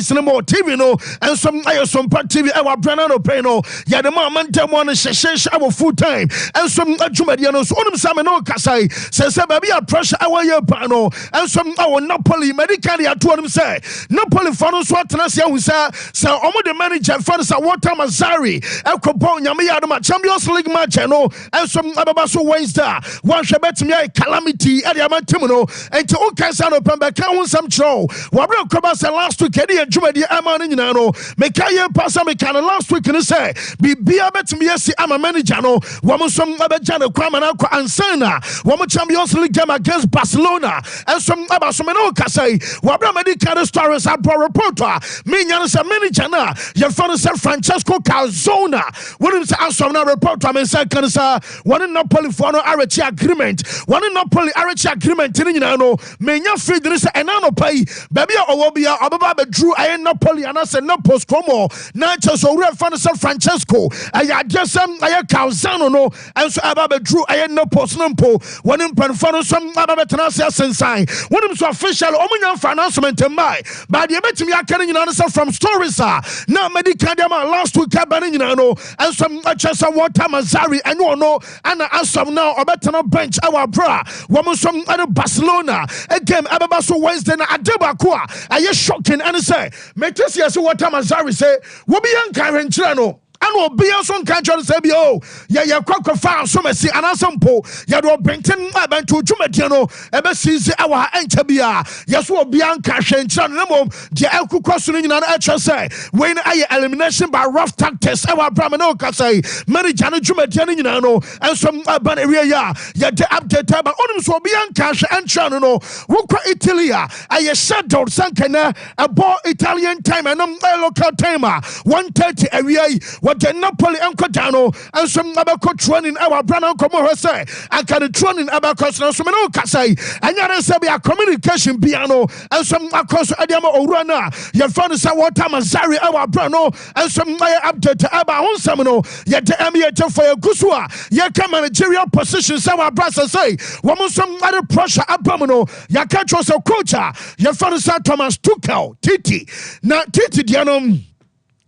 Cinema TV no, and some Sompa TV, our Brana no pay no, Yadama Mantamon, Shesha, our full time, and some Jumadianos, Onum Samano Kasai, says Baby, a pressure our year pano, and some our Napoli, Medicali at one say, Napoli Fanos Watanasia, who say, so Omo the manager, Fanos Water Mazari, Elcopon, Yamiadama, Champions League match, and some Ababaso Wednesday, one Shabbat me calamity, Adiamatimono, and to Okasano Pambaka, some show, Wabra Kobas last week, Jumadi Amani Nano, Mekaya Pasa Mekana last week and say, be bet me, yes, I'm a manager, no, Wamusum Abajana, Kwamanako, and Sana, Wamu Champions League game against Barcelona, and some Abasumano Kasai, Wabra Medical Stories, Apparel reporter, Minyanas a manager, your father said Francesco Calzona, one is Asona reporter, and second, one in Napoli for no Arachi agreement, one in Napoli Arachi agreement, in Nano, Menya Friedrich and Nano pay, Baby Owobia, Ababa Drew. I am Napoli and I said no post como Natchez or San Francesco. I just I Calzano no and so Ababa Drew I am no post numpo one in Panfano some Abatanasa Sensai. One of the official Omunian announcement in my but you bet me I can answer from stories now Medicadama last week Cabanino and some Chessa Water Mazari and no and some now Obatana bench our bra woman some other Barcelona again Ababaso Wednesday Adebakua. I is shocking and say Metesia so what Mazari say will be Karen and will be some country say, oh, ya quack found so messy and some po, ya do Benton, Aban to Jumatiano, ever sees our Antabia, yes, will be Ancash and Chanamo, the Elku questioning an HSA, when I elimination by rough tactics, our Bramanoka say, Mary Janet Jumatiano, and some Banaria, ya de update, but Onums will be Ancash and Chanano, Wuka Italia, I shadow Sankana, a ball Italian time and a local timer, 1:30 area. What the Napoli and Cotano and some Abaco training our brother Como say, I can train in Abacos and some Casai, and Yarasabia communication piano and some Acos Adiama Orana, your father Sawata Mazari, our brano, and some update about Honsamano, yet the Amiata for your Gusua, Yaka managerial positions, our brother say, woman some other pressure abomino, Yakachos or Cocha, your father Sir Thomas Tuchel, Titi, not Titi Dianum.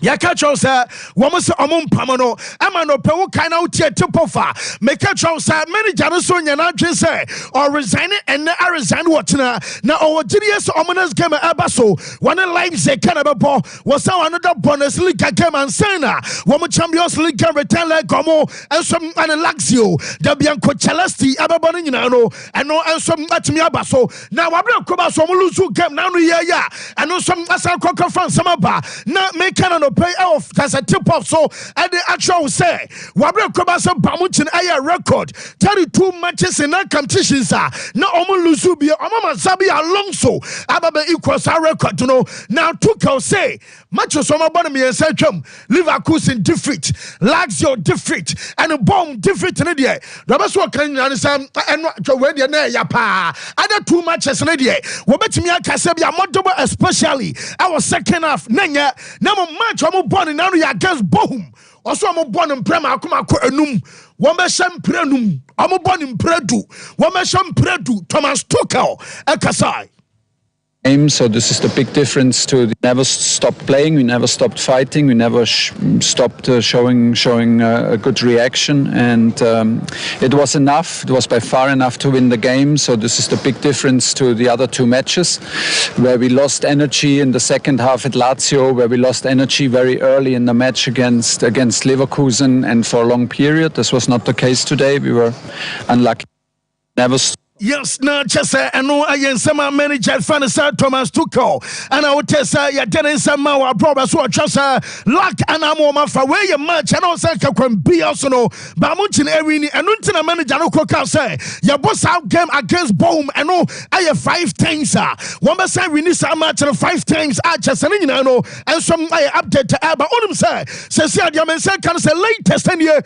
Yakacho sa woman say omum pamano amano pe wo kan out here tipofa mekacho sa many janoso nyana dwe say or resign and na resign what na o gds omonas game abaso one lives e kan abebo was another bonus league game and sana woman Champions League can return like gomo and some an Lazio the Bianco Celesti ababo nyina no and no and some atimi abaso na wabra koba so luzu game na no ya and no some asa kokko fan samaba na meka no pay off as a tip off so at the actual say Wabra Kobasa Bamuchin Aya record 32 matches in that competitions now Omo Luzubia Omama Zabi Alonso Ababa equals our record to know now Tuchel say matches on my bottom and say Leverkusen defeat Lazio defeat and a bomb defeat in the day the best one can understand and where the yapa other 2 matches in the day Wabetimi Kasabia Motoba especially our second half Nanya now match I'm born in area against boom. Also, I'm born in Prema Kumako Enum, Wamesham Prenum, I'm born in Predu, Wamesham Predu, Thomas Tuchel, Ekasai. So this is the big difference to we never stopped playing, we never stopped fighting, we never stopped showing a good reaction, and it was enough. It was by far enough to win the game. So this is the big difference to the other 2 matches, where we lost energy in the second half at Lazio, where we lost energy very early in the match against Leverkusen, and for a long period. This was not the case today. We were unlucky. Never. Yes, no, just I know I am some manager fan Sir Thomas Tuchel, and I would tell you didn't some our brother so just luck and I'm on for where you match and also can be also no but much in every and until manager no cook say your boss out game against Boom and no I have 5 times one more say we need some match 5 times just and you know and some I update but on him say the man say can say latest and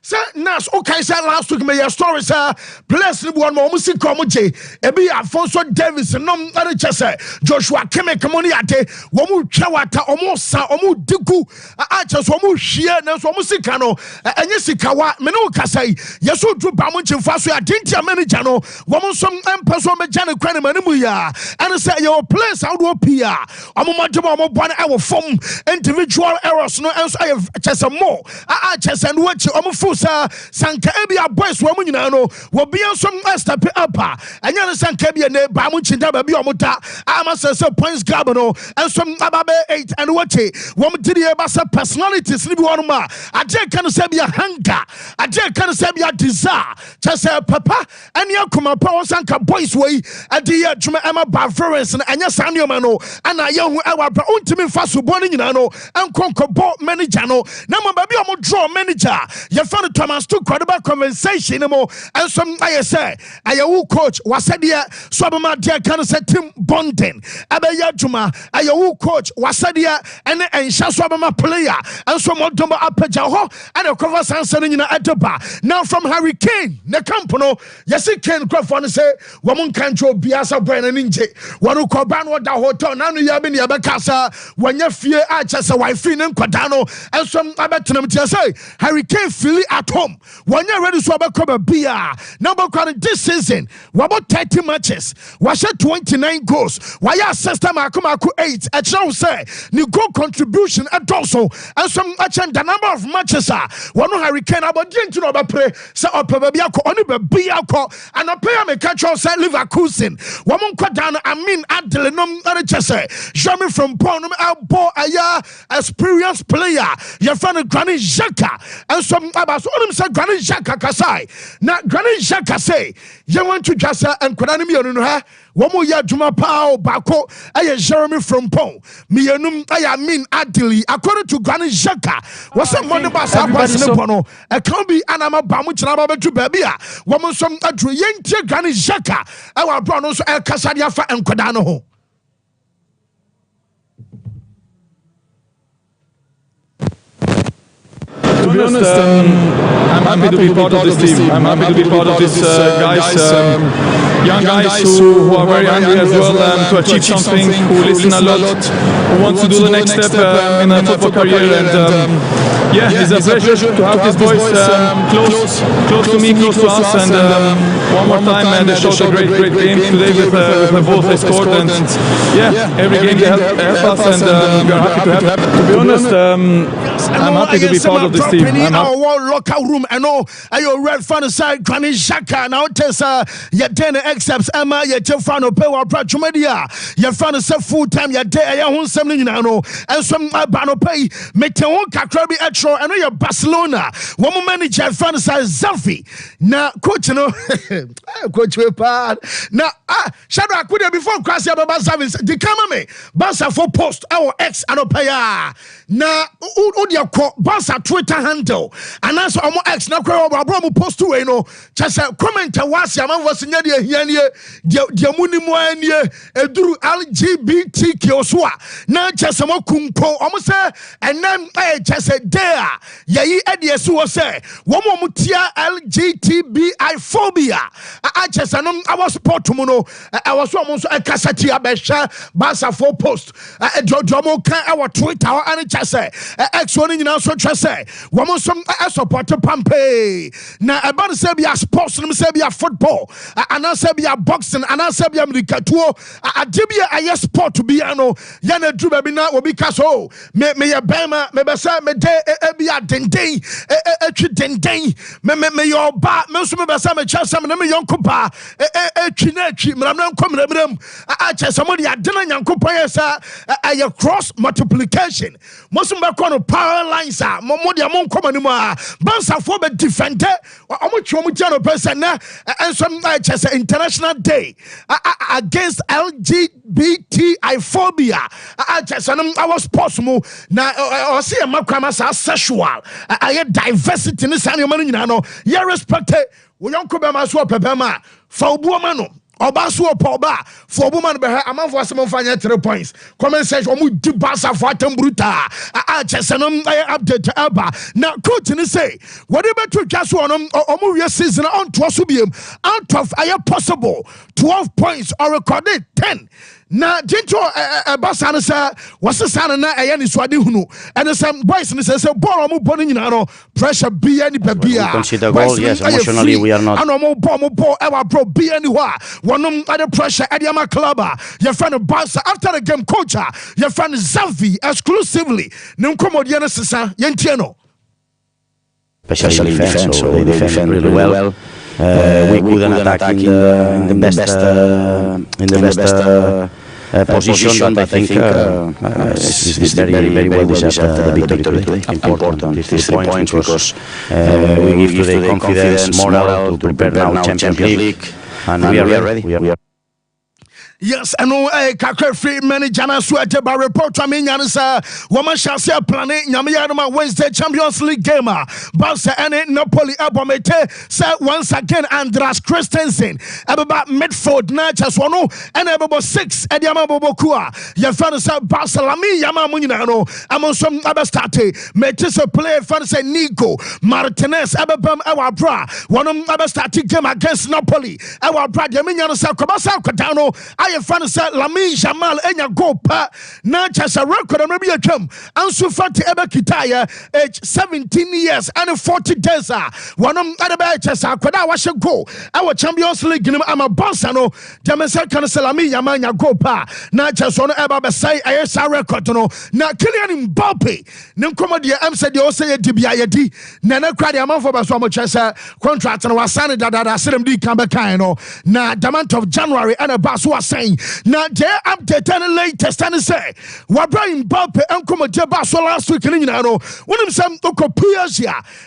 say Nas okay say last week me your story sir bless one more si komoje ebi Afonso Davis nom ade chese Joshua Keme Kamoni ate wo mu twawata omo sa omo diku a chese omo hwie na so omo sika no enye sikawa me no kasai yeso dru ba mo nchimfa so atintia manager no wo mo som empeso me jane kwane manimu ya and say your place how do pia omo modemo omo bone e wo fom individual errors no enso chese more a chese no wachi omo fusa sanka ebia boys wo mu nyina no wo bia som step up anya no sanka bia ne ba mu chinda ba bia omo ta ama say points grab no enso ababe 8 and wachi wo mu didi e ba say personalities ni bi wonu ma ade kan say bia hanga ade kan say bia desire chese papa anya kuma pa wo sanka boys we ade ya dwuma ema ba friends na anya sanio ma no ana ye hu ewa bra untimi fa so bo ni nyina no enkonkobo manager no na mo ba bia omo draw manager ye fa no Thomas to credible conversation mo enso aye say aye wo coach wasade so ba ma de kan say team bonding abeya dwuma aye wo coach wasade ene ensha so ba ma player enso mo dombo apaja ho and cover sansa no nyina adeba now from Hurricane the camp no yesi Ken Crawford say wo mon kancho biasa boy na ninje wonu koba no da hotel na no ya be ne ya be kasa wanya fie a chese wife ne nkwada no enso abetenam tie say Hurricane feel at home wanya ready so abekoba bia now because this season we about 30 matches we shot 29 goals why assist makoma 8 a chance say ni goal contribution at also and some the number of matches one Hurricane about to no be pray say opeba bia ko oni be bia ko and opea me catch say Leverkusen woman kwa down Adele nom chese Jeremy from Bonum elbow aya experienced player your friend Granit Xhaka and some about onim say Granit Xhaka kasai na Granit Xhaka say you want to just and kwadani mi onu ha womo ya dwuma pa bako aya Jeremy from Pon mi enum aya Adele according to Granit Xhaka was some money basa kwase no e kan bi anama ba mu kira ba betu ba bia womo som adru yentie Granit Xhaka awa bro no so e kasa dia fa enkwada no ho. To be honest, I'm happy to be part of this team. I'm happy to be part of these guys, young guys who are very hungry as well to achieve something, who listen a lot, who want to do the next step in their football career. And yeah, it's a pleasure to have these boys close to me, close to us. And one more time, they showed a great game today with the goals they scored. And yeah, every game they help us, and we're happy to have them. To be honest, I'm happy to be part of this team. I'm our locker room and all your red fan side Granit Xhaka now test your 10 excepts Emma your fan pay our media your fan say full time your day ya hun sem nyina no and some bano pay make one kakra bi etro and your Barcelona one manager fan say Zafi na coach no coach we pa na Shadrack we before cross your Baba service the camera me Barca for post our ex anopaya na udia Barca Twitter handle and as omo ex na kwa bro mo post we no chese comment was ya man was nya de hianie de munimu anie eduru LGBTQ so na chese mo kunko omo se enem chese there yeyi ade so say wo mo tia LGBTI phobia a chese no our sport mu no I was so mo so kasati abehwa Barca for post jojo kan our Twitter and chese ex one nyina so chese woman some support pampe na about say be a sports no say be a football and say be a boxing and say be America tuo adibia aye sport to be ano ya na dru baby na obi kaso me ya bema me be say me de be a denden etwi denden me your ba me so me be say me chase me me yonkopa etwi na etwi mram nkomram a chase mo de adena nyankopa yesa aye cross multiplication mo so be kono power lines mo de mon komani mo Barca for be defender omo twa mo tia no person na and some chase international day against LGBTI phobia chase our sports mo na o see e makwama sa sexual aye diversity ni san yo manu nyina no ye respect wo yonko be ma so pepema fa obuoma no Obasu Poba for woman be amount for some 3 points. Comment section omu di Barca for bruta. Chesenum update aba. Now coach ni say whatever to just one omu season on to subium out of possible 12 points or recorded 10. Na jinto Barca na say was sana na ni swadi hunu and some boys ni say ball omu boni nyina no pressure be any bebia. Consider goal, yes, emotionally we are not. And omu ball ever bro be anywhere. One other pressure at Yama Club. Your friend Barca after the game coach. Your friend Xavi exclusively. Numkomodiana Sisa Yentiano. Especially defense, so they defend really well. We couldn't attack in the best position, but I think it's very well deserved the victory today. Important, these 3 points because we give today confidence, morale to prepare now Champions League, and we are ready. Yes, I know a free manager na sweat by report to me nyansa woman shall see a plan nyamiyaduma Wednesday Champions League game Barca and Napoli abomete say once again Andreas Christensen about midfield na just one and about 6 ediama bobokua ya fan say Barcelona yama munyina no amonsom abastarte metis a play fan say Nico Martinez ababam awabra one abastarte game against Napoli awabra yaminyana say kobasa kwadano I fan say Lamine Jamal enya go pa na chasa record am be atwam ansu fati ebe kitaya age 17 years and 40 days one adaba chasa kwada wa she go our Champions League nim am Barca no jamesa kan say Lamine Jamal nya go pa na chasa no eba be say ayesa record no na Kylian Mbappe ne nkomodie am say de o say di bia ye di na na kwade am for ba so mo chasa contract no wasane dada serem di kan be kan no na the month of January and Barca was saying now they update and latest and say Wabra Mbappe enkomo je Barca last week ni nyina no wonim sam okopia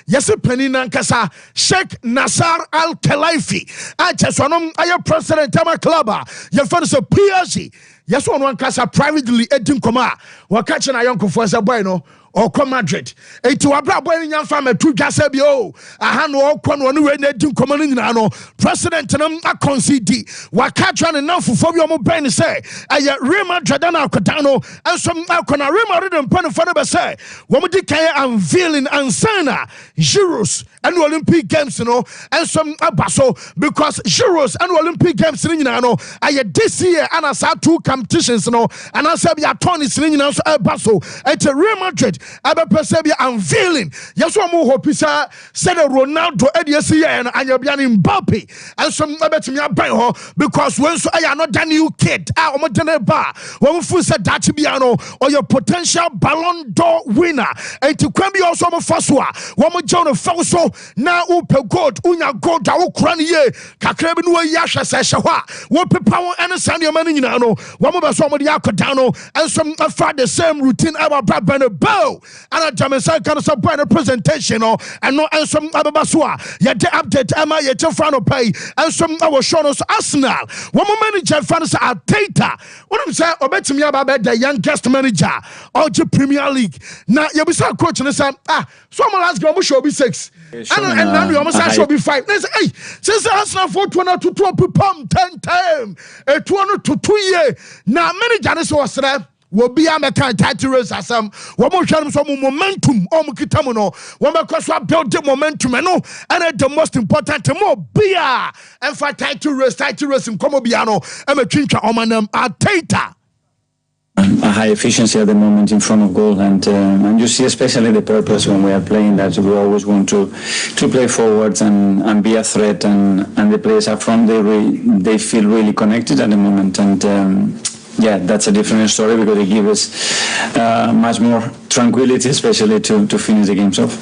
yes penny nankasa Sheikh Nasser Al Khelaifi achesonom aye president ama club ye fan so PSG yes one kasa privately edin koma wakache na yonkofo say boy no or come Madrid. To Abra boy in young family, two Gasabio, a hand or con one way they do come in. President and a concede. Wakatran enough for your mobile say, I Real Madrid and Alcatano, and some Alcona Real Madrid and Panafana say, Womadika unveiling and Sana, Euros and Olympic Games, and some Abaso because Euros and Olympic Games, I this year and I saw 2 competitions, and I said, ya Tony Sling and Abaso at Real Madrid. Aba persevere unveiling. Yes, one more hope said Ronaldo Ediasia and Ayabian Mbappe and some about me because when so I am not that new kid, I'm not bar. When we said that Biano or your potential Ballon d'Or winner and to Kwambi also Faswa, one more John of Fauso now Upe God, Unya God, Ukraine, Kakrebin Yasha Sashawa, what power and a Sandy Maninano, one more somebody Akadano and some Friday the same routine our brother Bow. And a Jamaican kind of support a presentation and no and some Ababasua. Yet the update Emma yet your friend pay and some our shows Arsenal. One more manager fans are data. What I'm saying about me about the youngest manager of the Premier League. Now you be so coach and say someone last game should be 6. And now you almost should be 5. They say, hey, since Arsenal for 20 to 12 pump 10 time 20 to 2 years. Now manager was there. Will be a title race as some momentum no one because we build the momentum and the most important more beer and for title race in Comobiano and a chincha omanam Arteta. A high efficiency at the moment in front of goal, and you see especially the purpose when we are playing that we always want to play forwards and be a threat, and the players up front they feel really connected at the moment, and yeah, that's a different story because it gives us much more tranquility, especially to finish the games off.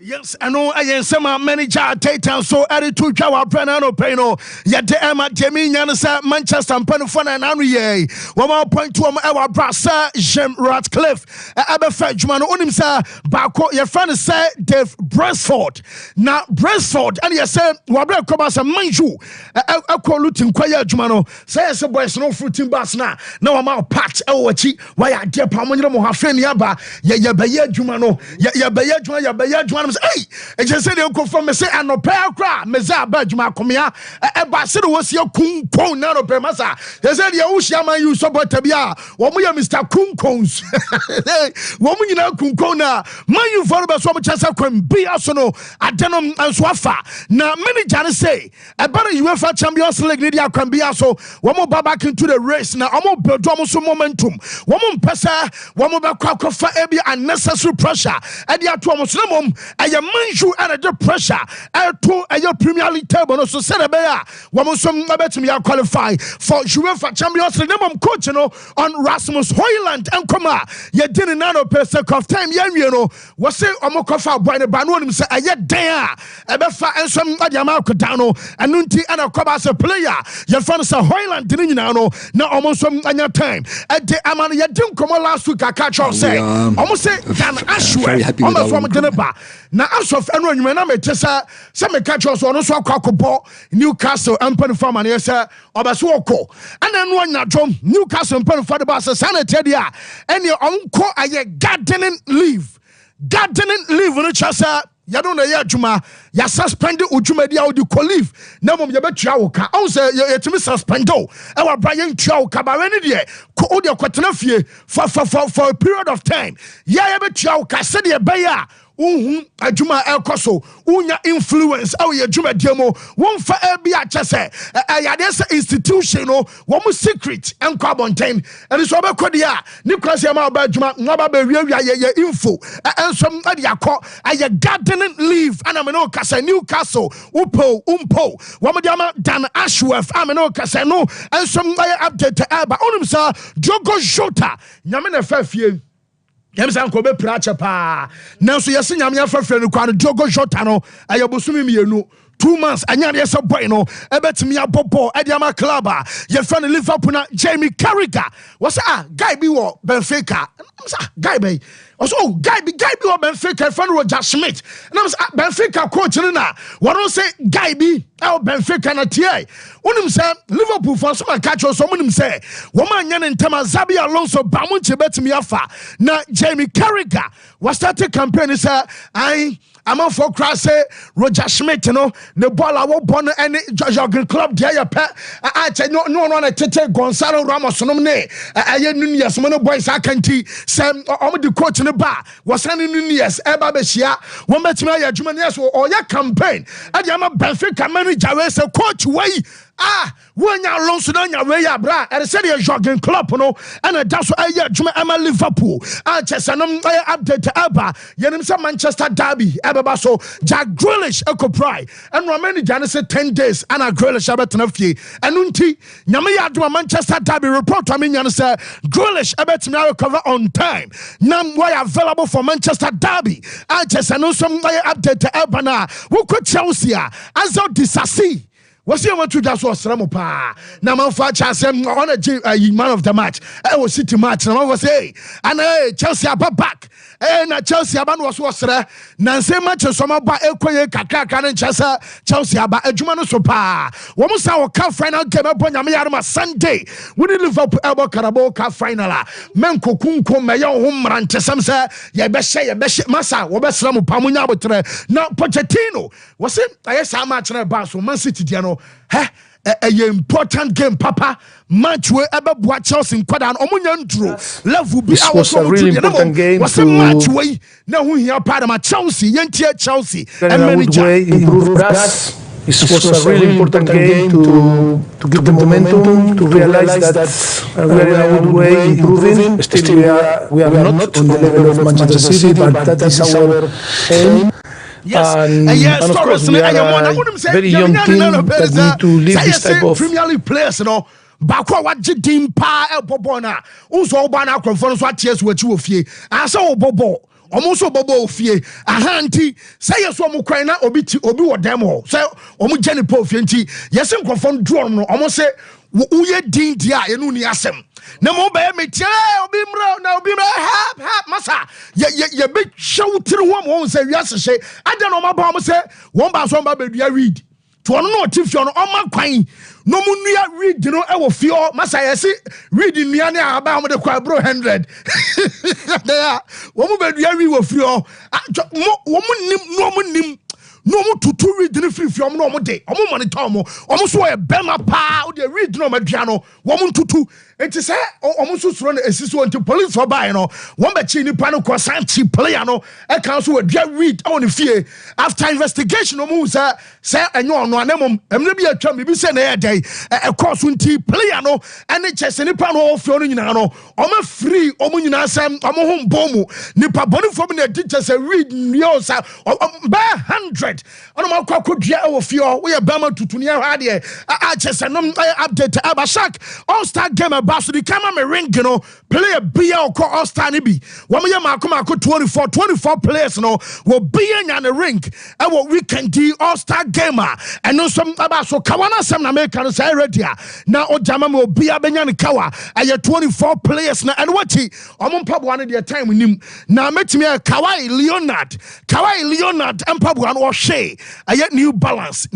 Yes, I know I am some manager Tata so added to Jawa Prenano Peno. Yet Emma Jamie Yanasa Manchester and Penofana and Henry. 1 point to our brasa Jem Ratcliffe. Aberfedgeman Unimsa Bako your friend say Dave Brentford. Now Brentford and you say Wabra Kobasa Manju. I call Lutin Quaya Jumano. Say a boy no fruiting bass now. No amount patch Owachi. Why I dear Pamano Hafren Yaba. Ya Bayer Jumano. Ya Bayer Juan. hey e je say dey confirm me say anopa akra me say abadwuma akomia e ba se dey was kunkon na no pe masa je say dey wo hia man you support bia wo mo ye Mr Kunkons wo mo nyina kunkon na man you for be so mo chasa kwam bia so no adenom anso afa na manager say e bara UEFA Champions League ni dia kwam bia so wo mo ba back into the race na wo mo build wo mo so momentum wo mo mpesa wo mo be kwakofa e bia unnecessary pressure e dia to wo so mom e ye manju and the pressure e to e your Premier League table no so say be ya wo mo so betimi ya qualify for UEFA Champions League mom coach no on Rasmus Højlund and koma ye didn't nano per sake of time ye no wo say omo kofa boy ne ba no nim say e ye den a e be fa ensom adiama ko down no anu nti ana koba as a player ye fan say Højlund din nyina no na omo so anya time e de amana ye din komo last week aka cho say omo say Dan Ashworth omo from Deneba na asof anu anwuma na metesa say me catch us ono so akwakobo Newcastle ampan farm na ye say obeso oko ana anu anya dwom Newcastle ampan for the boss sanity dia ene onko aye gardening leave no chasa ya don't know ya juma ya suspend ujuma dia odi ko leave na mom ya betua wo ka on say ya timi suspend o e wa Brian tua wo ka ba we ne de ko odi kwatena fie for a period of time ya betua wo ka se de be ya adwuma ekoso unya influence aw ye adwuma diemo won fa abi a chese ayade se institution no wo mu secret enko abonten eni so be kodi a ni kwase ma ba adwuma ngaba ba wiawia ye info ensom ade akọ aye gardening leave ana me no kasa Newcastle umpo wo mo diama Dan Ashworth am no kasa no ensom aye update aba onum sa Diogo Jota nyame na fa fie Yamsan ko be prache pa nanso yesi nyame afafre no kwa no Diogo Jota no ayabosumi mienu 2 months anya de se boy no ebetimi abobo ediama club ye fan Liverpool na Jamie Carragher was guy bi wo Benfica guy be also guy bi wo Benfica fan Roger Schmidt na Benfica coach na won say guy bi Benfica na tie unim say Liverpool fans so catch us so unim say wo ma anya ne ntama Xabi Alonso ba mu nche betimi afa na Jamie Carragher was started campaign say I'm for cross Roger Schmidt no the ball I will born any jogging club there pe I no tete Gonzalo Ramos no ne aye Nunez mo no boys akanti say the coach ne ba was sending Nunez e ba be hia won betimi aye adwuma ne so o ya campaign e dey am Benfica manager we say coach wey wonya Alonso na nya we ya bra e say the jogging club no and that's why aye adwuma am Liverpool chesanom update aba yenim say Manchester derby baba so Jack Grealish ekoprai and manager say 10 days and a Grealish abetena fie enu nti nyame ya adoma Manchester derby report am nya say Grealish abetena recover on time now why available for Manchester derby chesanom some update aba na wo ko Chelsea as out disasi what's your want to just was Ramopa? Now, my father on a man of the match. I was City match. And I was say, and Chelsea are back. And Chelsea aban was there. Nancy match of some about Equay Kaka and Chelsea about a Jumano Sopa. One was our cup final came up on Yama Sunday. We did Liverpool Elbow Carabo Cup final. Menko Kunko Mayo home ran to some say, Yabesha, Massa, Wabeslam Pamunya. Now, Pochettino was it? I saw match in a bar, so Man City, Diano. A important game, Papa. Match where ever boy Chelsea in Quadan Omunyan drew. Love will be this was a really important game. What's a match way? Now we hear part of my Chelsea, Yentia Chelsea, and manager improve us. This was a really important game to give them momentum, to realize that we are in a good way improving. Still, we are not on the level of Manchester City, but that is our aim. Yes, and of course we are a very young team that need to leave this type of Premier League players, you know. Bakwa waji dimpa bobo na unso oba na akwamfo so aties wachi ofie asa obobo omuso bobo ofie ahanti say yeso omu kwan na obi wo dem ho say omu jeni pa ofie nti yesi nkwamfo draw no omu say uye din dia enu ni asem na mo ba metie obi mra na obi mra masa ye be shawtiri wo mo say wiase hye ada no maba mo say won ba so mba bedua read to ono no tifio no oma kwan no munua read no e wo fio masa yesi read nua ne aba mo de kwa bro 100 there wo mu bedua read wo fio wo mu nim no mo tutu read no free om no mo de om monitor mo om so e bema pa o de read no madua no wo mo tutu enti say om so suro na esiso enti police for buy no won be chi nipa no croissant player no e kan so wadua read on fie after investigation om say enyo no anemom emre bi atwa me bi say na e dey e course nti player no ene chese nipa no ofio no nyina no om free om nyina sam om ho mbomu nipa boni fo na teacher say read nyo say ba 100 ono ma kwa kodua e wo fio we bema tutuni e ha de a chese no update abashak all star game so the camera me ring no play a BL ko all star ni bi wo me makoma 24 players no wo be nya na ring e wo weekend di all star gamer and no some aba so kawana sam na make no say ready na o jama me obi abenya ne kawa aye 24 players na and wachi omo mpabo ane the time nim na metimi Kawhi Leonard mpabo ane o hwe aye New Balance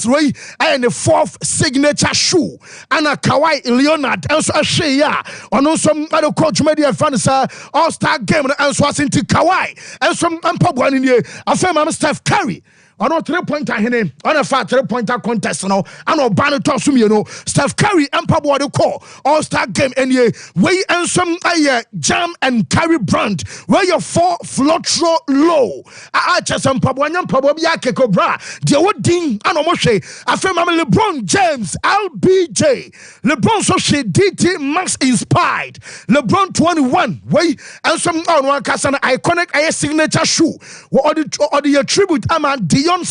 way aye the fourth signature shoe ana Kawhi Leonard ahwe ya ono som ado coach media fans all star game and so asinti Kawhi and some mpabo ane nie afema Steph Curry ono 3-pointer hene on a 3-pointer contest no ano ban to so me no Steph Curry empabo de call all star game any way and some jam and carry brand where your 4 flotro low just empabo anyam pabo bia keko bra de wodin ano mo hwe afema LeBron James LBJ LeBron so she DT Max inspired LeBron 21 way and some on one kasana iconic signature shoe or the tribute ama Deion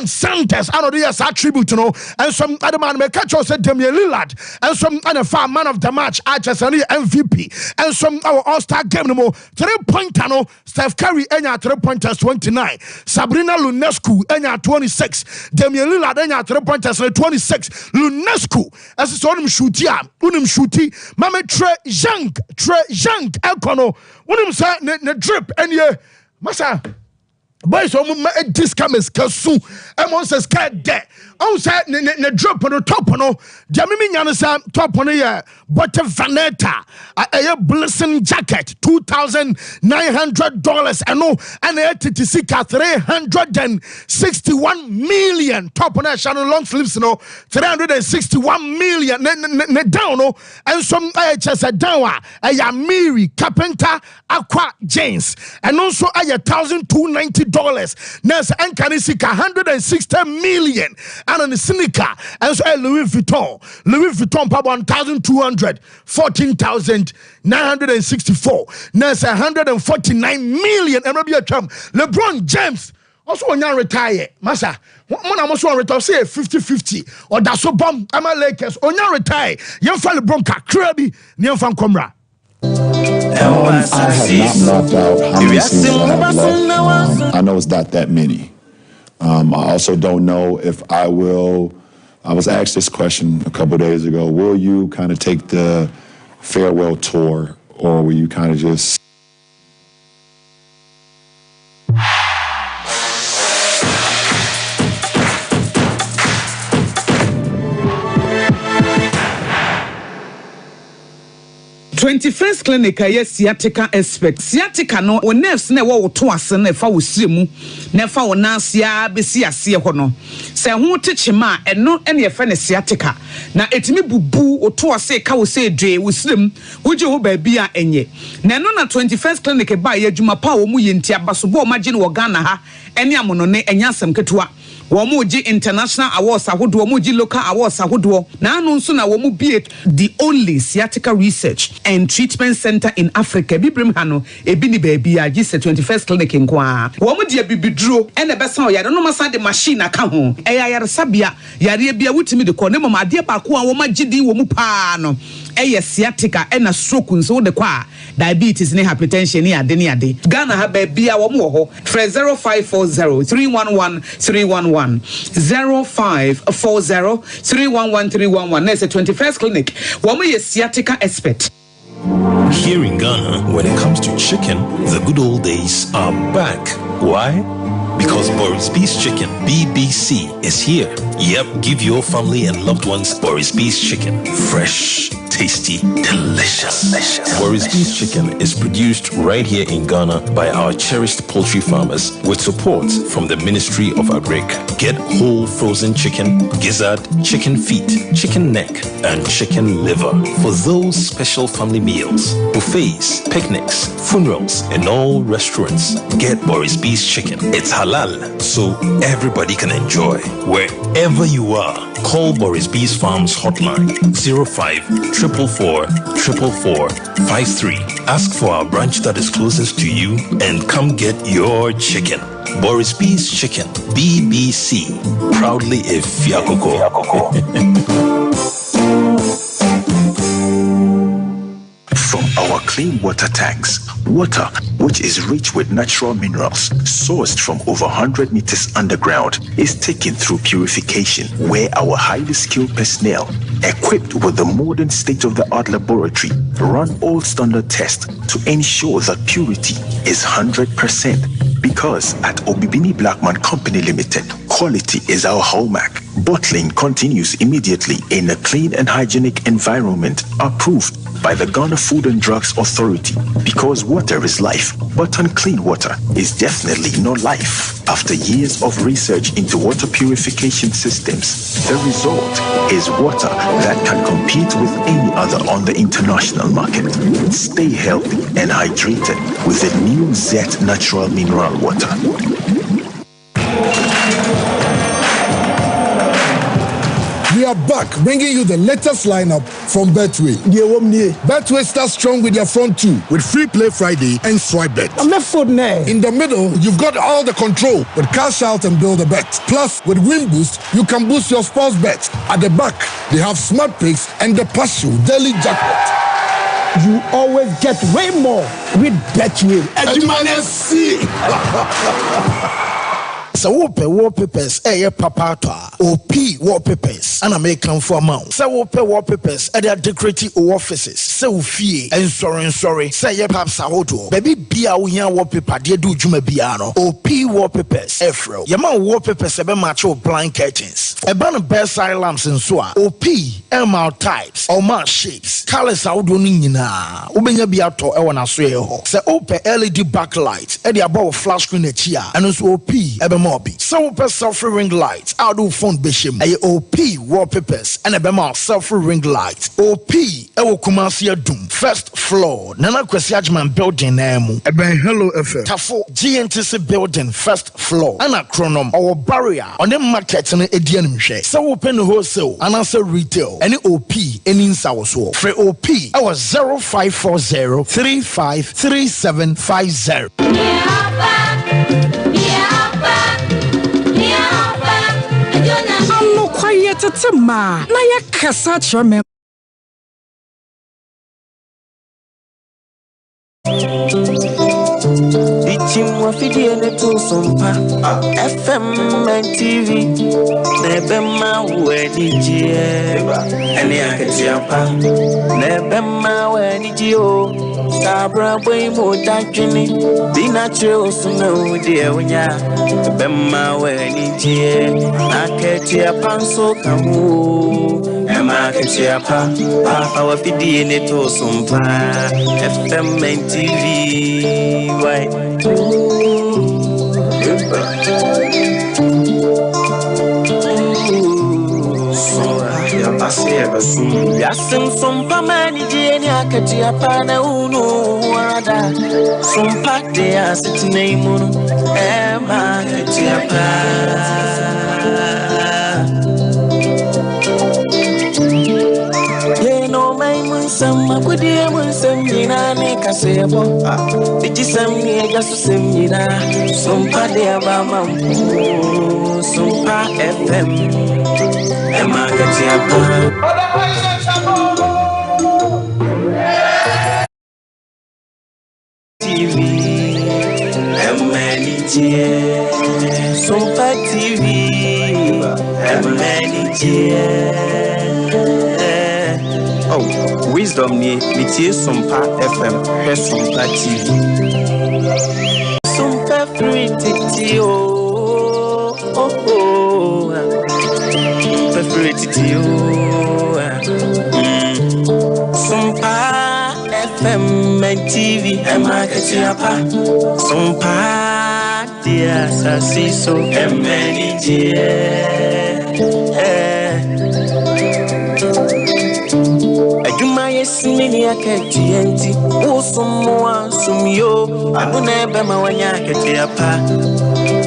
Sanders, I know there's attribute, you know, and some other man may catch us at Damian Lillard, and some other far man of the match, just an MVP, and some our all-star game no more 3-pointer no Steph Curry enya 3-pointers 29, Sabrina Lunescu enya 26, Damian Lillard enya 3-pointers 26, Lunescu as is on shooty, Mama Trey Young, Elkono, unim say ne drip and ye massa. Boys, discames kasu. I'm says cat de. On say ne drop on the top no. Jamimi nyana top on the butter vanetta. A blessing jacket $2,900 and no and a TTC $361 million top on that channel long sleeves no 361 million ne down no and some just a down a Miri Carpenter Aqua James and also a $1,290 Nurse and Kanisika 160 million and on the Seneca and so Louis Vuitton pab 1,200 14,964 Nurse 149 million and LeBron James also when you retire massa when I'm also retire say 50-50 or that's so bomb ama Lakers when you retire you fall LeBron ka krabi ni fan komra. I have not mapped out how many seasons I have left. I know it's not that many. I also don't know if I will. I was asked this question a couple of days ago. Will you kind of take the farewell tour, or will you kind of just... First clinic yes sciatica expert sciatica no o nerves na wo to ase na fa wo siremu na fa wo nansia besi ase ho no se ho techema eno ene ye fa ne sciatica na etimi bubu o to ase ka wo se dwe wo sirem wo je ho ba bia enye na eno na 21st clinic ba ye adwuma pa wo mu ye ntia baso bo ma gye no wo Ghana ha ene amono ne enya asem ketua Womuji international awards ahodo womuji local awards ahodo na anu nso na womu be the only sciatica research and treatment center in Africa bibrim hano ebi ni baby a gise 21st clinic nkoa womu de bibiduro ene besa o yare no masa de machine aka ho eya yare sabia yare bia wutimi de ko ne mama de ba ko a womu gidi womu pa no eye sciatica ena stroke nso de kwa diabetes ne hypertension ne ade Ghana ha baby a womu ho 0540 311 311 0540 311 311. There's a 21st clinic. Woman is sciatica expert. Here in Ghana, when it comes to chicken, the good old days are back. Why? Because Boris Beef's Chicken, BBC, is here. Yep, give your family and loved ones Boris Beef's Chicken. Fresh, tasty, delicious. Boris Beef's Chicken is produced right here in Ghana by our cherished poultry farmers with support from the Ministry of Agric. Get whole frozen chicken, gizzard, chicken feet, chicken neck, and chicken liver for those special family meals, buffets, picnics, funerals, and all restaurants. Get Boris Beef's Chicken. It's halal, so everybody can enjoy. Wherever you are, call Boris Beef's Farms hotline 05-444-444-53. Ask for our branch that is closest to you and come get your chicken. Boris Beef's Chicken, BBC, proudly a Fiakoko. From our clean water tanks, water which is rich with natural minerals sourced from over 100 meters underground is taken through purification, where our highly skilled personnel, equipped with the modern state-of-the-art laboratory, run all standard tests to ensure that purity is 100%. Because at Obibini Blackman Company Limited, quality is our hallmark. Bottling continues immediately in a clean and hygienic environment approved by the Ghana Food and Drugs Authority. Because water is life, but unclean water is definitely not life. After years of research into water purification systems, the result is water that can compete with any other on the international market. Stay healthy and hydrated with the new Zet Natural Mineral Water. We are back, bringing you the latest lineup from Betway. Betway starts strong with their front two, with Free Play Friday and Swipe Bet. In the middle, you've got all the control with Cash Out and Build a Bet. Plus, with Win Boost, you can boost your sports bet. At the back, they have Smart Picks and the Partial Daily Jackpot. You always get way more with Betway. So wallpapers, papa OP wallpapers, and American for amount. So wallpapers at their decorative offices. So fee and sorry. Say ye perhaps a hoto. Baby be our young wallpaper, dear do Juma Biano. OP wallpapers, Afro. Yaman wallpapers, a macho blind curtains. A band of bedside lamps and so on. OP, MR types, or mark shapes. Colors out donina. Ubenya biato, ewana sueho. Say open LED backlight, at the above flash screen a chia, and also OP, so self ring lights, out do phone bishim, a OP wallpapers, and a bema self ring lights. OP, ewo Kumasi Doom, first floor, Nana Kwesiajman building name, a ben hello FM, Tafo GNTC building, first floor, and a chronom, our barrier on the market and a DNM share. So open wholesale, and answer retail, any OP, any in South for OP, our 0540 353750. I'm quiet at a ma. Naya Cassatra mem. Teaching what we did to Sompa FM and TV. Nebema where did you? And the Akatiapa. Nebema where did you? Sabra way more darkly. Be natural, so no dear when ya. Nebema where did you? Akatiapa so come. Emma Papa wa fidi ne to Sompa FM and TV. Why? Yasin Sompa mani jeni akati apana unu wada Sompa de asiti neimu Emma akatiapa. Some good dear will send me make a sable. Did you send me just to send me now? Some party about some pa FM. Emma TV, some pa TV, oh, wisdom ni Sompa FM, Sompa TV. Sompa free titi oh, Favorite to you. Sompa FM and TV and market yapa. Sompa dear sassy so many yes, many a catchy, oh, someone, some yo. I don't never when I get your pa.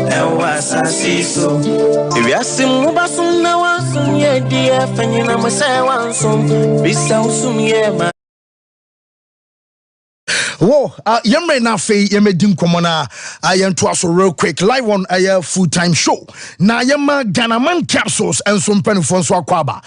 Now, was I see so. If you are some Basum now, some yeah, dear, and you know, my say one some, be some yeah, Whoa, yamre na fe yemedim komona ayento aso real quick live on a full-time show. Na yema Ganaman capsules and some penifon so akwaba.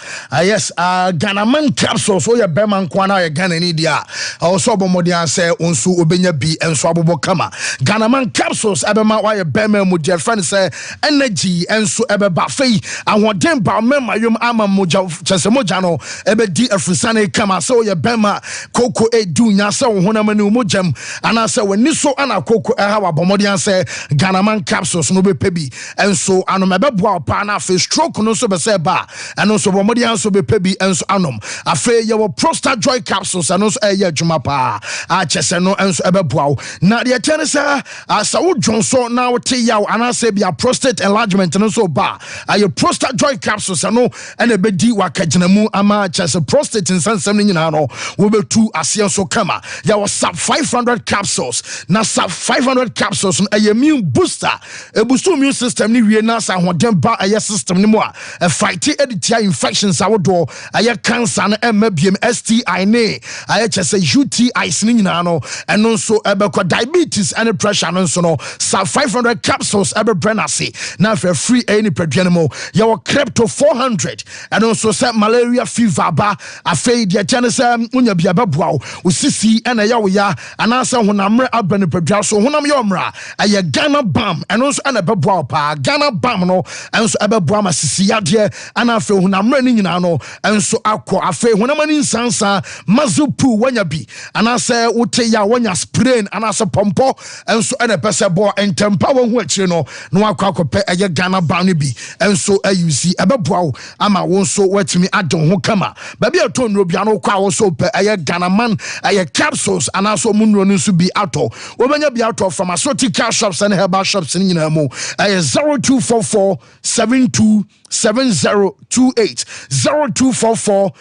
Yes, Ganaman capsules so ya beman kwana ya Ghana ni dia. Also bomodian say onsu obenya bi enso abobo kama. Ganaman capsules ebema wa ya bema mu dear friend say energy enso ebeba fe ahoden ba mema yom ama moja chese moja no ebe di afrisane kama so ya bema koko edunya say honamani jam and I say when niso ana koko eha bomodian say Ganaman capsules no be pebi and so anom ebeboa pa na fe stroke no so be say ba and so bomodian so be pebi and so anom afe ye wo prostate joy capsules and so eye adwuma pa a chese no and so ebeboa na de tene say asa wo dwonso na wo te yaw and say bia prostate enlargement no so ba aye prostate joy capsules no and e bedi wakaginamu ama chese prostate insansam ni nyina no wo betu ase so kama ya wo sub 500 capsules na sub 500 capsules a immune booster a boost immune system ni wie na sa hoden ba a system ni mo a fight editia infections awodo a cancer na mabiem STI ne a chese UTIs ni nyina no eno so ebekwa diabetes and pressure no so no sub 500 capsules ebe brenase na for free any predwanimo ya wo crypto 400 and also say malaria fever ba afei de chane say unya bia beboa osisi ena ya wo ya anasa honamre abane padwa so honam yomra aye Ghana bam eno so ana beboa pa Ghana bam no enso ebeboa masisi yade ana afe honamre ni nyina no enso akọ afe honamani nsansa mazupu wanya bi anasa wote ya wanya sprain anasa pompo enso ena pese bo entempa wo hu akire no no akọ akọpe aye Ghana bam ni bi enso ayusi ebeboa ama won so watimi adon ho kama ba bia ton ro bia no kwa wo so pe aye Ghana man aye capsules anasa munro no so bi ato wobenya bi ato pharmaceutical shops and herbal shops ni nyina mu 0244 727028 0244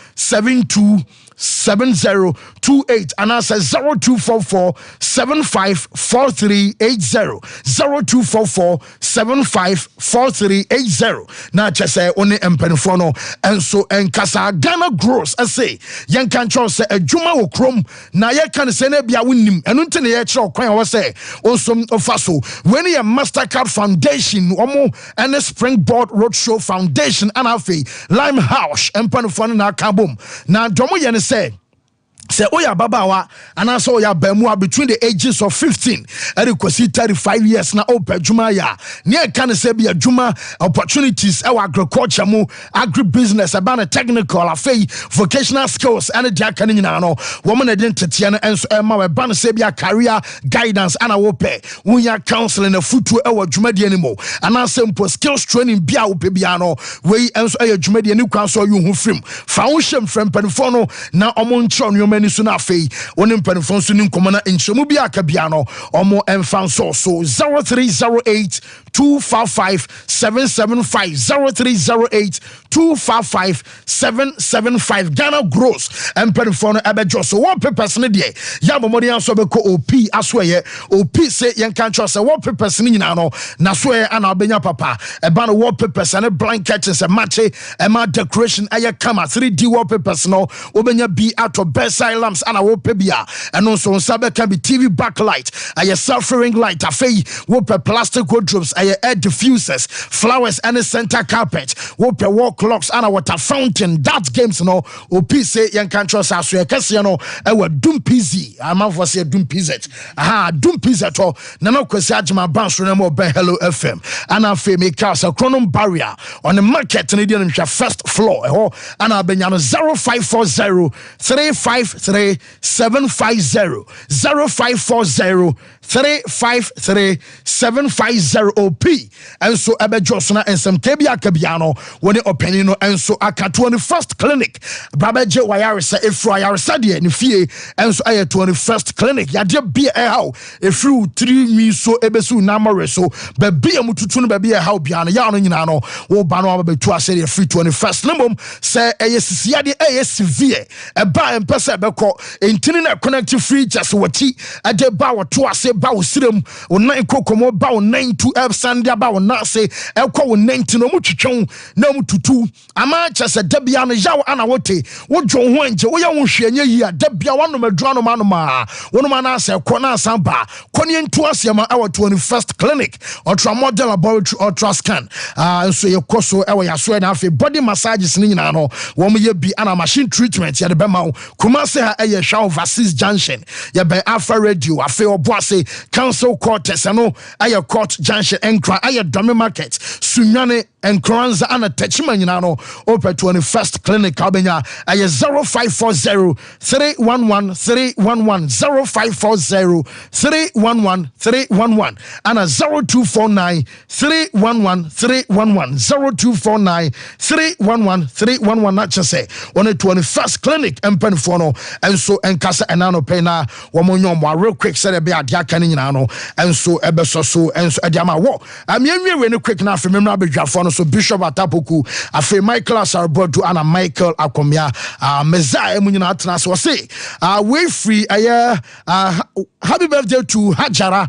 727028 and answer 0244 754380 0244 754380 na chese oni empenfo no enso enkasa Ghana gross say yen kan cho say adwuma wo krom na ye kan say na bia wonim enu nte ne ye kire okwan wo say onsom ofaso when ye Mastercard Foundation omo and Springboard Roadshow Foundation and afi Limehouse empenfo na kabom na domo ye ne say oya babawa and also oya bemua between the ages of 15 and 35 years na ope juma ya near can say be a juma opportunities our agriculture mu agribusiness about technical afei vocational skills and the can no woman identity and so ma ban say be a career guidance and ope we counseling a futu e juma di animo and simple skills training bia ope bia no we enso e juma di ani kwan so you hu frim foundation from penfono na omo many soon afei onim penfon so ni nkomana enchemu bi akabia no omo enfan so 0308 255 775 0308 255 775 Ghana gross and penfon ebejo so one papers ne de ya momodi anso be ko op asoye op say yen kan cho say one papers ne nyina no na so ye ana obenya papa e ba no wallpapers and blankets and match e ma decoration aye kama 3D wallpapers no obenya bi out of best lamps and a wopebia and also sabe can be TV backlight a self-ring light afei wope plastic wardrobes a air diffusers flowers and a center carpet wope wall clocks and a water fountain that games no opi say yan kan trust aso e kase no e wa dum pz amanfo say dum pz dum pz to na no kwesi agema banso na mo be hello fm and afei make us a chronom barrier on the market in the first floor and abenya no 0540 35 053 750 0540 353 750 OP. And so Ebe Josona and some Kebia Kabiano when the Openino and so aka 21st clinic. Babaje Wayarisa Efra Yarisa ni fie and so aya 21st clinic. Yadia be a how if you 3 me so ebesu namore so baby amututun baby a how biano yano nyinano wo bano be to ase the free 21st number say ayesisia de severe e ba empese beko entini na connect free just wati ade ba wo to ase ba wo sirem wo nan kokomo ba wo 92 F Sunday ba wo na se ekwa wo 90 no mutwetwon na mututu ama chese da bia no yawo ana wote wo dwon ho anje wo ya wo hwanye yi a da bia wo no maduro no manoma wo no na se ko na samba koni ntu ase ma our 21st clinic ultra model laboratory ultra scan so ye koso e wo ya so na afi body massages ni nyina no wo mo ye bi ana machine treatment ya de be ma kuma se ha e ye hwa overseas junction ya be alpha radio afi obo ase council quarters no aye court junction enkra aye domi market sunyane enkranza ana techima nyina no open 21st clinic abenya aye 0540 311 311 0540 311 311 ana 0249 311 311 0249 311 311 na chese on the 21st clinic empen for no and so enkasa enano pena womonyo mo real quick say be adia kan nyina no and so ebeso so and so adiama wo amienwe we no quick na afemra bedwafo no so Bishop Atapoku afi Michael Asarbodu ana Michael Akomia meza emunyina atena so say we free happy birthday to Hajara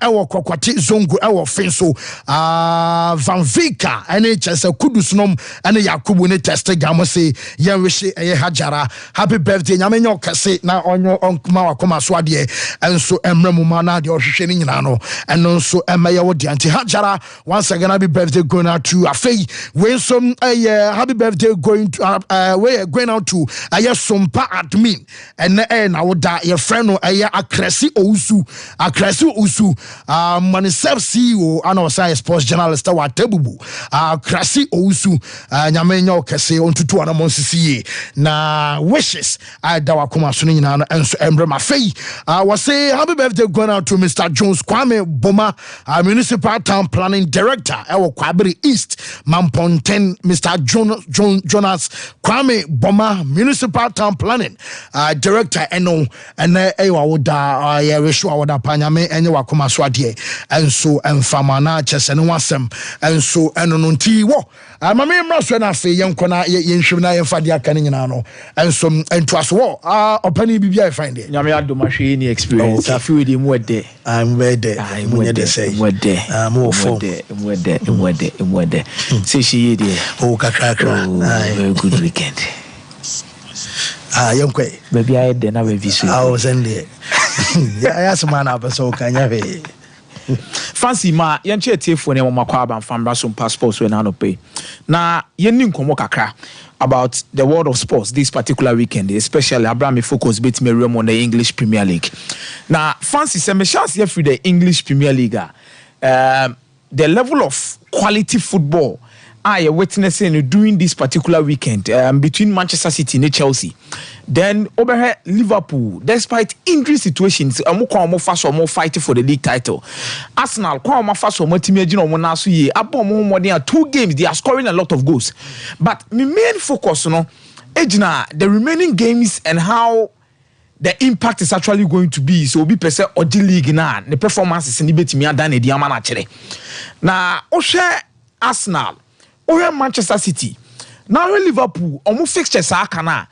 ewo Kokwati Zongo ewo Finso Van Vika ene chese kudusnom ene Yakubu ne test gamo say ye wish Hajara happy birthday nyamenyo kase na onyo onkuma wakoma so ade enso emremu ma na de ohwehwe ni nyina no eno so emaye wo de anti Hajara once again happy birthday going out to afei when some happy birthday going to we going out to Sompa admin and na wo da your friend no Akrasi Ousu Manisef CEO and also sports journalist wa Tebubu Akrasi Ousu nyamenyo kese ontutu ana monsisie na wishes da wakoma so nyina no enso embre mafei was say happy birthday going out to Mr. Jones Kwame Boma municipal town planning director ewo Kwabere East Mamponten Mr. Jonas Kwame Boma municipal town planning director eno ene ewa woda ya wishu woda panyame enye wakoma so ade enso emfama na chese ne wasem enso eno no nti wo mame mraso na afi yenkona yenhwem na yemfa de aka nyina no enso entoaso wo opani bibia I find it nyame adomahwe ni experience afi we dey mu ade I'm ready munye de say mo form mwede say she dey kakra very good weekend yonkwe baby I dey na baby so I was in there ya semana abeso kanya ve fancy ma yenche tiefo ne mamakwa aba mfambra so passports we na no pay na yenni nkomo kakra about the world of sports this particular weekend, especially Abraham focus bit me on the English Premier League. Now fancy some chance here for the English Premier League the level of quality football I witnessing during this particular weekend between Manchester City and Chelsea. Then over here, Liverpool, despite injury situations, more fighting for the league title. Arsenal, more 2 games, they are scoring a lot of goals. But my main focus, the remaining games and how the impact is actually going to be. So be per se or the league na the performances in the bit me than the diamond actually. Now, Arsenal. Manchester City. Now Liverpool, almost fixtures are kana.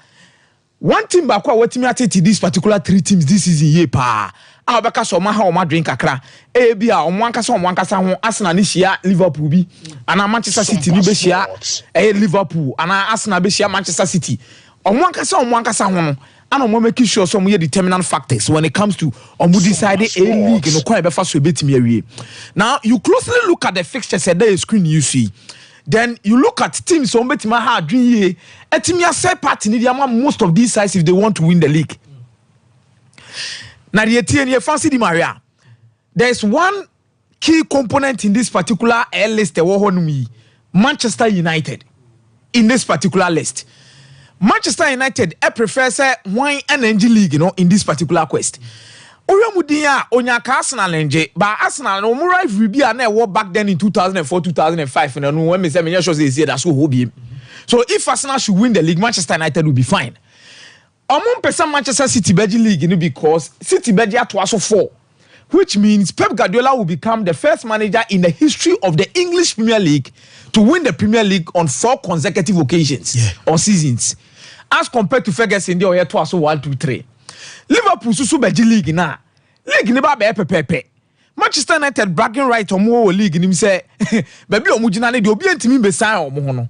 One team back what me at this particular 3 teams this season ye pa. Abaka so ma ha o ma drink akra. E bia o wankasa ho Arsenal ni hia Liverpool bi. Ana Manchester City ni be hia Liverpool. Ana Arsenal be hia Manchester City. O wankasa ho no. And I'm making sure some of the determinant factors when it comes to decide a league no kwa be fa so betimi awie. Now you closely look at the fixtures at the screen you see. Then you look at teams on betima ha adwin etimia say party need most of these sides if they want to win the league. Now the fancy di Maria. There's one key component in this particular list Manchester United in this particular list. Manchester United prefer say wine and NG League, in this particular quest. Oyamudia Onyaka Arsenal NG, but Arsenal no more rivalry be and back then in 2004, 2005, and when me say many shows they say that's who hobby. So if Arsenal should win the league, Manchester United will be fine. Among person Manchester City Belgian League, because City Belgium to also 4, which means Pep Guardiola will become the first manager in the history of the English Premier League to win the Premier League on 4 consecutive occasions or seasons, as compared to Ferguson the year 1, 2, 3. Liverpool susu Belgian League na league ne ba be pepepe. Manchester United bragging right on more league nim say baby omo gina ne de obi antimi be sign omo ho no.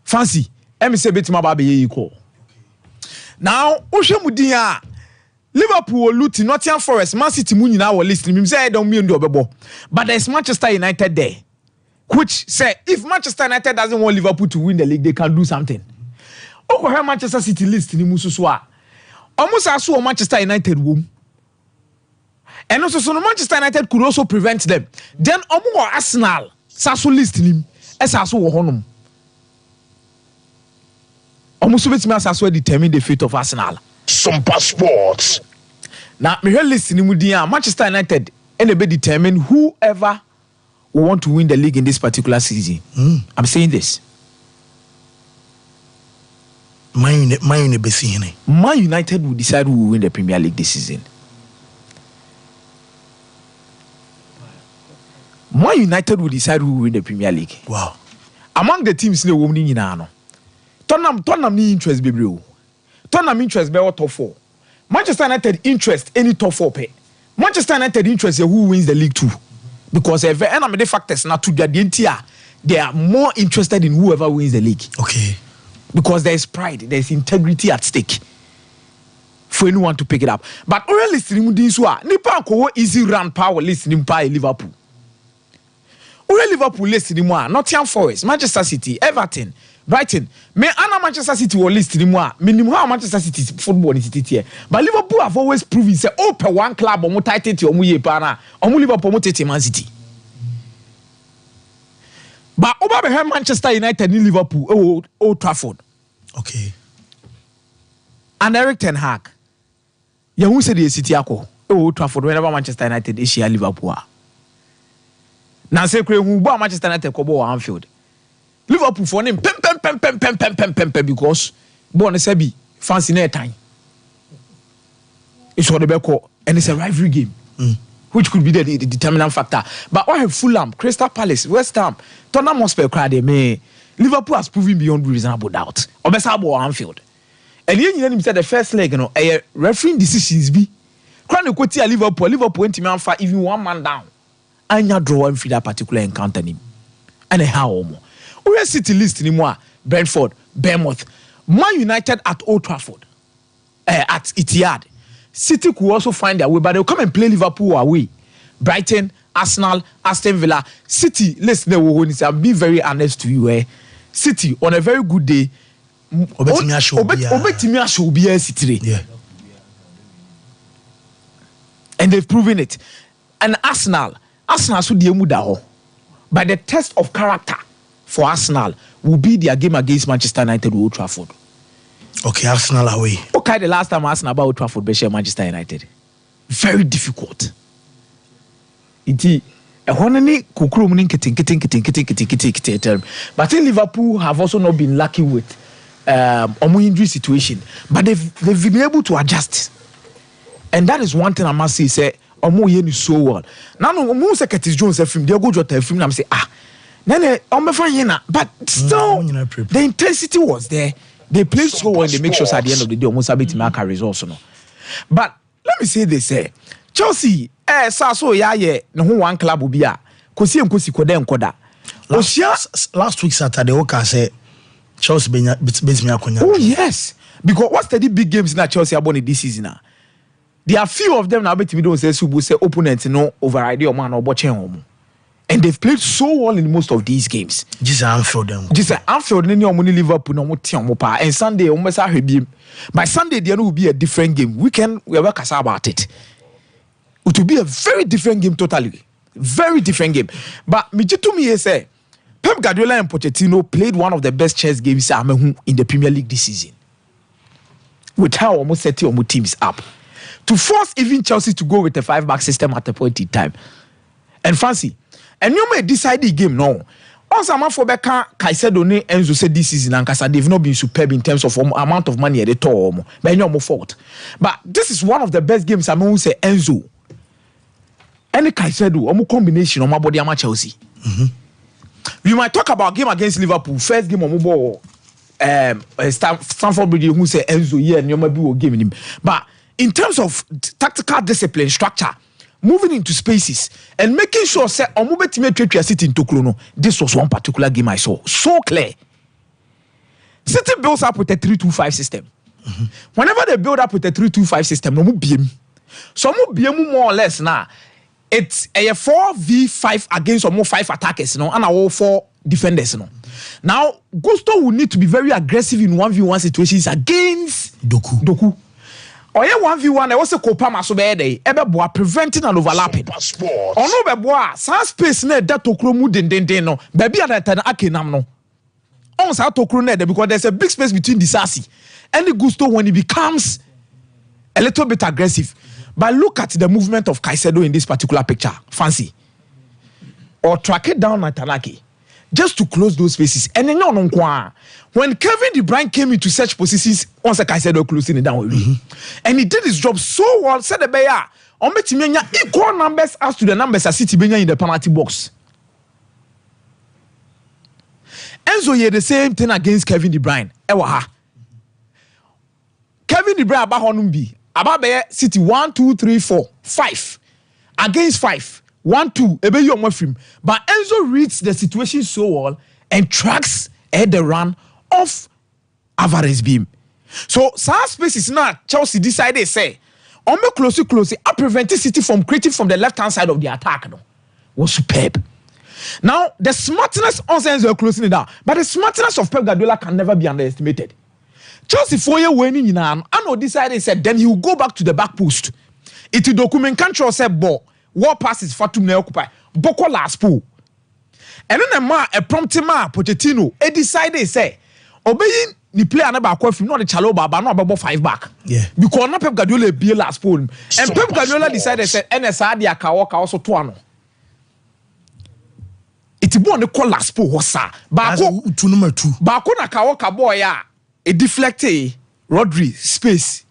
Fancy em say betima ba be equal. Now ohwemudin a Liverpool luti Nottingham Forest, Man City mu nyina wo list nim say don me ndo obebo. But there's Manchester United there, which say if Manchester United doesn't want Liverpool to win the league, they can do something. Oko Manchester City list ni mususu a almost as so Manchester United wom. And also so Manchester United could also prevent them. Then omo Arsenal saso list nim esaso wo honom. Almost betimi asaso determine the fate of Arsenal. Sompa Sports. Now me hear list ni mudin Manchester United and be determine whoever will want to win the league in this particular season. I'm saying this. Man United will decide who will win the Premier League this season. Man United will decide who will win the Premier League. Wow. Among the teams in the woman in Ano. Tottenham ni interest baby. Tottenham interest be top 4. Manchester United interest any top 4 pay. Manchester United interest who wins the league too. Because the factors not to they are more interested in whoever wins the league. Okay. Because there is pride, there is integrity at stake for anyone to pick it up. But all listening this one, nipa ko easy run power listening by Liverpool. All Liverpool listening more, Nottingham Forest, Manchester City, Everton, Brighton. Me ana Manchester City will listening more. Minimum how Manchester City football is here. But Liverpool have always proven say per one club omo title ti omo ye pa omo Liverpool omo tete Man City. But over behind Manchester United in Liverpool, Old Trafford. Okay. And Eric Ten Hag. You who said the City ako Old Trafford whenever Manchester United is here Liverpool. Now say who bought Manchester United kobo Anfield. Liverpool for him pem because born sebi fancy na time. It's what the beko and it's a rivalry game. Which could be the determinant factor. But I have Fulham, Crystal Palace, West Ham, Tottenham Hotspur crowd me. Liverpool has proven beyond reasonable doubt. Obesabo Anfield. And you said the first leg, refereeing decisions be. Crown the quote Liverpool went to fight even one man down. And you draw him for that particular encounter him. And how we City list anymore. Brentford, Bournemouth, Man United at Old Trafford, at Etihad. City could also find their way, but they'll come and play Liverpool away. Brighton, Arsenal, Aston Villa, City. Listen, I'm being very honest to you. City on a very good day. Obetimia should be a City. Yeah. And they've proven it. And Arsenal should be a but the test of character for Arsenal will be their game against Manchester United at Old Trafford. Okay, Arsenal away. Okay, the last time Arsenal about Old Trafford be Manchester United. Very difficult. Iti ehonani kukuru mu kitten. But in Liverpool have also not been lucky with injury situation. But they've been able to adjust. And that is one thing I must say omo ye ni so well. Now no say Curtis Jones film, they go jota film and say nene but still the intensity was there. They played so well, they make sure at the end of the day almost a bit mark results. But let me say this: Chelsea, no one club will be last week Saturday, okay, say Chelsea beats me. Oh yes, because what's the big games that Chelsea are born this season now? There are few of them now. Bet me don't say opponents override your man or watching home. And they've played so well in most of these games. Just Anfield them. Anfield any money Liverpool no mopa. And Sunday almost by Sunday there will be a different game. Weekend we work about it. It will be a very different game totally. Very different game. But to me say Pep Guardiola and Pochettino played one of the best chess games in the Premier League this season. with how almost setting almost teams up to force even Chelsea to go with a 5-back system at a point in time. And fancy, and you may decide the game no. Also, man for Becca, Caicedo ne Enzo said this season and Casa they've not been superb in terms of amount of money at the top. But no more fault. But this is one of the best games. I'm going to say Enzo. Any Caicedo, omu combination on my body ama Chelsea. We might talk about game against Liverpool. First game on ball. Stamford Bridge who say Enzo yeah and you might be game in him. But in terms of tactical discipline, structure, moving into spaces and making sure say Omube team City in Tokrono. This was one particular game I saw so clear. City builds up with a 3-2-5 system. Whenever they build up with a 3-2-5 system, no more BM. So more BM more or less now. It's a 4v5 against almost 5 attackers, and all 4 defenders, Now, Gusto will need to be very aggressive in 1v1 situations against Doku. Or 1v1, there was a Kopama so bad day, preventing and overlapping. Or no, beboa, some space net that Tokromu no, baby at an akinam no. On South Tokro because there's a big space between the Sassi and the Gusto when he becomes a little bit aggressive. But look at the movement of Caicedo in this particular picture. Fancy. Or track it down at Tanaki. Just to close those spaces. And then when Kevin De Bruyne came into such positions, once a Caicedo closing it down. And he did his job so well, said the Bayer, equal numbers as to the numbers as City in the penalty box. Enzo did the same thing against Kevin De Bruyne. Kevin De Bruyne about Honumbi. About City 1, 2, 3, 4, 5 against 5, 1, 2. But Enzo reads the situation so well and tracks at the run of Alvarez beam. So some spaces now Chelsea decided say, on me closely, I prevented City from creating from the left hand side of the attack. No, was superb. Now the smartness on Enzo closing it down, but the smartness of Pep Guardiola can never be underestimated. Chelsea 4 year winning in an Ano decided said then he will go back to the back post. It will document control said ball. War passes Fatum ne occupy. Boko last pool. And then a prompt Pochettino decided say obeying the player never acquired from not the Chaloba but not about 5 back. Yeah. Because not Pep Guardiola be last pool. And Pep Guardiola decided said NSA dia Kawaka also tuano. It will be call last pool was sir. Bako to number 2. Bako na Kawaka boy ya. A deflected Rodri space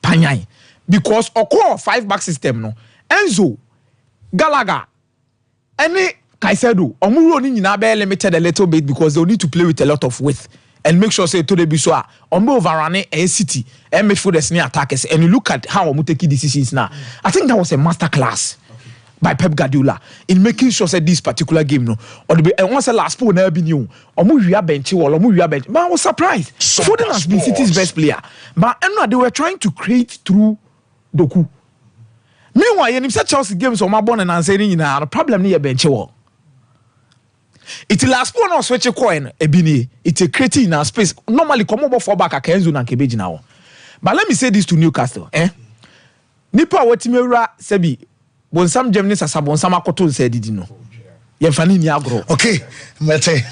Panyai because a core 5-back system no Enzo Gallagher any Caicedo Omuro ni na be limited a little bit because they need to play with a lot of width and make sure say to the biswa Omo overrunning a City and midfielders near attackers and you look at how Omo take decisions now. I think that was a master class by Pep Guardiola in making sure that this particular game no or the once the last pool never been new or bench but I was surprised Foden has been City's best player but they were trying to create through Doku. Meanwhile you said Chelsea games on my born and answering the problem near bench it last pool no switch coin ebini it's a creating in our space normally come over 4 back Kenzo and Kebeji now but let me say this to Newcastle Nipa wetimewura sebi Bonsam Germany sasa bonsam akoto nse didi no. Ye fani ni agro. Okay, mete.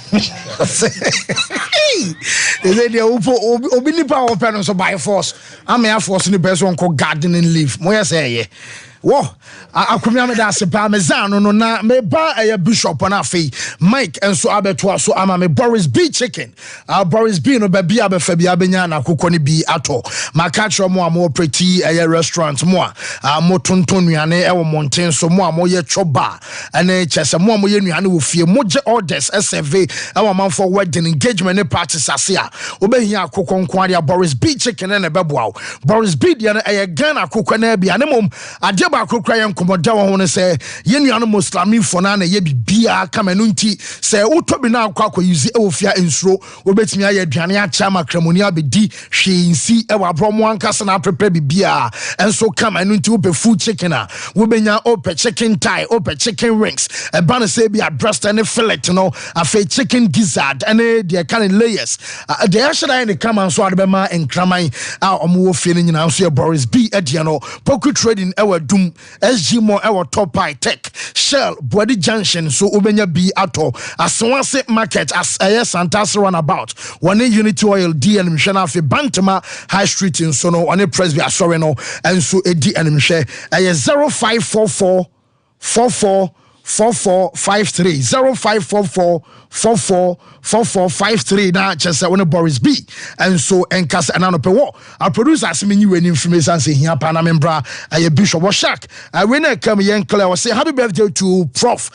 They dey obi nipa open so by force. Am ya force ni person ko gardening leave. Mo ye say ye. Wo akomia me da se parmesan no na me ba bishop na afei Mike enso abeto so ama me Boris B chicken Boris B no ba bia befa bia benya na kokko ne bi ato maka tro mo am pretty restaurant mo mo tonton nuane wo monten so mo am ye choba ene chese mo am ye nuane wo fie mo je orders SV e man for wedding engagement ne parties ase a obehia kokko nko ade Boris B chicken ne beboa Boris B dia na Ghana kokko na bia ne mom ade ba kokra yan komoda wo ne se ye nuane muslimi fo na ye bibia kamanu nti se utobi na akwa use e wo fia ensuro obetimi aye aduane a chama kramoni abedi hweinsi e wa bromo ankasa na prepare bibia enso kamanu nti wo pe food chicken a wo benya ope chicken thigh ope chicken rings e ban se bia breast and fillet no afa chicken gizzard and the kind of layers the actually in the come so ade be ma enkraman a omo wo fie ni nyina so Boris B e no poku trading e wa dum Adum, SG Mo Ewa Topai Tech, Shell, Body Junction, so Ubenya B Ato, Aswanse Market, as Santas runabout, one Unity Oil, D and Mshana Fi Bantama High Street in Sono, one Presby Asoreno, and so a D and Mshe, 0544 4453 0544444453 na chese one Boris B and so enkas ananope wo our producers mean you any information say here pa na membra Bishop Washak we na come yen clear we say happy birthday to Prof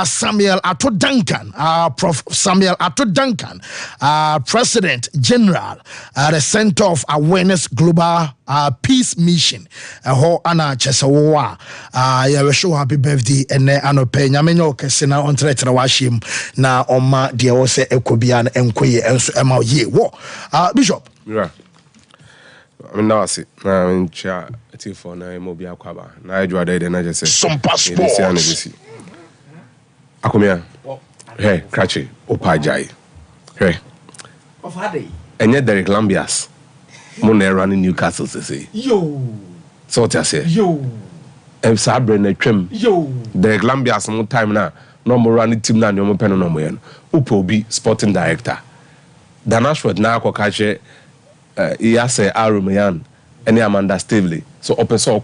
Samuel Ato Duncan Prof Samuel Ato Duncan President General the Center of Awareness Global Peace Mission ho ana chese wo we show happy birthday and anope nyamenyo kese na on tretre wa him na oma de wo se ekobia na enkoye enso ema ye wo Bishop yeah I mean now see na ncha for na mo bia kwaba na adwa de na je say some passports akomia hey krachi opajai hey of hade enye Derek Lambias mo na run Newcastle say yo so what I say yo em sabre na twem yo Derek Lambias mo time na no more running team na no mo pen no mo yen upobi sporting director Danashworth na akoka che Iyase Arumayan any Amanda Stavely so open so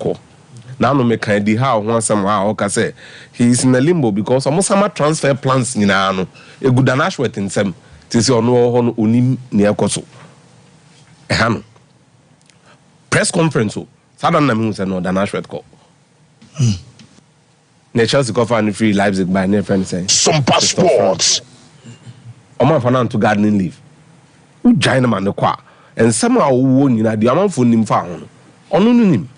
now no make kind how one somehow okay say he is in a limbo because almost some transfer plans ni na no e good Danashworth in sem ti say ono ho onim ne ekoso no press conference so sadan na me say no Danashworth ko ne Chelsea go for free Leipzig by ne friend say some passports Oman for now to gardening leave u China man the kwa and somehow wo nyina the amount for nim fa ho ono no nim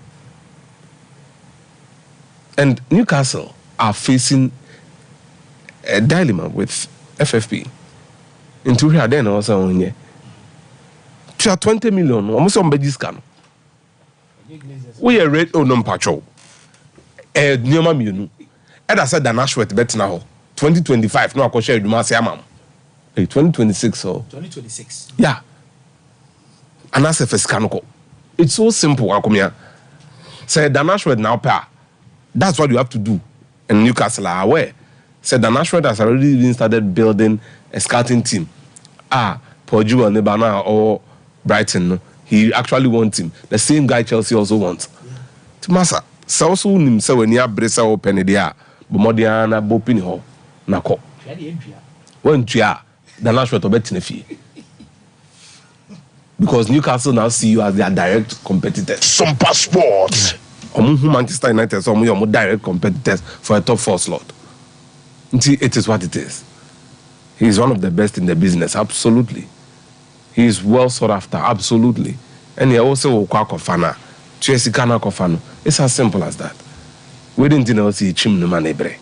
and Newcastle are facing a dilemma with FFP into here then also onye 20 million almost on bediscan we are rate no patrol nyoma mienu e da said Danashworth bet na ho 2025 no akosha adwuma se amam 2026 or 2026 yeah and that's a fiscal it's so simple akomia say Danashworth now pa that's what you have to do and Newcastle are aware said Danashworth has already even started building a scouting team Paul Jewell Nebana or Brighton no? He actually wants him the same guy Chelsea also wants to massa so also nim say when you bresa open dia but modiana bopini ho nako when tua Danashworth obet na fie because Newcastle now see you as their direct competitors some passports Manchester United so more direct competitors for a top 4 slot. It is what it is. He is one of the best in the business, absolutely. He is well sought after, absolutely. And he also Kwakofana, Chelsea Kana Kofano. It's as simple as that. We didn't know see Chim no manebre.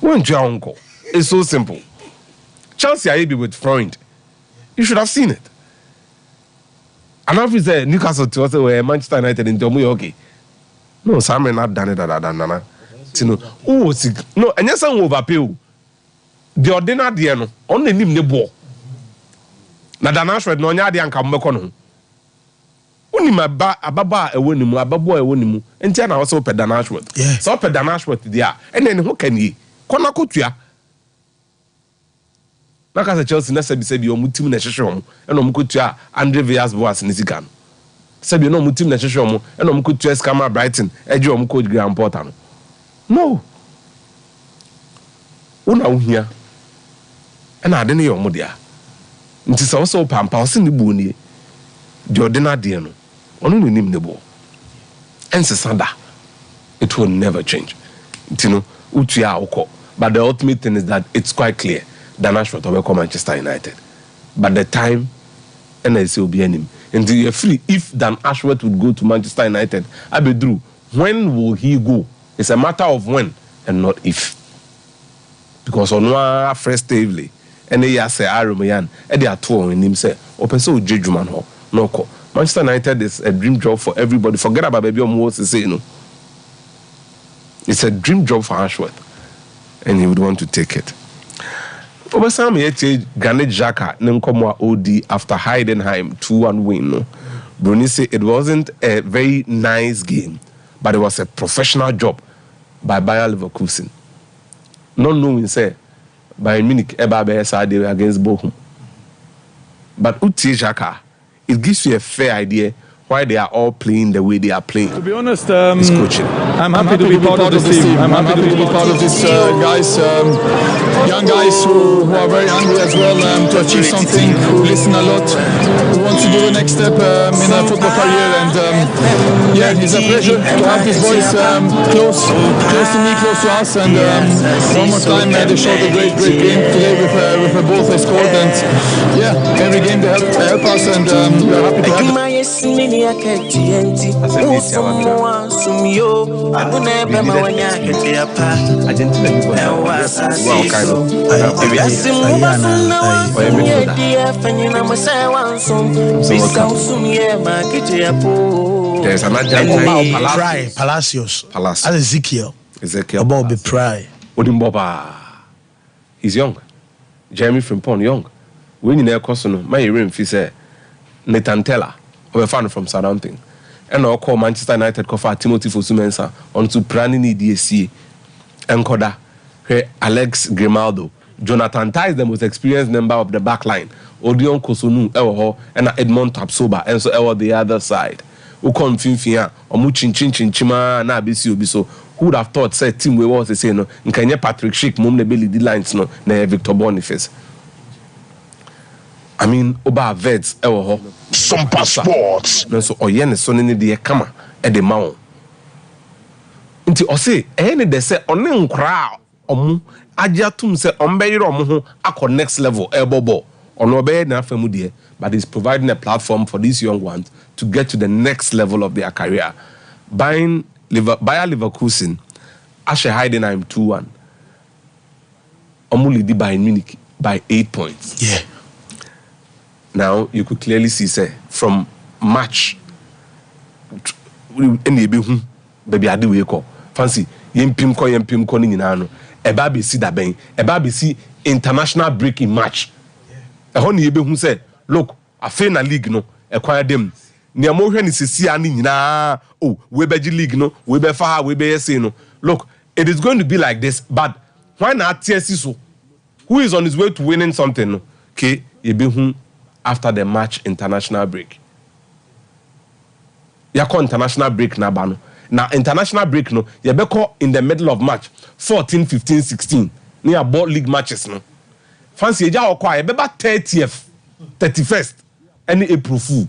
When your uncle, it's so simple. Chelsea are with Freund. You should have seen it. And if you say Newcastle to us where Manchester United in Domu okay. No, Sam not done it that. Oh, no, and yes, I'm overpay. The ordinary diano only name the ball. Na Danashworth no nya de anka mmeko no. Uni ababa ewoni mu ababo ewoni mu. Enti na also pe Danashworth. So pe Danashworth dia. Ene ne ho kani. Kona kotua. Na ka se Chelsea na sebi omutim na hwehwe omu. Ena omu kotua Andre Villas-Boas ni sika no. Sebi no omutim na hwehwe omu. Ena omu kotua Scammer Brighton. Eje omu coach Graham Potter no. No. Una uhia. Ena ade ne yomu dia. Nti so so pampa o se ne bu nie. The ordinary de no. Onu no nim ne bo. Ensesada. It will never change. You know, utua okọ. But the ultimate thing is that it's quite clear. Danashworth will come Manchester United. But the time NSC will be him. Until you're free, if Danashworth would go to Manchester United, Abedru, when will he go? It's a matter of when and not if. Because on one first stably, and they say Arumayan, and they are two in him say, open so Jejuman ho, no call. Manchester United is a dream job for everybody. Forget about baby Omo say no. It's a dream job for Ashworth, and he would want to take it. Over some yet Granit Xhaka Nkomwa OD after Heidenheim 2-1 win. No, Bruni say it wasn't a very nice game, but it was a professional job by Bayern Leverkusen. Not knowing, say, Bayern Munich against Bochum. But it gives you a fair idea why they are all playing the way they are playing. To be honest, it's coaching. I'm happy to be part of this team. I'm happy to be part of these guys, young guys who are very hungry as well to achieve something, who listen a lot, who want to do the next step in their football career. And yeah, it's a pleasure to have these boys close to me, close to us. And one more time, they showed a great game today with a goal they scored. And yeah, every game they help us, and we're happy to have them. I there's another Palacios. As Ezekiel about the Pry. He's young. Jeremy Frimpong young. When you know my rim say Nathan Teller, a fan from Southampton, and I'll call Manchester United for Timothy Fosu-Mensah onto Pranini DSC and Koda, Alex Grimaldo. Jonathan Tye is the most experienced member of the back line. Odion Kosunu, and Edmond Tapsoba, and so the other side. Who come Finfia, or Muchin na Bisi Obiso. Who would have thought, say, Team we was the same, no, in Kenya Patrick Schick, Mum Belly D lines, no, na Victor Boniface. I mean, Oba Vets, Sompa Sports. No, so Oyen is sonning the Kama at the Mount. Until I say, any they say, on crowd, Ajatum say, on Bayro, Ako next level, elbow, on Obey Nafamudie, but is providing a platform for these young ones to get to the next level of their career. Bayern Leverkusen, Asher Heidenheim 2-1. Omuli di Bayern Munich by 8 points. Yeah. Now you could clearly see, say, from March, baby adi we call fancy yempim ko ni nyina no eba be si da ben eba be si international break in March. Ehon ye be hu say look afa na league no ekwan dem ne mo hwe ni sisi ani nyina we be league no we be fa we be say no look it is going to be like this, but why not TSC so who is on his way to winning something no okay ye be hu after the March international break. Yako international break na ba no. Now international break no, you be call in the middle of March, 14, 15, 16. Near board league matches no. Fancy eja okwa you be ba 30th, 31st, any April Fool.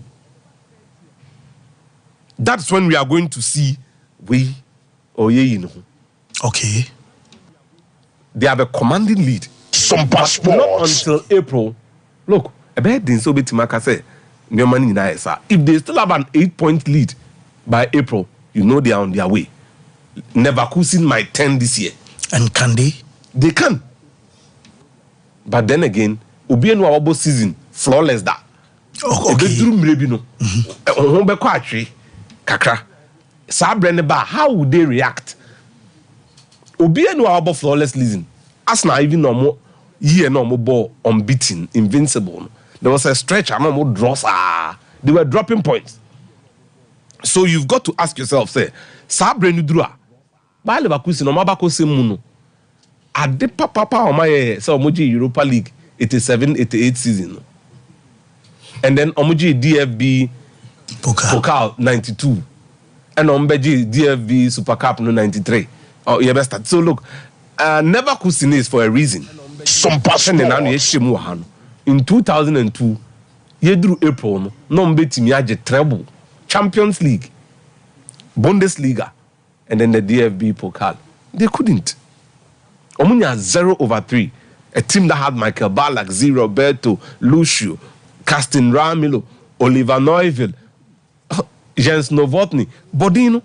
That's when we are going to see we or ye know. Okay. They have a commanding lead. Sompa Sports. Not until April. Look, a bad thing so Betimaka say, no money in ISA. If they still have an 8-point lead by April, you know they are on their way. Leverkusen might turn this year. And can they? They can. But then again, Obienu Awabo season, flawless that. Oh, okay. Kakra. How would they react? Obienu Awabo flawless season. Asna even no more year no more ball unbeaten, invincible. There was a stretch, no more draws. They were dropping points. So you've got to ask yourself, say, Sabre Nudrua, by Leverkusen, no Mabako Semuno. At the papa on my Omoji Europa League 87-88 season. And then Omoji DFB Pokal 92. And Ombeji DFB Super Cup no 93. Oh, yeah, best. So look, Leverkusen is for a reason. Some person in 2002, ye drew April, no mbeti treble, Champions League, Bundesliga, and then the DFB Pokal. They couldn't. Omunya 0/3. A team that had Michael Ballack, Z. Roberto, Lucio, Carsten Ramilo, Oliver Neuville, Jens Novotny, Bodino.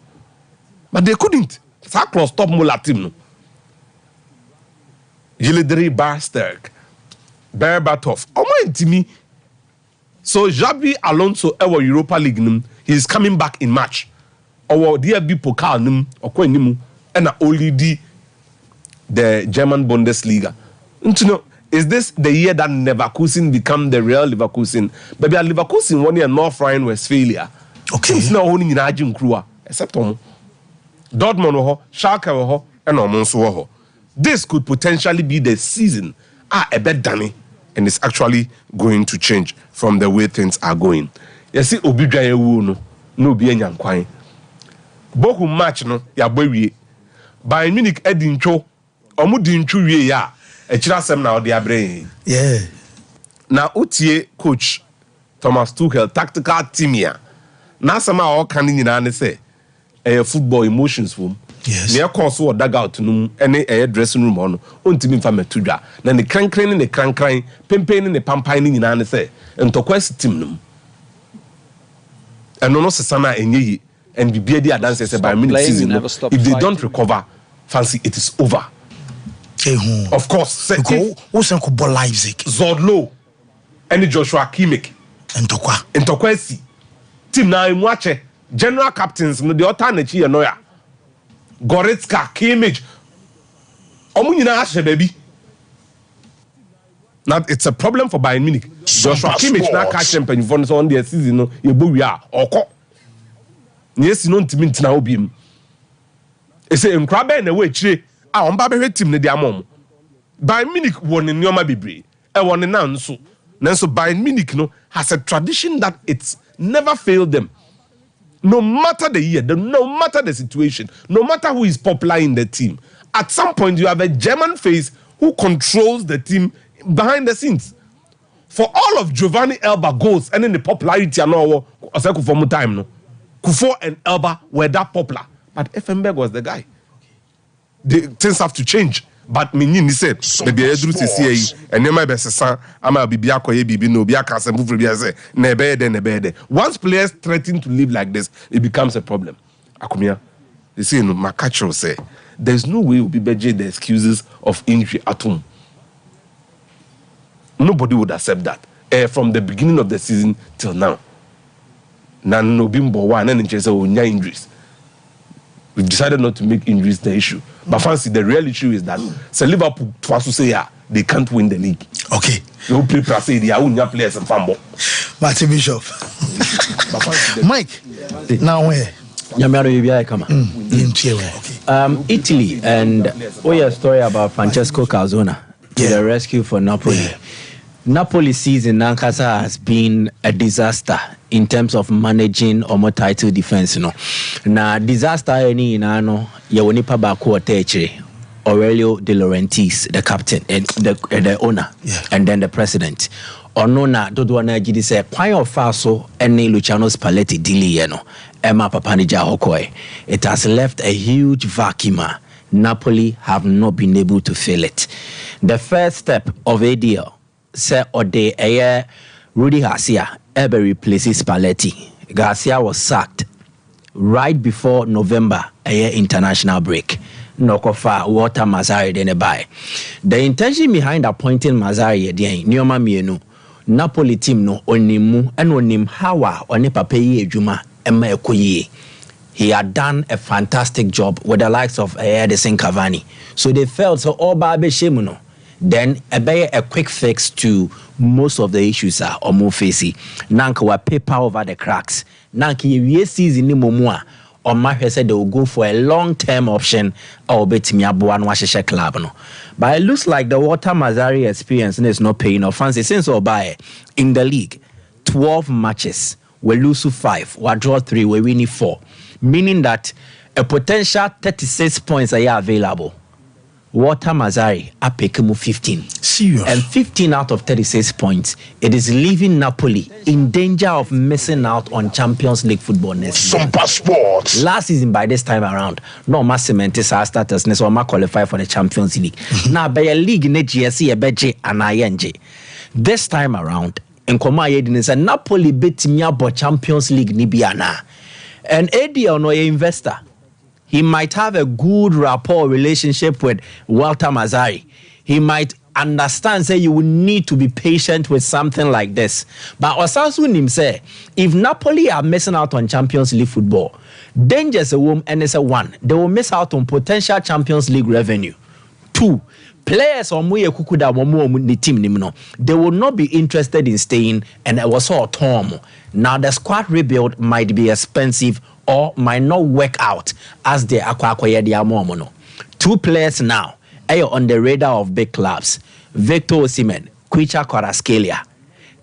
But they couldn't. Sakros stop Mula team. No. Yilidri Barsterk, Berbatov, Omo so Xabi Alonso our Europa League he is coming back in March. Our DFB Pokal and only the German Bundesliga. Is this the year that Leverkusen become the real Leverkusen? Maybe Leverkusen 1 year North Rhine-Westphalia. Okay. It's not only in Arjun Krua, except Dortmund wɔ hɔ, Schalke wɔ hɔ, and ɔmo nso wɔ hɔ. This could potentially be the season a bit done, and it's actually going to change from the way things are going. You see, obi dwan ewu no obi enya nkwan. Bohu match no ya bowie. Bayern Munich edintwo, omo dintwo wie ya. Echira sem na odi abre. Yeah. Na utie coach Thomas Tuchel tactical team ya. Na some a all kan nyina ne say football emotions from. Yes. Ne course wo dugout no ene dressing room ho no ontimi mfa matudwa. Na ne krankran ne krankran pempen ne pampan ne nyina ne say ntokwa team no. Eno no sesa na enye and bibia di adanse say by minute season no, if they don't recover fancy it is over. Of course, who's Uncle Bola Isaac? Zodlo and Joshua Kimmich. Ntokwa si. Team na imwache general captains no the alternative ya noya. Goretzka, Kimmich. Omu nyina ahye baby. Now it's a problem for Bayern Munich. Joshua Kimmich na catch them for on the season no ye bo wi a okọ. Yes no ntimi ntina obiem. E say nkra be na we chire a on ba be team ne dia mom. Bayern Munich won in Nyoma Bebre. E won na nso. Nanso Bayern Munich no has a tradition that it's never failed them. No matter the year, no matter the situation, no matter who is popular in the team, at some point you have a German face who controls the team behind the scenes. For all of Giovanni Elba goals and in the popularity and all, for time no, Kufo and Elba were that popular, but Effenberg was the guy. Things have to change. But Minini said, maybe I do to see and then my best son, I'm a bibia bibi no biaka some move nebede. Once players threaten to live like this, it becomes a problem. Akumia, you see, my catcher say, there's no way we'll be budget the excuses of injury at home. Nobody would accept that from the beginning of the season till now. No bimbo one and just injuries. We've decided not to make injuries the issue. But fancy, the real issue is that Liverpool twice to say they can't win the league. Okay. You play Prostate, they are players and fambo. Martin Bishop. Mike, now where? Italy, and a story about Francesco Calzona to the rescue for Napoli. Yeah. Napoli season Nankasa has been a disaster in terms of managing or title defense. Na disaster any inano yawonipa baku oteche Aurelio De Laurentiis, the captain and the owner, and then the president. Onona dodwana gidi say kwan ofaso ene Luciano Spalletti dili Emma Papanija Hokoi. It has left a huge vacuum. Napoli have not been able to fill it. The first step of a deal say Ode Rudy Garcia ever replaces Spalletti. Garcia was sacked right before November international break. Nokofa Walter Mazzarri dene buy. The intention behind appointing Mazzarri Nyoma Mienu Napoli team no onimu and onim hawa oni papeyi ejuma ema ekoyi. He had done a fantastic job with the likes of Edison Cavani. So they felt so all babe shemuno. Then a quick fix to most of the issues are more facey. Nanka wa paper over the cracks. Nanka ye season ni momua. Or my said they will go for a long-term option or bet me abuan washisha club no. But it looks like the Walter Mazzarri experience is not paying off. Fancy since or by in the league, 12 matches, we lose 5, we draw 3, we win 4. Meaning that a potential 36 points are available. Walter Mazzarri are picking 15. Serious. And 15 out of 36 points, it is leaving Napoli in danger of missing out on Champions League football next season. Sompa Sports. Last season, by this time around, no mass cemented our status, next one qualify for the Champions League. Now, by a league in the GSC, a BG and ING. This time around, in Koma Yedin is a Napoli beat me up Champions League Nibiana. And Eddie or no investor. He might have a good rapport relationship with Walter Mazzarri. He might understand, say, you will need to be patient with something like this. But Osasu Nim say, if Napoli are missing out on Champions League football, danger's a womb and it's a 1. They will miss out on potential Champions League revenue. 2, players on Muye Kukuda Momu the team Nimno, they will not be interested in staying and it was all Tom. Now the squad rebuild might be expensive or might not work out as they acquire their mono. 2 players now are on the radar of big clubs. Victor Osimhen, Kwicha Kvaratskhelia.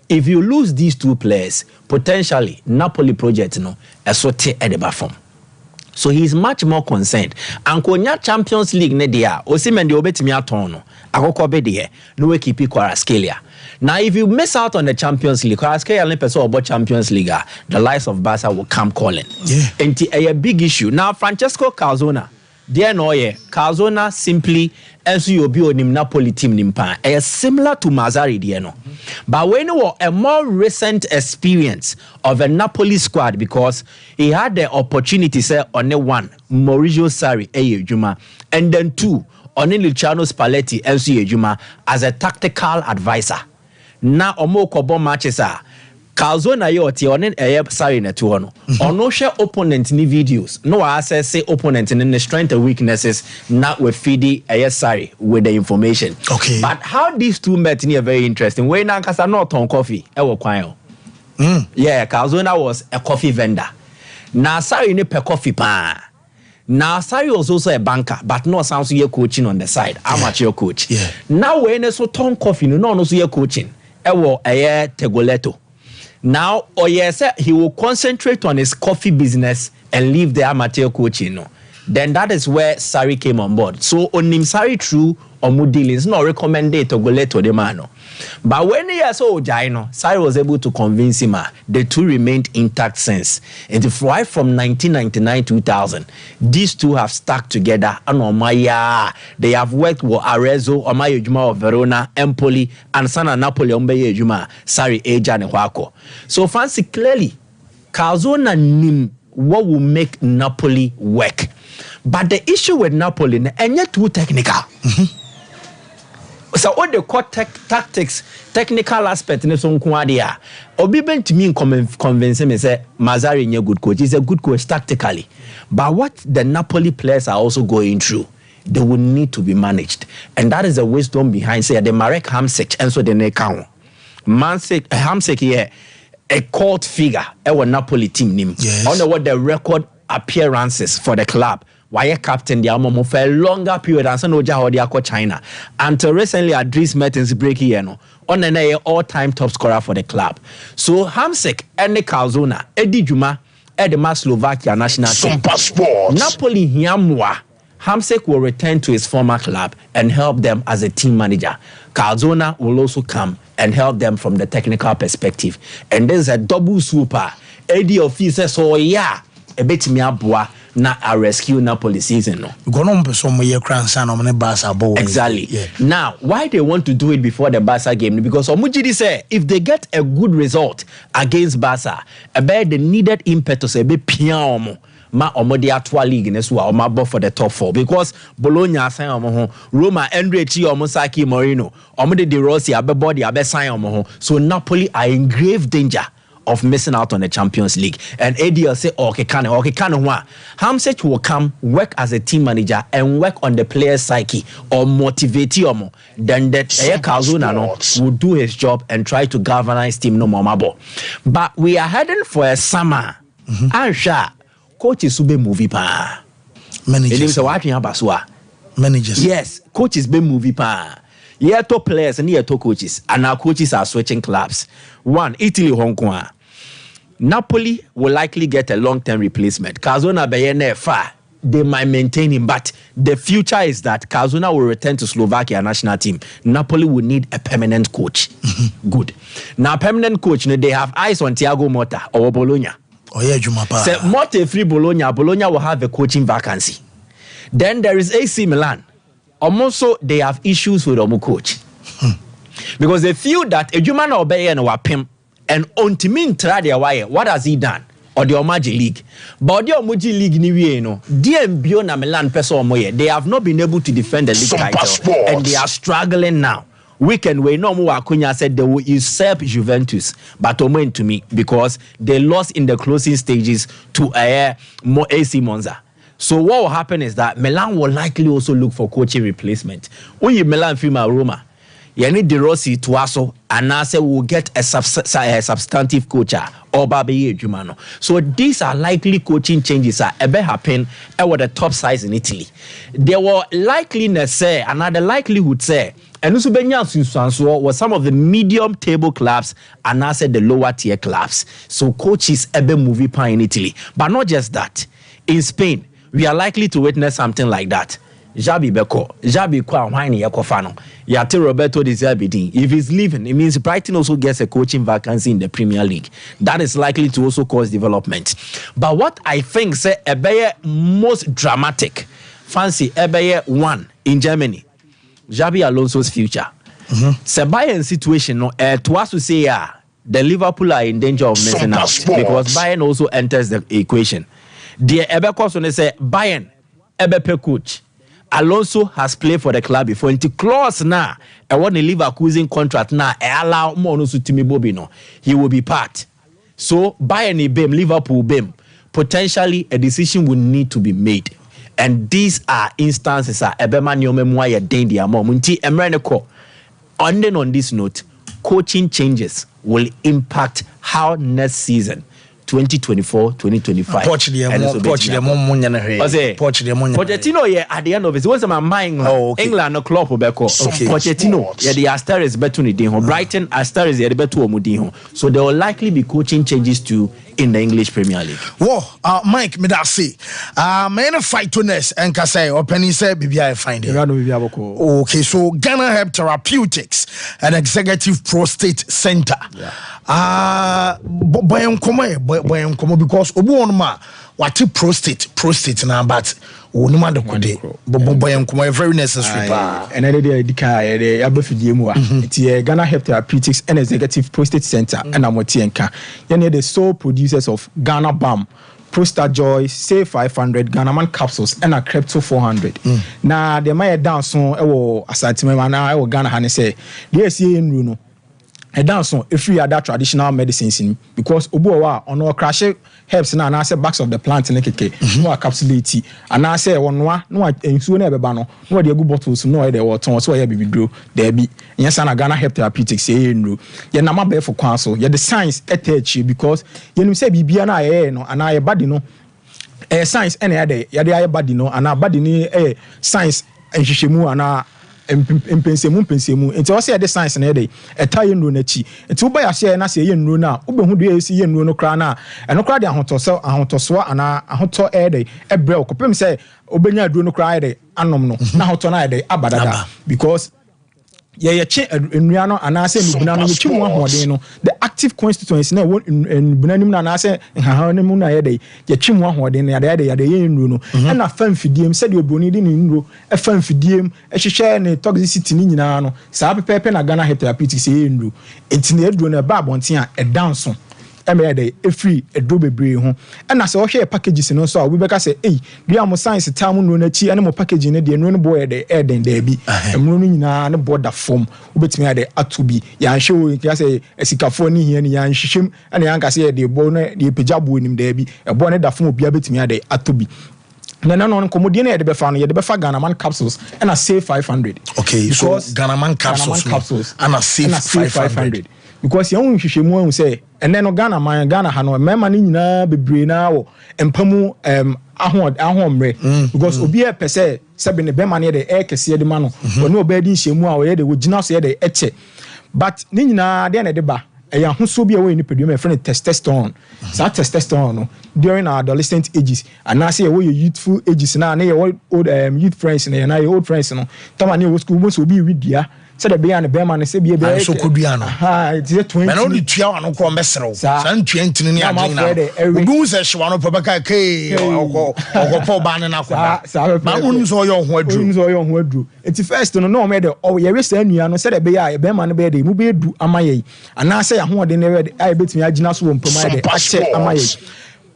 If you lose these 2 players, potentially Napoli project a sort at the bottom. So he's much more concerned. And Konya Champions League ne dia, Osimhen de obetimi atono. Akoko be de no we keep Kvaratskhelia. Now if you miss out on the Champions League, Kvaratskhelia only person about Champions League, the likes of Barca will come calling. Yeah. And a big issue. Now Francesco Calzona, dear Noye, Calzona simply as you be on Napoli team nimpa is similar to Mazzarri Dieno. But when you a more recent experience of a Napoli squad because he had the opportunity say on the 1 Maurizio Sarri Juma and then 2 on Luciano Spalletti Juma as a tactical advisor. Now omo kobo matches are Calzona yoti on Sarri na to ono. Ono share opponent ni videos. No access say opponent in the strength and weaknesses not with Fidi Sarri with the information. Okay. But how these 2 met are very interesting. When Nankasa not on coffee, yeah, Calzona was a coffee vendor. Now Sarri ne pe coffee pa. Now Sarri was also a banker, but no sounds you coaching on the side. Amateur coach. Yeah. Now when so ton coffee, no so you coaching. Tegoleto. Now, he will concentrate on his coffee business and leave the amateur coaching. Then that is where Sarri came on board. So, on him Sarri through Omu dealings, no recommended to go let to the man. But when he saw Jaino, Sarri was able to convince him. The 2 remained intact since. And right from 1999-2000, these 2 have stuck together. And Omaya, they have worked with Arezzo, Omaya Juma of Verona, Empoli, and Sana Napoli, Ombeye Juma, Sarri, Eja, and Wako. So fancy clearly, Calzona knew what will make Napoli work. But the issue with Napoli, and yet too technical. So all the core tactics, technical aspect in some quadia. Obi ben to me convince me say Mazzarri is a good coach. He's a good coach tactically. But what the Napoli players are also going through, they will need to be managed. And that is the wisdom behind say the Marek Hamsik and so the Nekao. Hamsik here, a cult figure, our Napoli team name. Yes. I don't know what the record appearances for the club. Why captain the Amomo for a longer period and no Jahodiako China. Until recently Adris Mertens break here on an all-time top scorer for the club. So Hamsik and the Calzona, Eddie Juma, Edema Slovakia national team. Sompa Sports. Napoli Hiamwa. Hamsik will return to his former club and help them as a team manager. Calzona will also come and help them from the technical perspective. And there's a double super. Eddie officer so yeah, a bit me abwa. Na a rescue Napoli season no. Exactly. Yeah. Now, why they want to do it before the Barca game? Because Omujidi say if they get a good result against Barca, about the needed impetus a bit piano. Ma omodi atwa league nesu a omabo for the top 4 because Bologna assign omo Roma Andre Chi omo Saki Moreno omodi De Rossi abebody abesign omo so Napoli are in grave danger of missing out on the Champions League. And ADL say, okay, Hamsik will come, work as a team manager and work on the player's psyche or motivate them. Then that Calzona will do his job and try to galvanize team no more. But we are heading for a summer. Ansha, coach is be movie pa. Managers. Yes, coach is be movie pa. Yeah, top players and top coaches, and our coaches are switching clubs. 1, Italy, Hong Kong. Napoli will likely get a long-term replacement. Calzona Bayern far, they might maintain him, but the future is that Calzona will return to Slovakia national team. Napoli will need a permanent coach. Good. Now, permanent coach, they have eyes on Thiago Motta or Bologna. Oh yeah, Jumapa. So Motta free Bologna will have a coaching vacancy. Then there is AC Milan. Also, they have issues with Omu coach. Because they feel that Ejuma obey and wapim and Ontimin Tradia, what has he done? Or the Omaji League. But the Omaji League ni no. DMBO na Milan peso omoye. They have not been able to defend the league title. And they are struggling now. Weekend where no more Akunya said they will usurp Juventus, but omen to me because they lost in the closing stages to AC Monza. So what will happen is that Milan will likely also look for coaching replacement. When you Milan film Roma, Yeni De Rossi to also, and I say we'll get a substantive coach or Babi Jumano. So these are likely coaching changes that ever happen at the top sides in Italy. There were likeliness say, another likelihood say, and also Benyan was some of the medium table clubs and I said the lower tier clubs. So coaches ever movie pan in Italy. But not just that. In Spain, we are likely to witness something like that. Jabi Beko, Jabi Kwa Wine Yakofano, Yate Roberto de Zabidin. If he's leaving, it means Brighton also gets a coaching vacancy in the Premier League. That is likely to also cause development. But what I think say Ebeye most dramatic, fancy Ebeye one in Germany, Jabi Alonso's future. The Bayern situation, no, to us to say the Liverpool are in danger of missing out because Bayern also enters the equation. The Ebeko say Bayern Ebepe coach. Alonso has played for the club before. Into clause now, I want a Leverkusen contract now. I allow more to Timi Bobino. He will be part. So Bayern Bem, Liverpool Bem. Potentially a decision will need to be made. And these are instances that Ebema Nyomemwa Dendi Amo Munti Emreneko. Ending on this note, coaching changes will impact how next season 2024-2025. Pochettino at the end of it was my mind. England no club Beko. Pochettino the Asteris betu Brighton Asteris the betu omudinho. So there will likely be coaching changes too in the English Premier League. Mike, me that say, man fight to ness and Kasai opening say BBI find it. Okay, so Ghana Help Therapeutics, an executive prostate center. Boy because obu onuma wati prostate na but onuma de kode boy very necessary and the abafidie mu a Ghana Help Therapeutics and executive prostate center and amoti enka ye the sole producers of Ghana Balm, Prostate Joy, Say 500, Ghana Man capsules, and a Crypto 400. Now, the Maya dance on a aside I will Ghana Hane say, yes, ye in Runo. A dance on if we are that traditional medicines in because Obuawa on our crash helps now and I say backs of the plant in a no capsulity and I say one no soon ever bano, no the good bottles, no idea what on so I be withdraw there be yes and Ghana Help Therapeutics say no you're not bear for counsel you're the science attach you because you say Bibiana no and I body no science any other yada body no and our body ni science and shishemu and mpensemu nti o say the science na dey etaye nro na chi nti wo ba ya share na say ye nro na wo be hu do esi ye nro no kra na eno kra de ahotoso ana ahoto dey ebre okopem say obenya aduro no kra dey anom no na ahoto na dey abadada because ye che nnua no ana say nubuna no ye chi mu ahoden no the active constituency na nubuna nim na ana say hahanem na ye dey ye chi mu ahoden na ye dey ye nru no na famfidiem say de obroni di nru e famfidiem e hwehwe ne toxicity ni nyina no saa pepepe na Ghana Help Therapeutics ye nru enti na eduro na ba abonten a e danso emede e free e do bebre ho na se wo hwe packages no so a we beka say dua mo science tam no na chi ene mo package ne de no boy de eden da bi emro no nyina ne border form wo betimi ade atobi ya hwe wo ya say esikafo ni hia ni ya hwehwem ene ya nka say de bo no de pejabo nim da bi e bo ne da form obia betimi ade atobi no komodie na ye de befa no ye de befa Ghana Man capsules and a Say 500. Okay, so Ghana Man capsules and a Say 500 because you won hwehwemu say and then Ghana ha no mema ni nyina bebre na wo empamu ahomre because obi e pese sebe ne bema ne de kese de ma no oni obedi nhwemu a wo ye de wo gina so ye de eche but ni nyina de na de ba eya hoso bi a we ni pedum e friend testosterone so testosterone no during our adolescent ages and now say we youthful ages na na your old youth friends na your old friends no tama na school mo so bi widia say the be and be man say be be so kodua no it's 20 man only tua wa no ko mesrew san 20 ni agin na ogun se hwa no pobaka ke ogopo ba ne na koda ma unu so yo ho adru enti first no me de o ye we sa nua no say the be ya be man be de mu be du amaye ana say ya ho de ne ai betimi agina so wo mpoma de ache amaye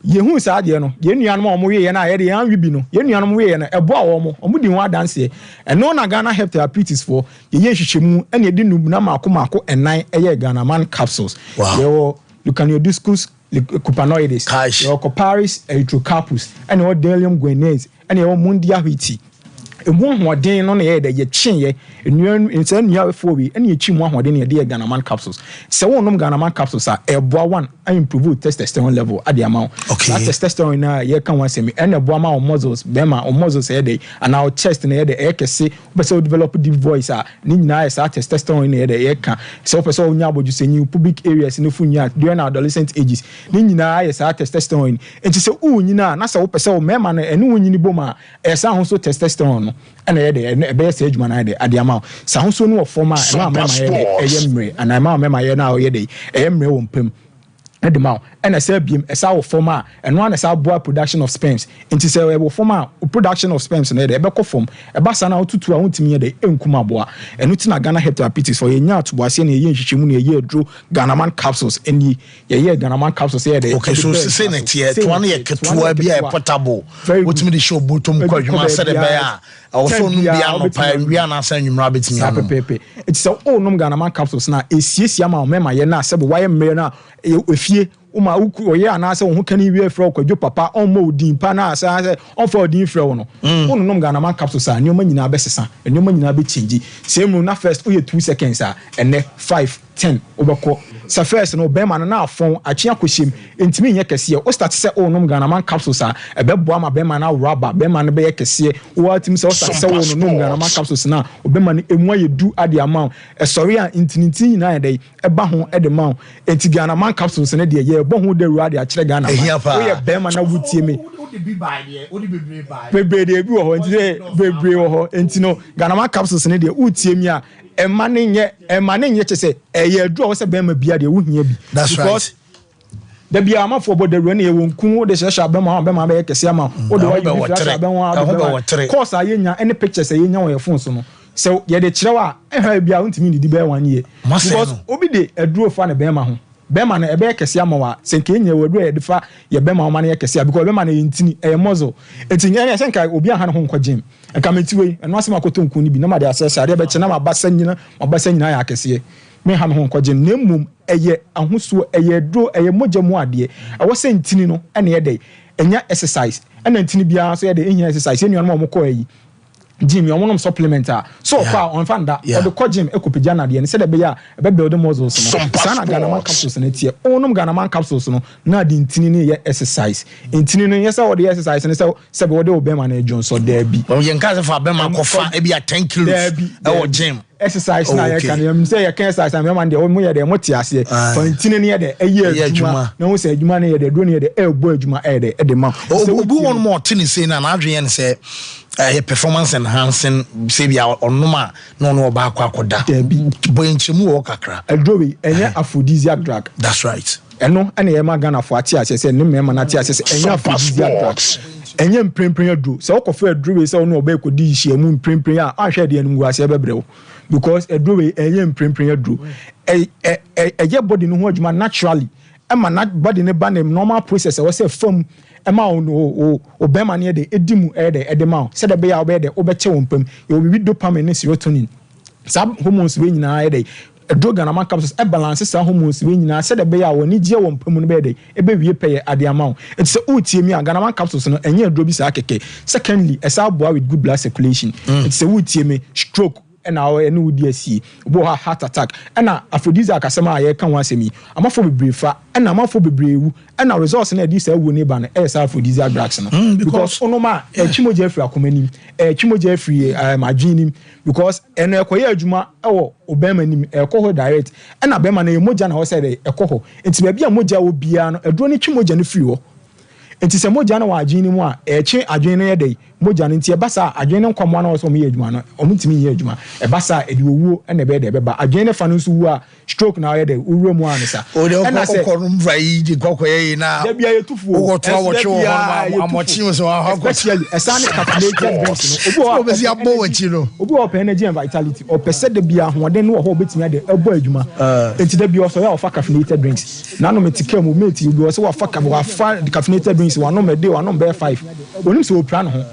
yehu saa de no ye nuanom omo we ye na ye de yan wibi no ye nuanom we ye na ebo a omo di ho adanse eno na Ghana Help Therapeutics for ye hwehwemu ene de nub na mako enan eye Ghana Man capsules ye Leucanodiscus cupanoides ye Coparis erythrocarpus ene Delium guenese ene ye Mundia hwiti emu ahoɔden no na yɛ de yɛ kyen yɛ nsa nnua fo bi ɛna yɛ kyi mu ahoɔden na yɛ de yɛ Ghanaman capsules sɛ wɔnom Ghanaman capsules a ɛboa one I improve testosterone level at the amount that testosterone na yɛ kan one semi ɛna ɛboa ma muscles bɛma muscles yɛ de and our chest na yɛ de ɛyɛ kɛse wopɛ sɛ develop deep voice a ne nyinaa yɛ saa testosterone na yɛ de yɛ ka sɛ wopɛ sɛ wonya abɔdwesɛnyi pubic areas no fu nya during adolescent ages ne nyinaa yɛ saa testosterone nti sɛ nyinaa na sɛ wopɛ sɛ wo mɛma no ɛne wo nyini bom a ɛsa ho so testosterone no ɛna yɛ de ɛbɛyɛ sɛ adwuma na yɛ de ade ama sa ho so no wɔ fam a ɛma mɛma yɛ de ɛyɛ mmere ana ɛma mɛma yɛ na ɔyɛ de ɛyɛ mmere wɔ mpam edema ɛna sɛ biem ɛsa wɔ fam a ɛno ana sɛ aboa production of sperms nti sɛ ɛwɔ fam a production of sperms no yɛ de ɛbɛkɔ fam ɛba sa na wotutu a wontumi yɛ de ɛnkum aboa ɛno ti na Ghana hepatitis for yɛnya atoboaseɛ na yɛyɛ nhwehwɛmu na yɛyɛ aduro Ghanaman capsules ɛni yɛyɛ Ghanaman capsules yɛ de okay so say na tie to one yɛ ketewa bi a portable wotumi de show bottom kɔ adwuma sɛ de bɛyɛ a also no bia no pa wia na sɛ nwumra betimi ano pepe nti sɛ nom Ghanaman capsules na esiesia ma mɛma yɛ na sɛ wayɛ mmere na efie uma oye anase wo kani wie frɛ kwadwo papa ɔmɔ odin pa na asa sɛ ɔfa odin frɛ wo no wo nom Ghanaman capsules a nneɛma nyinaa bɛsesa nneɛma nyinaa bɛkyingi sɛ mu na first wo yɛ 2 seconds a ɛnɛ 5 10 wobɛkɔ sa first no bɛma na afɔn akye akɔhyem ntimi nyɛ kɛseɛ o start sɛ o nom Ghanaman capsules a ɛbɛboa ma bɛma na rubber bɛma no bɛyɛ kɛseɛ wo atim sɛ o start sɛ wo nom Ghanaman capsules na obɛma no emu ayɛ du ade ama ɛsɔre a ntininti nyinaa yɛ dɛ ɛba ho ɛde ma enti Ghanaman capsules ne de yɛ bɔ ho de ruade akyerɛ Ghana wo yɛ bɛma na wutie me bebree de bi wɔ hɔ enti bebree wɔ hɔ enti no Ghanaman capsules ne de wutie me a ɛma ne nyɛ kyɛ sɛ ɛyɛ aduru a wɔsɛ bɛma bia de wo hia bi because da bia amafo bɔ da ruane yɛ wonku de hyɛhyɛ bɛma bɛyɛ kɛse ama wo de wa yi flash bɛma course a yɛnya any pictures a yɛnya wɔ yɛ phone so no sɛ yɛ de kyerɛw a ɛha bia wontimi didi bɛyɛ 1 year because obi de aduru fa ne bɛma ho bɛma no ɛbɛyɛ kɛse ama wa sɛnke nya waduru yɛ de fa yɛ bɛma ma no yɛ kɛse because bɛma no yɛ ntini ɛyɛ muzzle enti nya yɛ sɛnka obi aha ne ho nkɔ gym ɛka metiwe ɛno asɛm akɔtɔ nku ni bi na ma de asɛsɛ ade bɛkyɛ na ma basa nyina yɛ akɛse me ha me ho nkɔ gym na mmom ɛyɛ ahosuo ɛyɛ duro ɛyɛ mogya mu adeɛ ɛwɔ sɛ ntini no ɛna yɛ de ɛnya exercise ɛna ntini biara so yɛ de ɛnya exercise ɛnua no ma ɔmo kɔ ayi gym your monum supplement so far on fanda or the co gym ekopija na de say de be ya be build muscles no sana Ghanaman capsules na tie onum Ghanaman capsules no na de ntini ne ye exercise ntini no yes or the exercise ne say be wo be man na John so there bi o ye nka se fa be man kofa e bia 10 kilos e wo gym exercise na ye kan you say you can exercise and man de mo ye de mo tie ase for ntini ne ye de eye adwuma na wo say adwuma ne ye de do ne ye de e bo adwuma e de ma obi one more tin say na adwen ne say performance enhancing say bia onuma no ba akoda boy nchemu wo kakra adrobi enye aphrodisiac drug that's right eno ene ye ma Ghana for ati ase ne mema na ati ase enye aphrodisiac drug enye mprempren adro se okofa adrobi se ono oba ekodi hia mu mprempren a ahwe de anungu ase bebrew because adrobi enye mprempren adro eye body no ho adwuma naturally ema na body ne ba ne normal process we say fam ema o be ma ne de edimu de ma se de be ya be de obeche wo mpam e obi dopamine ne serotonin sab hormones we nyina de drug Ghanaman capsules e balance sa hormones we nyina se de be ya woni gie wo mpam no be de e be wie peye ade ama it say utie mi Ghanaman capsules no enye adro bi sa keke secondly e sa boa with good blood circulation it say utie mi stroke and our new DSC, heart attack, and aphrodisiac asema ye kan wasemi. Amafo bebre fa, and amafo bebre and our results in this we neighbor na aphrodisiac drugs no. Because onoma chimo Jeffrey akomani, chimo Jeffrey magini because eno ekoye adwuma ewo obema nim ekoho direct and abema na emoja na ho say de ekoho. Enti ba bia moja obia no edro ni chimo je no free ho. Enti se moja na wa agini mu a eche adwene ye dey moja nti ebasa adwene nkwamo na so mo ye adwuma no omutimi ye adwuma ebasa edi owuo na be de beba adwene fa no so wu a stroke na ye dey uru mu anisa na se korum vai di kokoye na da bia yetufu wo to wo che wo amochi so ha ko especially esane calculated drinks no obi si abo wachi no obi o pe energy and vitality o pese da bia hoden no ho betimi ade ebo adwuma enti da bia so ya o fa caffeinated drinks na no metika mu mate you go so wa fa caffeinated drinks wa no me dey wa no be 5 onim so opra no ho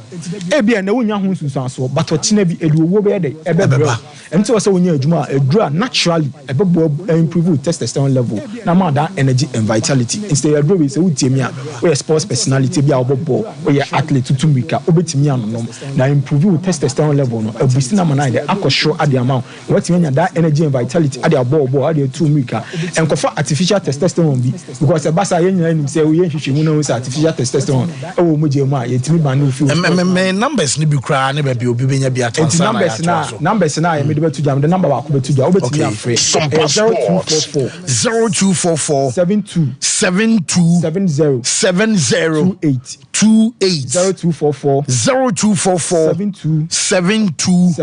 ebi na wonya ho susanso but ochina bi eduwo be dey ebebro enti wo say wonya adwuma edura naturally ebebo improve testosterone level na ma that energy and vitality instead you do we say wutiemi a we sports personality bi a obobo we athlete tutumika obetimi anonom na improve testosterone level no abusi na mana dey akosho ade amount what you that energy and vitality ade abobo ade tutumika enkofa artificial testosterone bi because basa yenya nim say we hwehwemu na we say artificial testosterone e wo moje mu a yetimi ba no feel me numbers ni bi kra ne ba bi obi benya bi atansa numbers na ya me de betu jam the number ba ko betu jam obetimi afre 0244 72 70 28 0244 72 70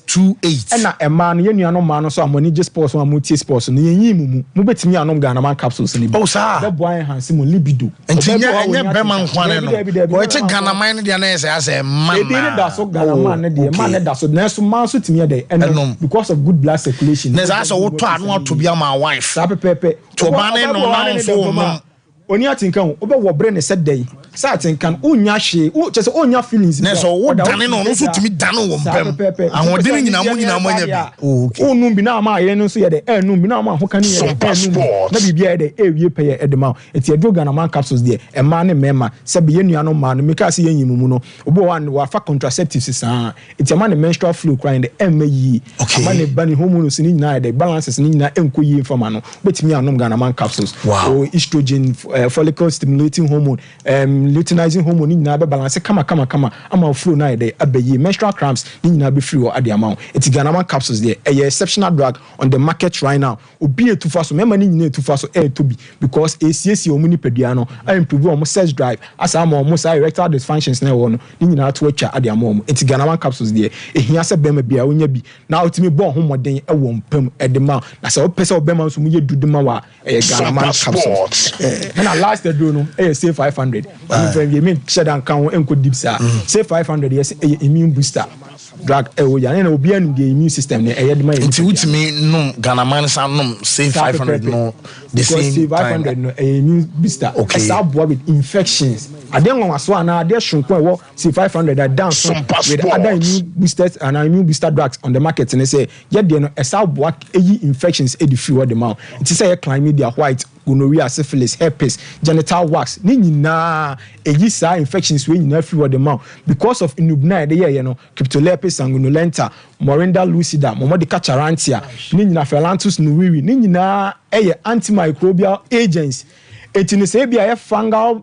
28 ena ema no yenu anom ma no so amoni je sports so amutie sports no yenyi mu betimi anom Ghana man capsules ni oh sa be boy hansi mo libido entinya enye be man kwane no o che Ghana man ne dia na ese ase man e dey da so Ghana man ne dia man ne da so na so man so timi dey and because of good blood circulation na za so wo to anu to bia my wife sa pepepe to ba ne no na fo mo oni atinkan obe wo bre ne said day sa atinkan onya hwe o che se onya feelings na so wo dane no so timi dane wo mpem ahode nyina mo nya bi onum bi na ma ye no so ye de enum bi na ma ho kan ye enum na bibia ye de ewie peye edema eti edo Ghana man capsules de e ma ne mema se be ye nua no ma no meka se ye nyimumu no obo wa fa contraceptives sa eti ma ne menstrual flow crying de emma yi ama ne bani hormones ni nyina de balances ni nyina enko yi infama no betimi anom Ghana man capsules o estrogen follicle stimulating hormone luteinizing hormone ni na be balance kama ama flow na dey abayi menstrual cramps ni na be free or ade amount it's Ghana man capsules there a exceptional drug on the market right now obi etufa so mema ni nyina etufa so to be because ACC omuni pedua no I improve on sex drive as am on erectile dysfunctions na wo no ni nyina to atwa ade amount it's Ghana man capsules there ehia se bema bia onya bi na otimi bo homoden e wo mpam edema na se opese obema so mu ye duduma wa Ghana man capsules na last the do no say 500 you mean share down count enko deep say 500 yes immune booster drug ya na obi anu the immune system na e dema it with me no Ghana man san no say 500 no the same 500 no immune booster okay abo with infections adenwa waso ana ade shunko e wo say 500 down with other immune boosters and immune booster drugs on the market and say get there no abo infections e the free the mouth it say chlamydia white gonorrhea syphilis herpes genital wax ni nyina eyi sa infections we nyina free the mouth because of inubna de ye no cryptolepis sanguinolenta morinda lucida momodica charantia ni nyina phalanthus nuwiwi ni nyina antimicrobial agents etini say bia fungal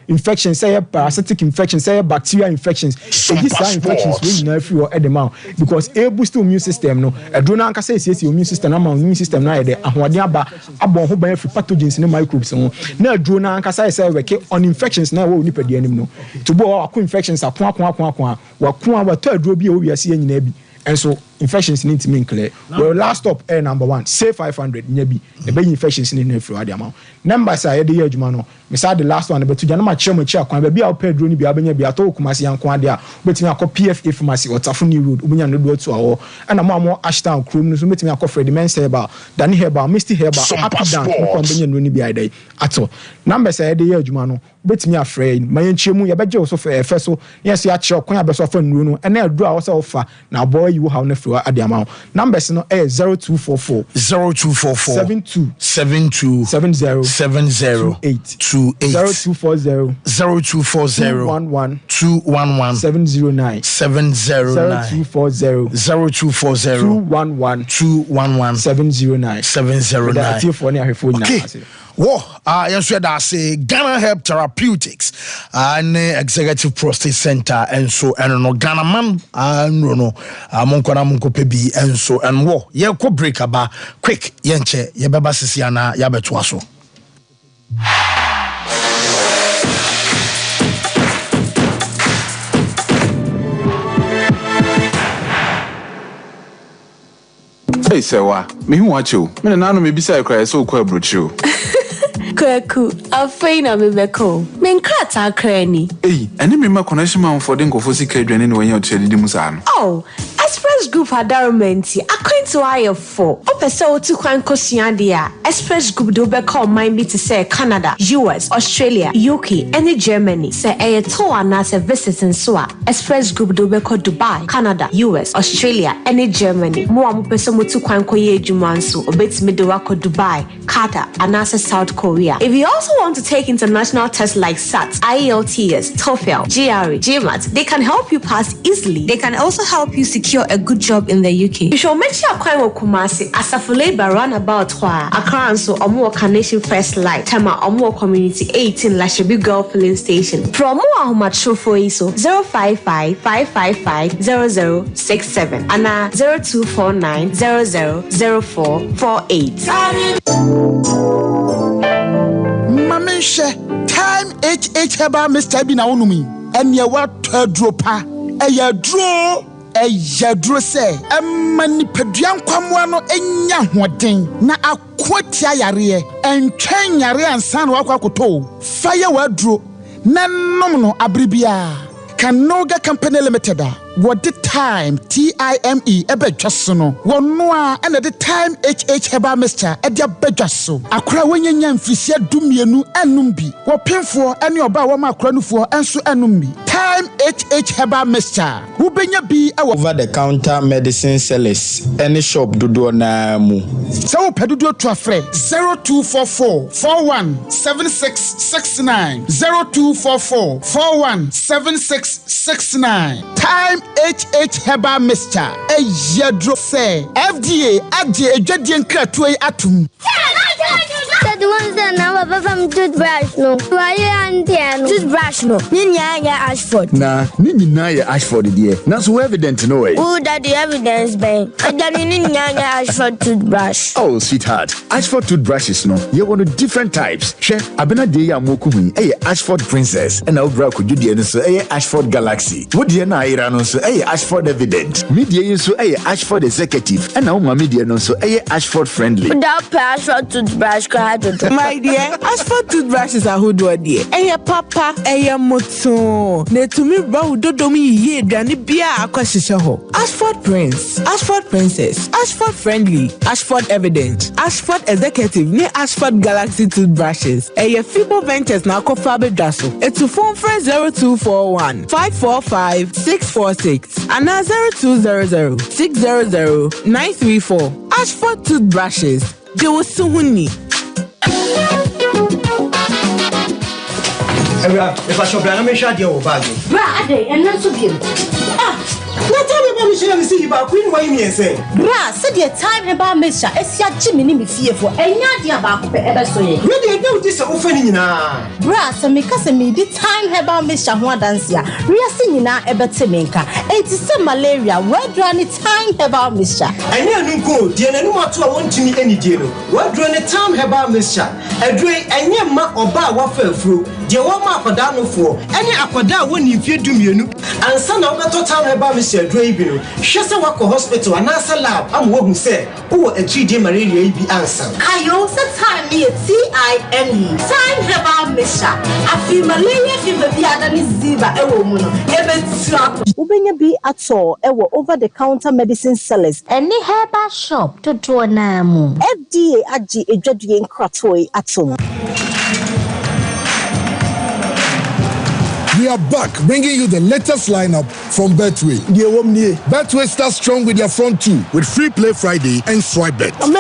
infections say parasitic infections say bacterial infections these infections we na free or the mouth because a boost immune system no adrona anka say immune system na immune system na dey ahode aba abon ho ban free pathogens ne microbes no na adrona anka say work on infections na wo nipa dia nim no to bo akọ infections akọ wa to adro bi o wiase nyina bi and so infections need to mean clear. Well, last stop number 1 say 500 nyabi the big infections need no free amount numbers are the year jumano me say the last one but to janama chia kwan be a pedro ni bia benya bia to kumasi yanko ade a betimi akọ PFA pharmacy or Tafuni road ubunya no do to awo and mo Ashtown chrome no so betimi akọ Freddy Men's Herbal Danny Herbal Misty Herbal Happy Dance ko benya no ni bia dai ato numbers are the year jumano betimi afraid mayenchiemu ya beje so fe so yes ya chia kwan abeso fa nuru no and na adu a wo say ofa na boy you how na free at the amount numbers no 0244 72 70 0240 211 709 0240 211 709 okay. Whoa, yes, I say Ghana Help Therapeutics and Executive Prostate Center and so and no Ghana man no monko pebi and so and wo ye ko break aba quick yenche ye beba sisiana ya beto aso. Hey sewa me hu wacho me na no me bisa ekra so ko abrochi Kwaku, afei na mebeko. Menkrata krani. Eni me ma connection man for den ko fosi ka adwane ne wanya otuadi di musa no. Oh, Express Express Group adarumenti akwantu ayefo opese otu kwan kosua dia Express Group do be call mind me to say Canada, US, Australia, UK and Germany say e to ana se visiting so Express Group do be call Dubai, Canada, US, Australia and Germany mo am pese mo tu kwan koye adwuma nso obetimi de wako Dubai, Qatar and South Korea. If you also want to take international tests like SAT, IELTS, TOEFL, GRE, GMAT, they can help you pass easily. They can also help you secure a good job in the UK. You should make sure you Kumasi Asafule Roundabout Accra and so Omo Carnation First Light, Tama Omo Community 18 Lashabi Girl Filling Station. From Omo for ISO 055-555-0067 and 0249-000448. Mamisha, time HH Heba Mr. Bina Unumi, and ya what dropa, a ya draw. Ejadro say mani peduan kwamwa enya hoden na akwatia yare entwen yare ansan wakwakoto fire wadro na nom no abribia Kanoga Company Limited what the time TIME ebedwaso no wono a na the time HH Heba Mr. edia bedwaso akra wonyanya mfisia dumienu enum bi wo pemfo ene oba wo makra nufo enso enum bi time HH Heba Mr. who benya bi over the counter medicine sellers any shop dodo na mu so pedodo to afre 0244 417669 0244 417669 time HH Heba Mr. Ejadro say FDA adje ejwadie nkratoe atum the ones that now from toothbrush no why and toothbrush no ninya Ashford na ninya Ashford there na so evident no way who that the evidence ben ninya Ashford toothbrush oh sweetheart Ashford toothbrushes no you want different types she abena dey amoku hu Ashford Princess and obra kujudie no so Ashford Galaxy wo dey na ira no so Ashford Evident media so Ashford Executive and now media no so Ashford Friendly without Ashford toothbrush my dear Ashford toothbrushes are who do dear papa moto ne to me bro dodomi ye dani bia akwahyehe ho Ashford Prince Ashford Princess Ashford Friendly Ashford Evident Ashford Executive ne Ashford Galaxy toothbrushes Fibo Ventures na kofa bedaso etu phone 0241 545 646 and 0200 600 934 Ashford toothbrushes they will soon need. If I shall bring a shot your bag. Brad, and not so good. What time about Michelle see about Queen Wayne say? Bra, said your time about Mister Esia Jimmy me fearful, and Yadia Baku ever so. Really, no, this offending now. Bra, so me cousin me the time about Mister Huadancia, Ria Sinina Ebertiminka, 87 malaria, where drawn the time about Mister. I never go, dear, and what I want to me any deal. What drawn the time about Mister? A drink, and your ma or bar waffle through, dear one mark for down for any aquada when you fear do me, and son of the time about Mister Drabino. Shasa Wako Hospital and Nasa Lab. I'm walking say, oh, a 3D malaria be answer. I also time me a TIME. Time about Mister. I feel malaria fever be than is Ziva, a woman. Ubenya be at all, over the counter medicine sellers. Any herbal shop to draw namu. FDA Aji a judging cratoi at all. We are back, bringing you the latest lineup from Betway. Betway starts strong with their front two, with free play Friday and swipe bet. In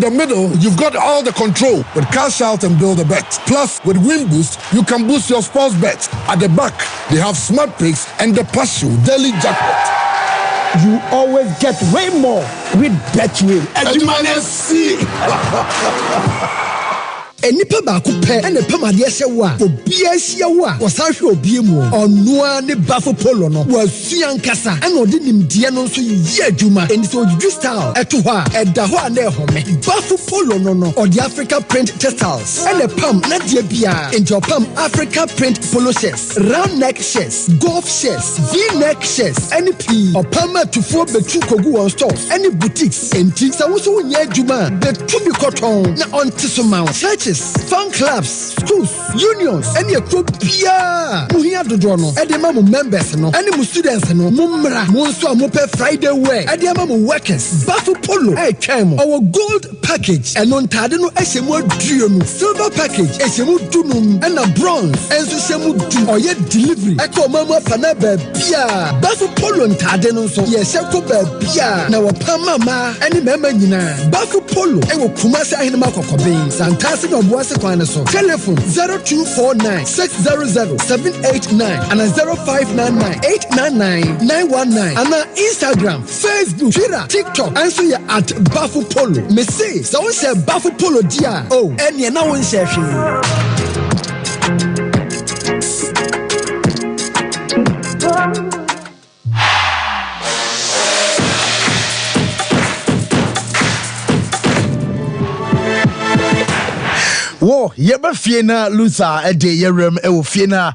the middle, you've got all the control with cash out and build a bet. Plus, with Win Boost, you can boost your sports bet. At the back, they have smart picks and the partial daily jackpot. You always get way more with Betway. Enipa ba ko pe ene pamade hye wo a obi ahia wo a wosan hwe obi mu onnoa ne bafo polo no wasua nkasa ene odi nimdie no nso yi adwuma eni so odwudwu style eto ho a eda ho a na ehome bafo polo no odi Africa print textiles ene pam na die bia into pam Africa print polo shirts round neck shirts golf shirts v-neck shirts ene p opama tufo betu kogu on stores ene boutiques enti sa wo so nya adwuma betu bi cotton na onti so ma church churches, fan clubs, schools, unions, any Ethiopia. Muhia Dodrono, Edema members, no, any students, no, Mumra, Monso, Mope Friday wear, Edema workers, Bafu Polo, Chemo, our gold package, and on Tadeno Esemo Drium, silver package, Esemo Dunum, and a bronze, and Semu Du, or yet delivery. Echo Mama Fanabe, Pia, Bafu Polo and Tadeno, so yes, Echo Pia, now a Pamama, any member, Bafu Polo, and Kumasa in Marco Cobain, Santasin of Wasakanaso, telephone 0249 600 789 and 0599 899 919 and on Instagram, Facebook, Twitter, TikTok, answer you at Bafu Polo. Me say, so we say Bafu Polo dia. Oh, and you now in session. Wo yeba fiena Luther a day yerem e fiena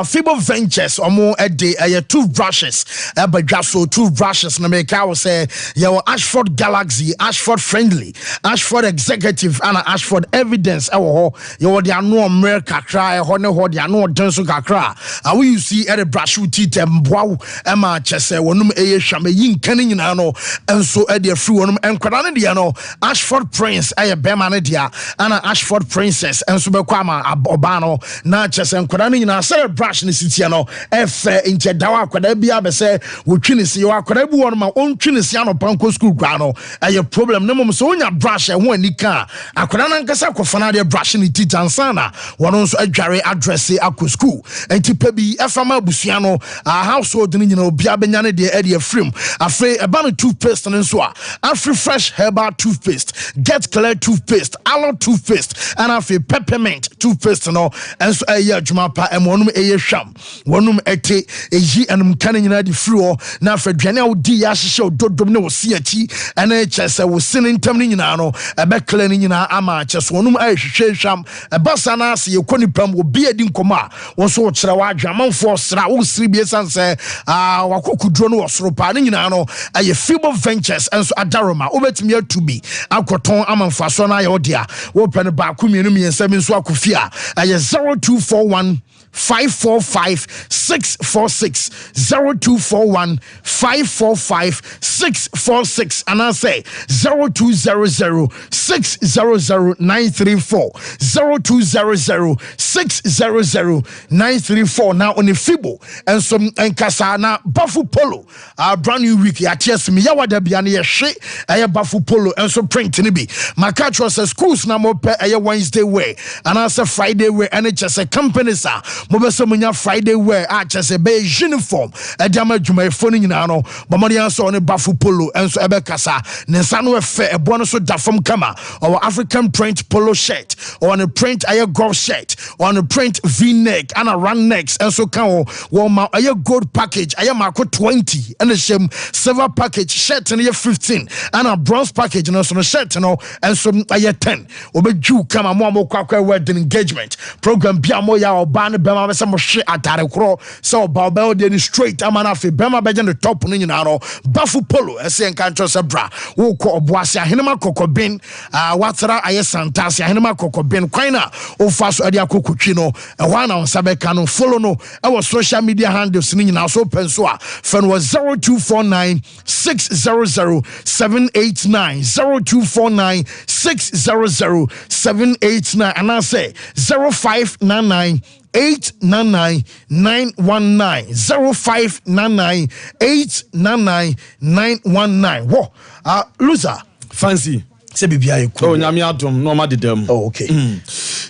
Fibo Ventures omo a day toothbrushes badwaso toothbrushes na make I say your Ashford Galaxy, Ashford Friendly, Ashford Executive and Ashford Evidence ho your the anu America cry ho ne ho the anu denso kakra we you see at the brush teeth wow ema chese wonum eye hwame yin kanin nyina no enso e de free wonum enkwada ne de no Ashford Prince bema ne dia and Ashford Prince and Subakama Obano, Natchez and Kodanina, Sarah Brush Nisiano, F. in Chedawa, Kodabia, Besse, with Trinity, you are Kodabu on my own Triniciano Panko School Grano, and your problem, no more so brush and one Nika, a Kodanan Casako Fanadia brushing it Tansana, one also a Jerry address Aku School, and Tipebi, Fama Busiano, a household, Biabenane de Eddie Frim, a free a banner toothpaste and so on, a free fresh herbal toothpaste, get clear toothpaste, aloe toothpaste, and a peppermint toothpaste no and so jumapa and one sham one ete eji and canning the fluor now for Janel D show dodom no CT and HS was sinning taming no a back cleaning in our ama just one sham a basana see you conny pram will be a dinkoma also Trawa Jaman for Sra 3 years and say Wakuku drone was ropaning in ano a Fibo Ventures and so Adaroma over to me to be Alcoton Aman Fasona Odia open a back and 7 Swakufia. 0241 545 646 0241 545 646 and I say 0200 600 934 0200 600 934 now on the Fibo and some Enkasana Bafu Polo brand new week ya ties me ya wada bia na ye hwe Bafu Polo and so print ni bi Makatro says schools na mo pe Wednesday way and I say Friday way and it just a company sa Mobesa munya Friday wear just a be uniform Diama Juma phone nyina no Bamadi answer on Bafu Polo and so Ebekasa Nensano efe ebono so da from kama or African print polo shirt or on a print golf shirt or on a print V-neck and a run necks and so can ma gold package marko 20 and a shame silver package shirt and 15 and a bronze package and so shirt and so 10 obeju kama mo kwakwa wedding engagement program bia mo ya oba bema be some shit atare kro so ba de straight amana fe bema be the top no nyina no Bafu Polo ese enkancho se bra wo ko oboase ahenema kokobin watara aye santase ahenema kokobin kwan na ofa so ade akokotwi no e wa na onsabeka no follow no e wo social media handles ni nyina so penso a fan was 0249 600 789 0249 600 789 and I say 0599 899 919 0599 899 919. Whoa, loser fancy. Say bibia eku. Oh nyame adom no ma dedam. Oh okay.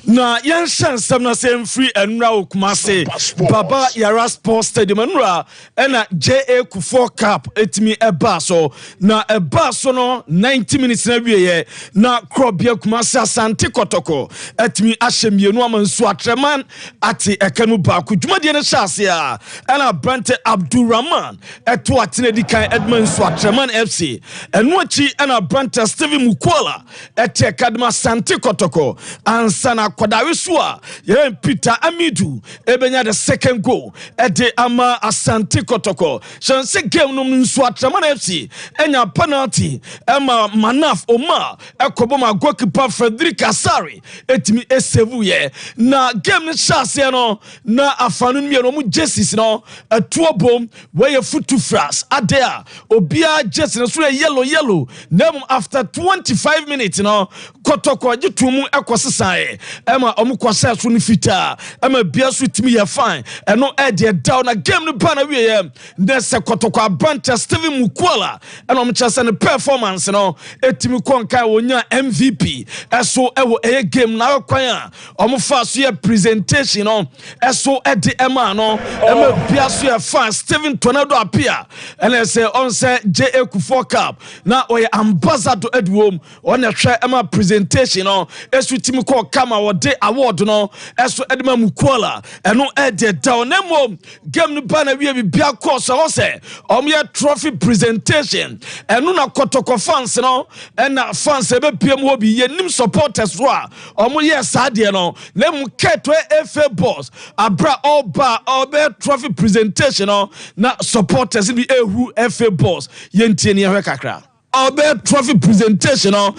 Na yan shan sam na sem free enra okumase Baba Yara Sports Stadium enra na JA Kufuor Cup etimi eba so na eba so no 90 minutes na wiye na Krobia Kumase Asante Kotoko etimi ahyemienu amanso atreman ati ekanu ba ku dwumade ne hyase a na Brante Abdurrahman eto atene di kan Edmond so atreman FC enu achi na Brante Steven Muko Mukwala ete kadma Santi Kotoko ansana Kwadawisua yen Peter Amidu ebenya the second goal ete ama Asante Kotoko shanse game no nso Atramana FC enya penalty ema Manaf Omar ekoboma goalkeeper Frederick Asari etimi esevu ye na game ni chance no na afanu mi no mu jerseys no atuo bom where futu fras adea obia jersey no so yellow name after 25 minutes no Kotoko gitumu ekosisan ema omukwasa so ni fita ema bia so timi ye fine eno e de down na game no ba na wie ye ndese Kotoko abanta Steven Mukwala ena omchase ne performance no etimi konkai wonya MVP eso ewo e game na kwan a omufa so ye presentation no eso e de ema no ema bia so ye fine Steven Tornado appear ena say on say JA Kufuor Cup na oye ambassador edwom on hwe ema presentation no eso timi ko kama wo de award no eso edema Mukwala eno e de down na mom game no ba na wie bia course o say omye trophy presentation eno na Kotoko fans no ena fans ebe piem ho bi yenim supporters ro a omoye saade no na mu ketwe FA boss abra oba obe trophy presentation no na supporters bi ehu FA boss yentie ne hwe kakra obe trophy presentation no obe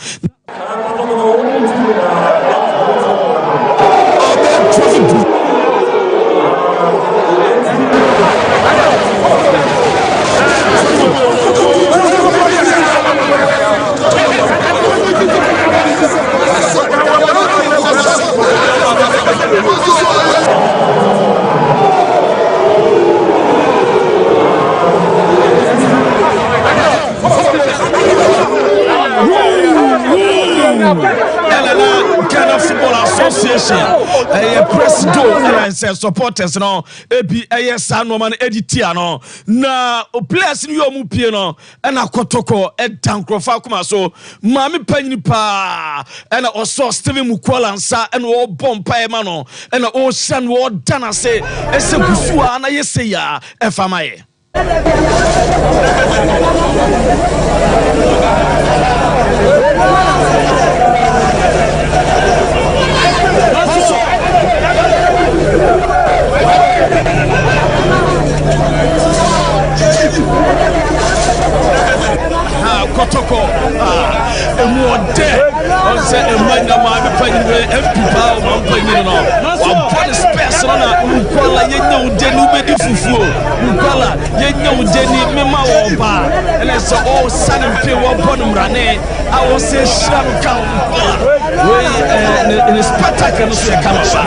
trophy Ghana Football Association president and say supporters no ebi sa no man editia no na players ni yomu pie no na Kotoko edankrofa kuma so mami panyini pa na oso Steven Mukwala nsa na o bompa e ma no na o shan wo dana se ese gusua na yese ya efamaye Kotoko emode onse emanya ma be panyi MP ba o panyi no wa body space no na Mukwala yenya ude ni ubedi fufuo Mukwala yenya ude ni mema wo ba ele so o sanimpe wo bonum rane a wo se shira no ka Mukwala we in spectacle no se kama ba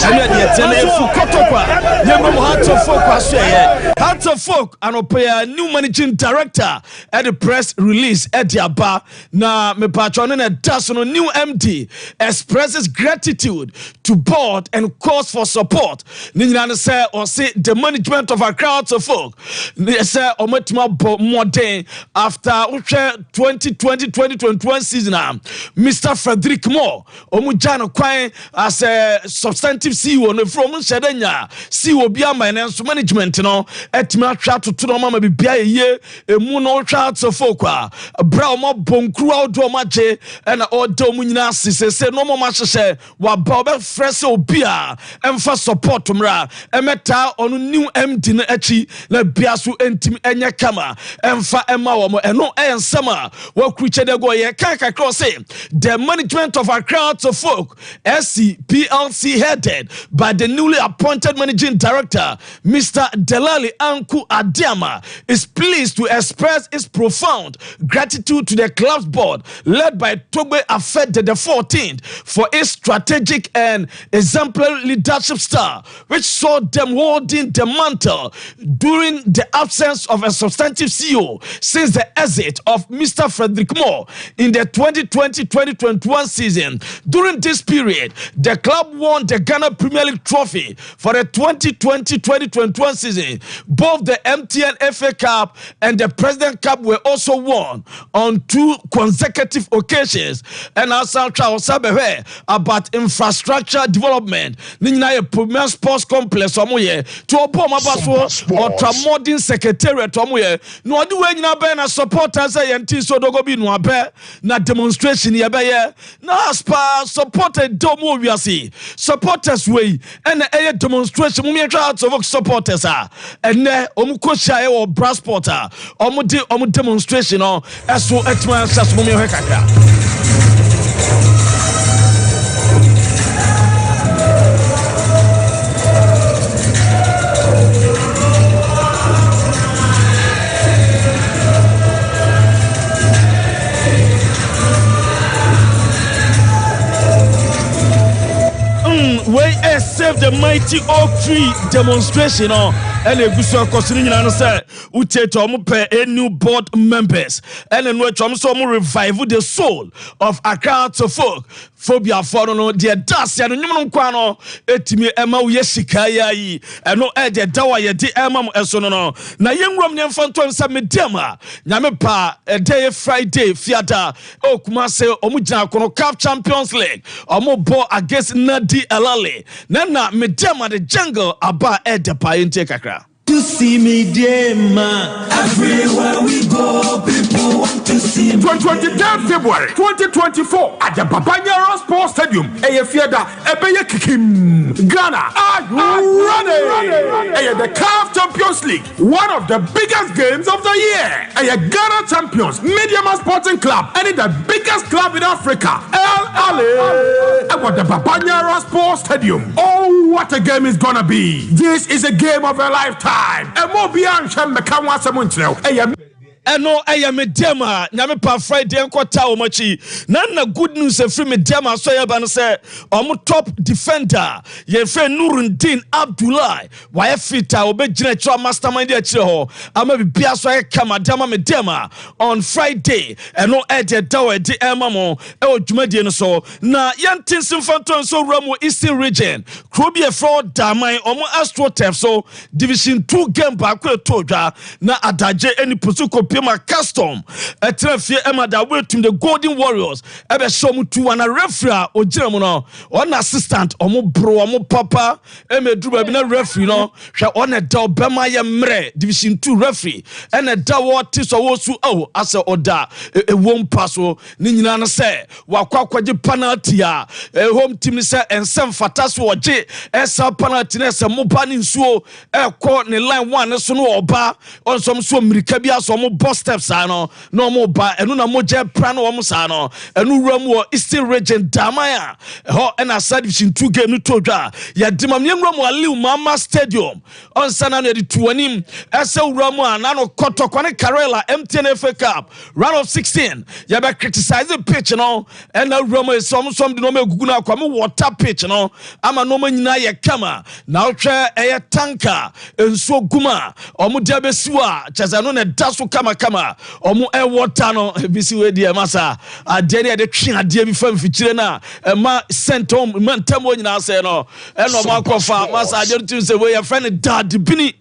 ene de tele fu Kotoko yema mo Heart of Folk aso ye Heart of Folk anopa new managing director at the press release Ediaba na me patron na dasono new MD expresses gratitude to board and calls for support. Ninyana say or say the management of our crowds of folk. They say ometima more day after 2020-2021 season. Mr. Frederick Moore omujano kwan as a substantive CEO no from Shedenya CEO bia finance management no etima twa to no mama bibia ye emu no crowds of folk bra mo bonkru awdo maje na odo mu nyina sise no mo mahye wa ba obe fresh obia emfa support mra emeta onu new MD na achi na bia so entim enye kama emfa ema wo mo eno ensama wa kruche de go ye kaka cross the management of our crowds of folk SCPLC headed by the newly appointed managing director Mr. Delali Anku Adiama is pleased to express its profound gratitude to the club's board led by Togbe Afede the 14th for its strategic and exemplary leadership style, which saw them holding the mantle during the absence of a substantive CEO since the exit of Mr. Frederick Moore in the 2020-2021 season. During this period, the club won the Ghana Premier League trophy for the 2020-2021 season. Both both the MTN FA Cup and the President Cup were also won on 2 consecutive occasions. And also about infrastructure development. Nina Premier Sports Complex to Obama or modern secretariat no do we na supporters so dogo bi no na demonstration na spa supported domo wiase supporters way and a demonstration me try to supporters and omukoshia or Brasport demonstration eso etman sas mo me kakra. We save the mighty oak tree demonstration and a good costing and say a new board members and then which revive the soul of Accra to folk phobia for no dear das and kwano etimi ema yeshikaya yi eno eje dawa ye di ema esono no na yenwom ne mfanto nsa mediama nyame pa day Friday fiata okuma se omugina kono Cup Champions League omo against Nadi Alale na mediama the jungle aba edepa yente kakra. To see me, dear man. Everywhere we go, people want to see me. 23rd February 2024 at the Babanyara Sports Stadium. Eyefieda, Ebeye Kikim. Ghana, are you ready? The CAF Champions League, one of the biggest games of the year. Ghana Champions, Mediama Sporting Club, and the biggest club in Africa, El Ali. About the Babanyara Sports Stadium. Oh, what a game it's gonna be. This is a game of a lifetime. Eno medema nyame pa Friday nkota omachi na good news free medema so ya ban say top defender ye fe Nuruddin Abdullah wa fita obegina chwa mastermind ya chire ho ama bibia so ya kama medema on Friday eno ede dawe di emamo e odwumadie no so na yantin simfanton so ramo Eastern region krobie fro damai omo AstroTurf so division 2 game ba ko todwa na adaje eni pusuko Pima custom etrafie emada wetum the Golden Warriors ebe show mu 2 na referee ogiramu no on assistant omo bro omo papa emedru ba bi na referee no hwe on da obema ye mre division 2 referee ene da wo tiso wo su ase oda won paso ni nyina no se wakwakwaje penalty a home team se ensem fataso oje esa penalty na se moba ni nsuo ekọ ni line 1 so no oba onsom so mirika bia so mo steps no mo ba enu na moje pra no mo sa no enu ram wo Eastern region damaya ho na division 2 game no todwa ya dimam yenwram Aliu Mama Stadium on sana no di tuanim ese ram na no kotokwane Karela MTN FA Cup round of 16 ya be criticize the pitch no and na ram some di no megugu na kwa water pitch no ama no manyina ye kama na hwe eye tanker enso guma omo dia besiwa chazano na daso kama omo water no bisi we die masa ade ne de twe ade bi fam fichire na ma sentom mantem nyina se no eno ma kofa masa ade tu se we your friend dad bini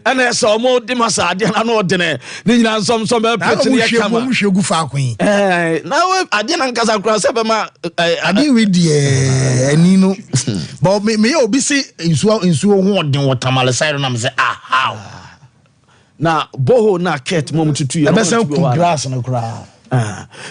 ena se omo de masa ade na no de ne nyina nsom be pitch ne kama mo hwegu fa kwen na we ade na nkasa kura se be ma ade we die ani no but me obi se nsuo ho odin watermale side na me say how na boho na ket mom tutu ya grass na kura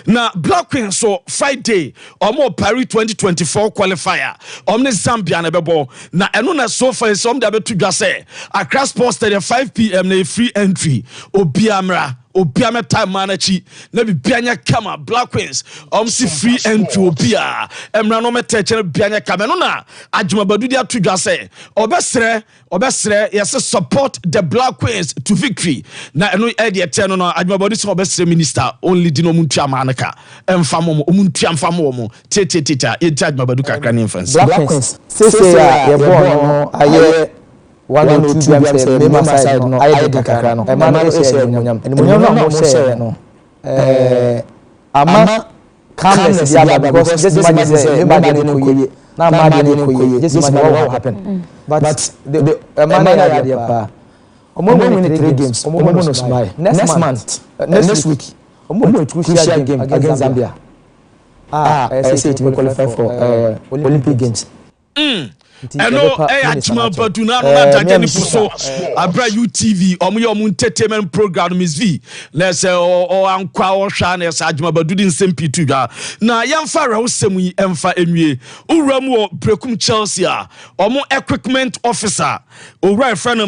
na Black Queen so Friday omo Paris 2024 qualifier omne Zambia na bebo na eno na so far some da betu dwa say Accra Sports Stadium 5 p.m. na free entry obiamra time manachi na bibianya kama Black Queens si free entry obia emra no metechere bianya kama no na adwumabadu dia to dwa say obesre yes support the Black Queens to victory na eno e de ten no adwumabadu so obesre minister only di no muntua manaka emfamo omuntua mfamo mo tete ye adwumabadu kakra ne influence Black Queens say ya born aye 1 or 2 games say me side no I dey kakra no e ma no say munyam no mo say no ama calmness dia because this man say me bad no koye na bad no koye this man what happen but the man na dia pa Omo win 3 games. Omo no smile. Next month, next week, Omo crucial game against Zambia. I say it will qualify for Olympic Games. Eno achima patuna no na tajeni puso abra UTV omo entertainment program Miss V let's say o ankwa o hwa na esa ajima badudi nsem pitu dwa na yamfa rewo semu yi emfa enwie uram wo prekum Chelsea a omo equipment officer owura friend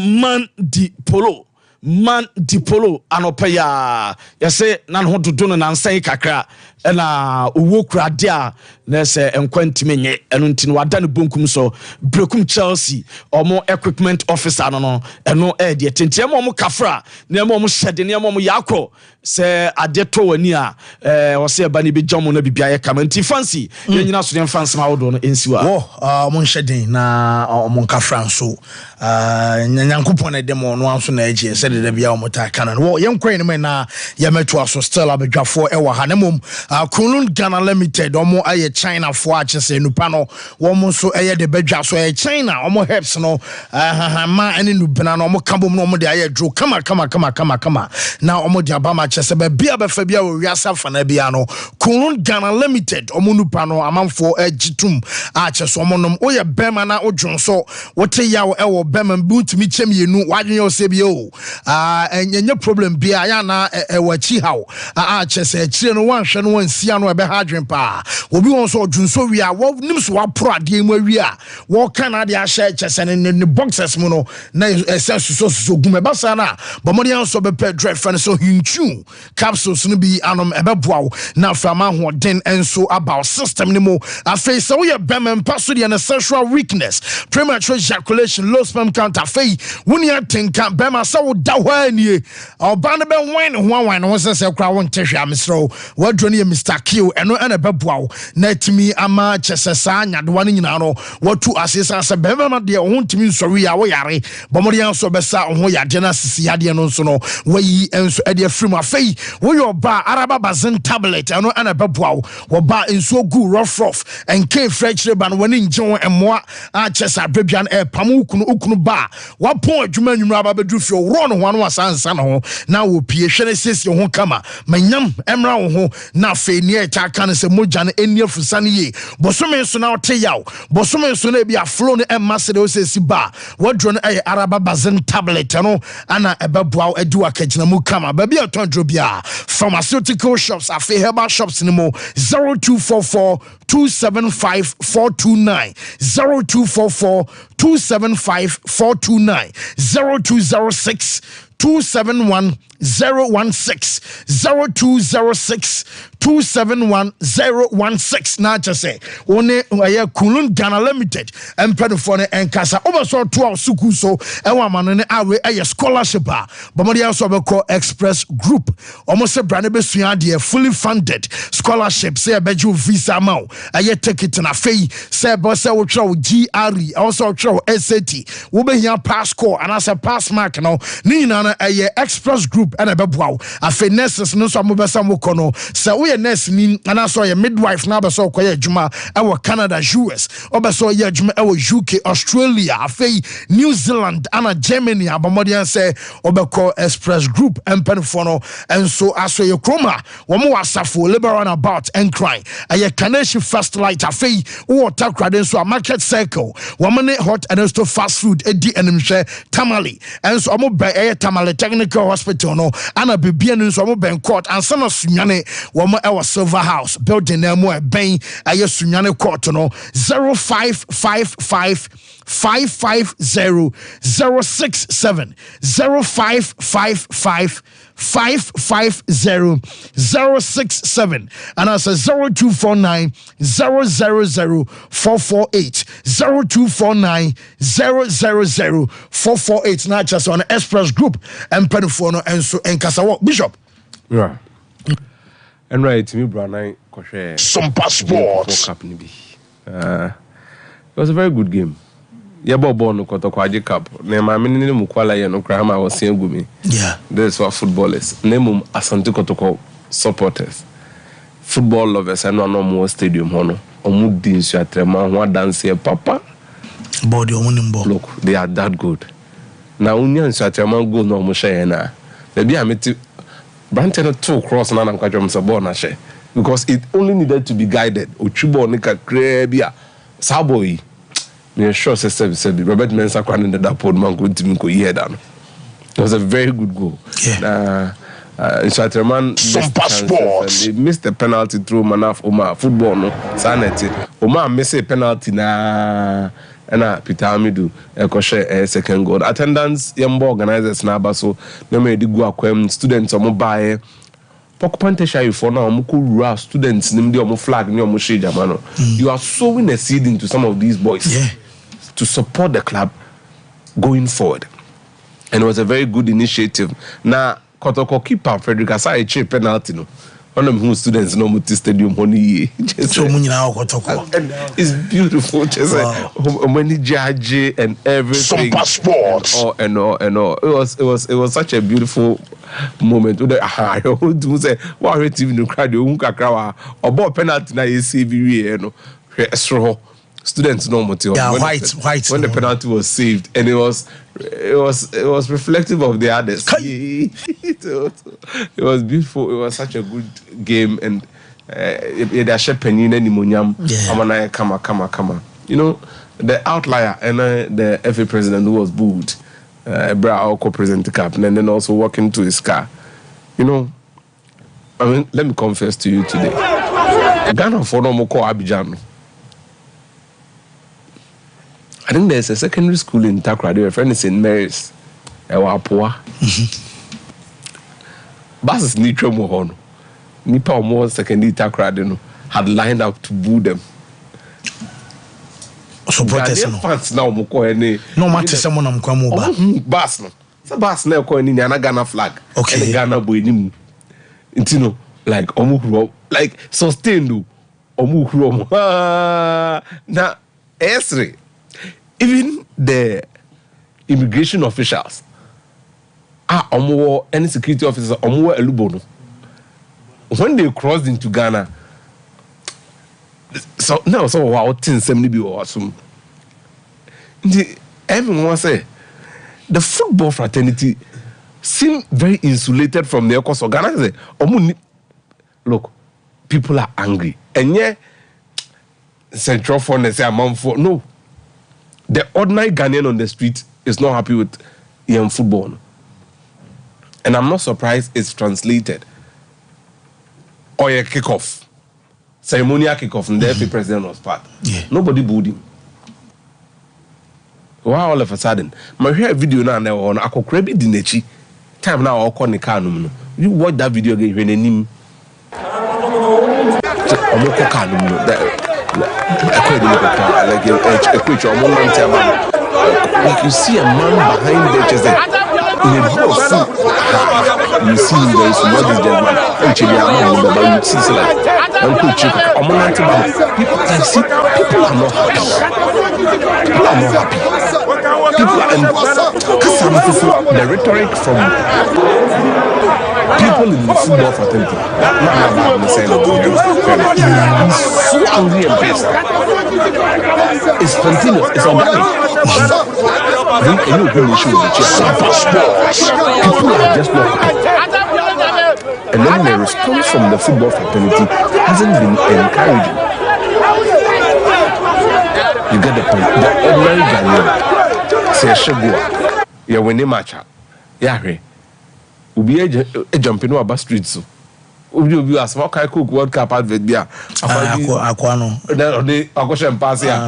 Man di polo anopeya yese na ho dodo no na nsan kakra na owo kura dia na se enkwantime nye eno ntino wada ne bonkum so brekum Chelsea omo equipment officer no eno de tentie mo kafra na mo hyede na mo yakọ se adeto wani a o se ba ne be jamo na bibia ye kamanti fancy ye nyina so den fancy ma wodo no ensiwa mo hyede na mo kafra so nyankopon na demo no anso na eje se de bia o mota kana no ye nkwan ne na ye meto aso still abadwafo e wa ha ne mom Kunlun Ghana Limited omo aye China for achese nupa no womo so aye de badwa so aye China omo helps no ma ene nubena no omo kambom no omo de aye dro kama na omo de abama chese be bia be fa bia wo wiasa fa na bia no Kunlun Ghana Limited omo nupa no amanfo agitum achese omo nom oye bema na odwon so wote yawo e wo bema mbutumi chem yenu wadwen yo se bia o enye problem bia ya na e wachi hawo achese achire no wanhwe no wansia no ebe hadwen pa obi won so odwunso wi a wo nim so wa pro ade mu awi a wo kana de a share chese ne boxes mu no na essence so gume basa na bomori anso be pe drive fan so hinchu capsules no bi anom ebe boawo na frama ho den enso about system ni mo afei so we bem paso de na sexual weakness premature ejaculation low sperm count afei woni atenka bem asa wo da ho anie oba ne be wan no se kra won tehwe amsro wadro ne Mr. Q eno ene beboawo na timi ama chesesa nyadewa ne nyina no watu asesa se bema ma de ho ntimi nsori ya wo yare bomori anso besa ho yade na sisi yade no nso no wayi enso ade afrim afei wo yo ba araba bazin tablet eno ene beboawo wo ba enso gu rough enke frechre ba no wani nje emmoa a chesa bebian e pamu ukunu ba wapon adwuma nwumra ba bedru fio ro no ho no asansa no ho na wo pie hwene sesi ho kama manyam emra wo ho na fe ni e ta kan se moja na eni afusane ye bosome so na ote yaw bosome so na bia flow no emase de o se si ba wadro no e araba bazin tablet no ana ebeboa adu akagina mu kama ba bia tondro bia pharmaceutical shops afi herbal shops ni mo 0244 275 429 0244 275 429 0206 271 016 0206 271 016 na chese one aye Kunlun Ghana Limited empedofo ne enkasa obeso to suku so enwa mano ne awe aye scholarship bomodi aso be call Express Group almost brand be sua de fully funded scholarship say beju visa ma aye ticket na fei say bo say wo twa GRE also twa SAT wo be hia pass score and as a pass mark no ni na aye Express Group and a beboa afe nurses no so amobesa mokono say we nurse ni ana so ye midwife na be so koye adwuma e wo Canada US obeso ye adwuma e wo UK Australia afe New Zealand ana Germany abomodian say obeko Express Group empenfo no enso aso ye kroma wo mo wasafo liberal about and cry aye Canadian First Light afe wo takrade so a market circle wo mo ne hot and also fast food edi enimhwe tamale enso omo be aye tamale technical hospital no ana bibia no so mo ben court and some sunyane wo mo e Silver House building na mo e ben aye sunyane court no 0555 550 067 0555 550 067 and as a 0249 000 448 0249 000 448 not just on Express Group and Penfono and so and Kasawa Bishop. Yeah. And right to me, Brown, Sompa Sports. It was a very good game. Yabo born Kotokwaji Cup. Nema mini mukwala ye no krama was saying gumi. Yeah. That's what footballers. Nemum Asante Kotoko supporters. Football lovers and no more stadium hono. Omudi nsu atrema ho dance papa. Body omunimbo. Look, they are that good. Now union Satraman go no Moshena. Maybe I met Branton 2 cross and I'm quite Sabona because it only needed to be guided. Uchubo Nika Krebia Saboy. Near sure said Robert Mensah crying in the pod man going to me hear down. It was a very good goal. Yeah. Satraman they missed the penalty through Manaf Omar football no sanity. Omar missed a penalty na Peter Amidu a second goal. Attendance young organizers na so no me go akwem students omo bae Pokpante shy for now muku students nimdi omo flag ni omo shade jamano. You are sowing a seed into some of these boys to support the club going forward. And it was a very good initiative. Now Kotoko keeper Frederick Asai cheap penalty no. One of them students no muti stadium honey. It's beautiful. Just many judge and everything. Sompa sports. And all. It was such a beautiful moment. I would say, "Why are you even crying? You unka about penalty na you no. Students no motive. Yeah, white. When the penalty was saved, and it was reflective of the others. It was beautiful. It was such a good game, and you know, the outlier and the FA president who was booed, Bra co-president captain, and then also walking to his car. You know, I mean, let me confess to you today. Ghana for no more Abidjan. I think there's a secondary school in Takra. Their friend is in Mary's. Ewapoa. Buses Nitro Mohono. Nipa more secondary Takra had lined up to boo them. So protest fans now moko any no matter someone am kwamu ba. Bas no. So bas na ko any na Ghana flag. Okay. And Ghana boy ni. Intino like omu like sustain no. Omu na esre. Even the immigration officials any security officers elubono. When they crossed into Ghana, so now so wow things seemingly be awesome. Everyone say the football fraternity seem very insulated from their cause. So Ghana say look, people are angry, and yeah, central phone they say among for no. The ordinary Ghanaian on the street is not happy with young football. And I'm not surprised it's translated. Or a kickoff. Ceremonial kickoff, and the FA president was part. Yeah. Nobody booed him. Why all of a sudden? I hear a video now on Akokrabi Dinechi. Time now I'll call Nikanum. You watch that video again when him. Like you see a man behind the just in a group of food. You see there's what is the man actually but you see like people are not happy. The rhetoric from people in the football fraternity. So angry and pissed. It's continuous. It's organic. People are just not happy. And then the response from the football fraternity hasn't been encouraging. You get the point. The ordinary Ghanaian say Shagua, you're winning match. Yeah, Ubi a jumping over streets. Ubi as what can cook World Cup advert beer. Aquano. They are question pass here.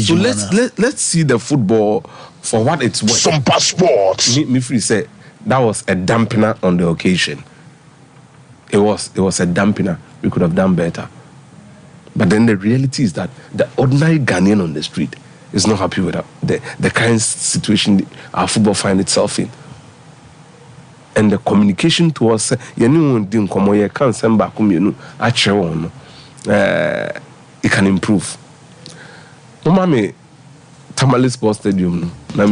So let's see the football for what it's worth. Sompa sports. Me free say that was a dampener on the occasion. It was a dampener. We could have done better. But then the reality is that the ordinary Ghanaian on the street is not happy with the current situation our football finds itself in. And the communication to us, it can improve. No mami Tamale Sports Stadium so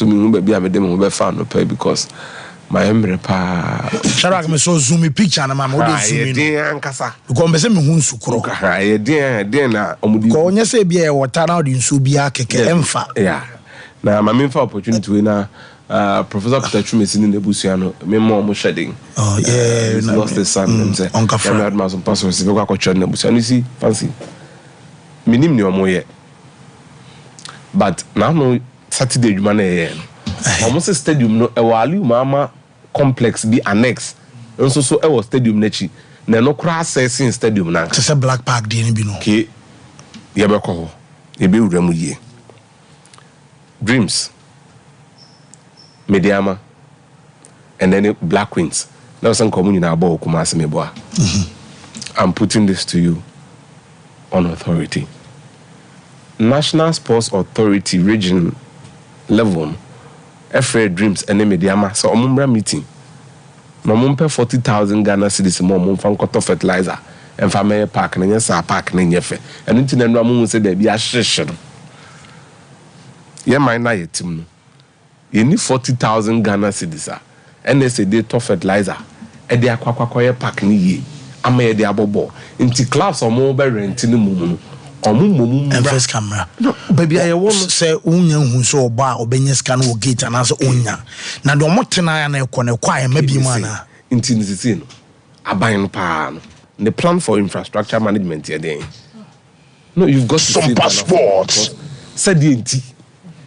me baby am dem be fan no pay because my emre pa sharak me so zoom picture na mama o dey zoom in ankasa because me say me hu nsukuro den na omudi ko onye say bia e water na o dey nsu bia keke emfa na ma me fa opportunity we na Professor Peter Chumesi in the Busiano, me mom was shedding. Oh, yeah, he lost his son. Uncle Fred had my son pastors. He got caught in the Busiano. You see, fancy. Minim no more yet. But now, no Saturday, you man, almost a stadium, no, a while mama complex be annexed. And so, I was stadium nechi. No cross says in stadium now. It's a black park, didn't be no. Okay, Yabako, Yabu Remuye. Dreams. Mediama, and then Black Queens. Now some community in our bowl, I'm putting this to you on authority. National Sports Authority region level, FA Dreams and Mediama, so Omumbra meeting. No mumpe 40,000 Ghana cedis more mumfan cotton fertilizer and family park and yes, park and yefe. And into the Ramun said there be a session. Yeah, my night team. You need 40,000 Ghana cedis, and they say they tough fertilizer, and they are quack pack ni. I made the abobo into class or mobile rent in the moon or moon and first camera. No, baby, I want to say Unya who saw bar or Benyas can gate and answer Unya. Now, don't want to and I can acquire maybe mana into the scene. A buying pan. The plan for infrastructure management here. No, you've got some passports. Said the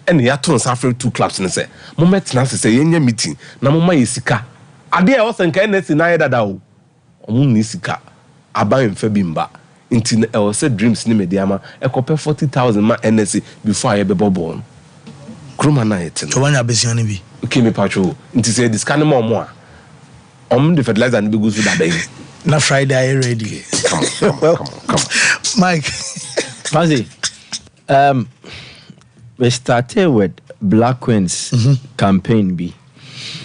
and the Atons after 2 clubs and say, Moment Nancy say, Yenya meeting, Namoma Isika. Adia also and kindness in either dao. Omunisika. Aba in Febimba. Intin I said dreams ni mediama, a copper 40,000 ma NSC before I be born. Krumana it. Chowanya Besianibi. Okay, me patrol. Inti say this kind of more. The fertilizer and be good with that day. Na Friday ready. Come on. Mike. Fancy. We started with Black Queens campaign B.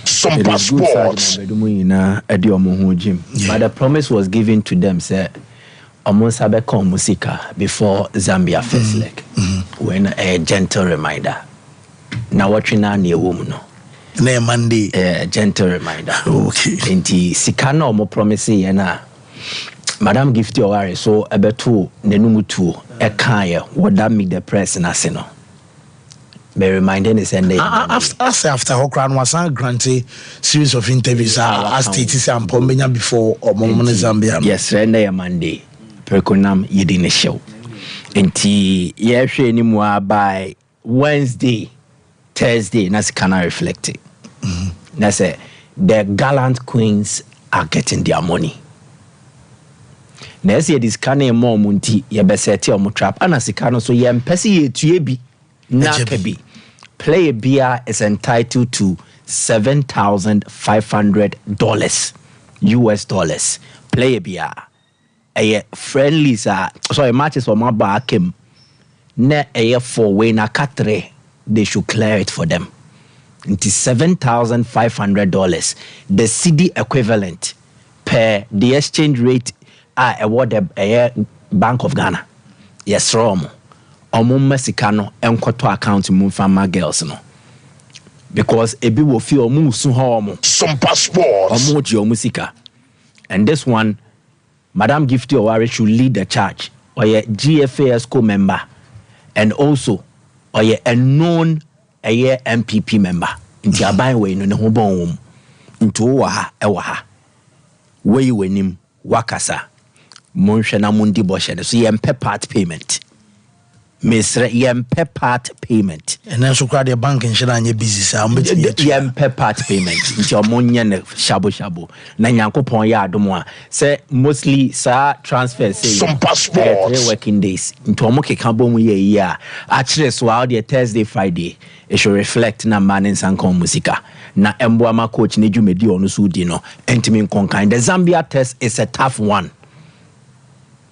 Some passports. But the promise was given to them, say, Omonsabe kon musika before Zambia first leg. When a gentle reminder. Now watching na near woman. Na Monday. A gentle reminder. Okay. Enti sikano omo promise na. Madam gift your worry so abeto nenumutu e kan what that make the press na se no. Be reminding is and after Hokran was granted series of interviews as stated and Pombenya before or Momon Zambia. Yes, render Monday. Perconam yedin show. Enti ye anymore by Wednesday, Thursday, that's kind of reflecting. That's it. The gallant queens are getting their money. Next year, this kind of more munti, ye beseti or trap, and as a cano so ye empesi ye tuebi. Nakabi. Player beer is entitled to $7,500 US dollars. Player beer. A friendly sorry matches for my back him. Ne a 4-way na katre. They should clear it for them. It is $7,500. The CD equivalent per the exchange rate are awarded a Bank of Ghana. Yes, Romo. Omo Mexicano enkoto account mu fama girls no because ebi wo fi omo su ho omo some passports omo ji omo sika. And this one Madam Gifty Oware should lead the charge or a GFAS co-member and also or a known a MPP member nti aban we no ne ho bon wom nti wo ha e wo ha we wenim wakasa monhwe na mundi bo hye so yempe part payment. Mr. Yempe part payment. And then so cry the bank and shall busy. Yempe part payment. It's your money shabu. Nanyanko ya domwa. Say mostly sir transfer say some passports 3 working days. Into omoke kambo year. Actually so out the Thursday, Friday. It should reflect na manin sanko musika. Na emboama coach ne jumedi onu sudi no. Entimin konkan. The Zambia test is a tough one.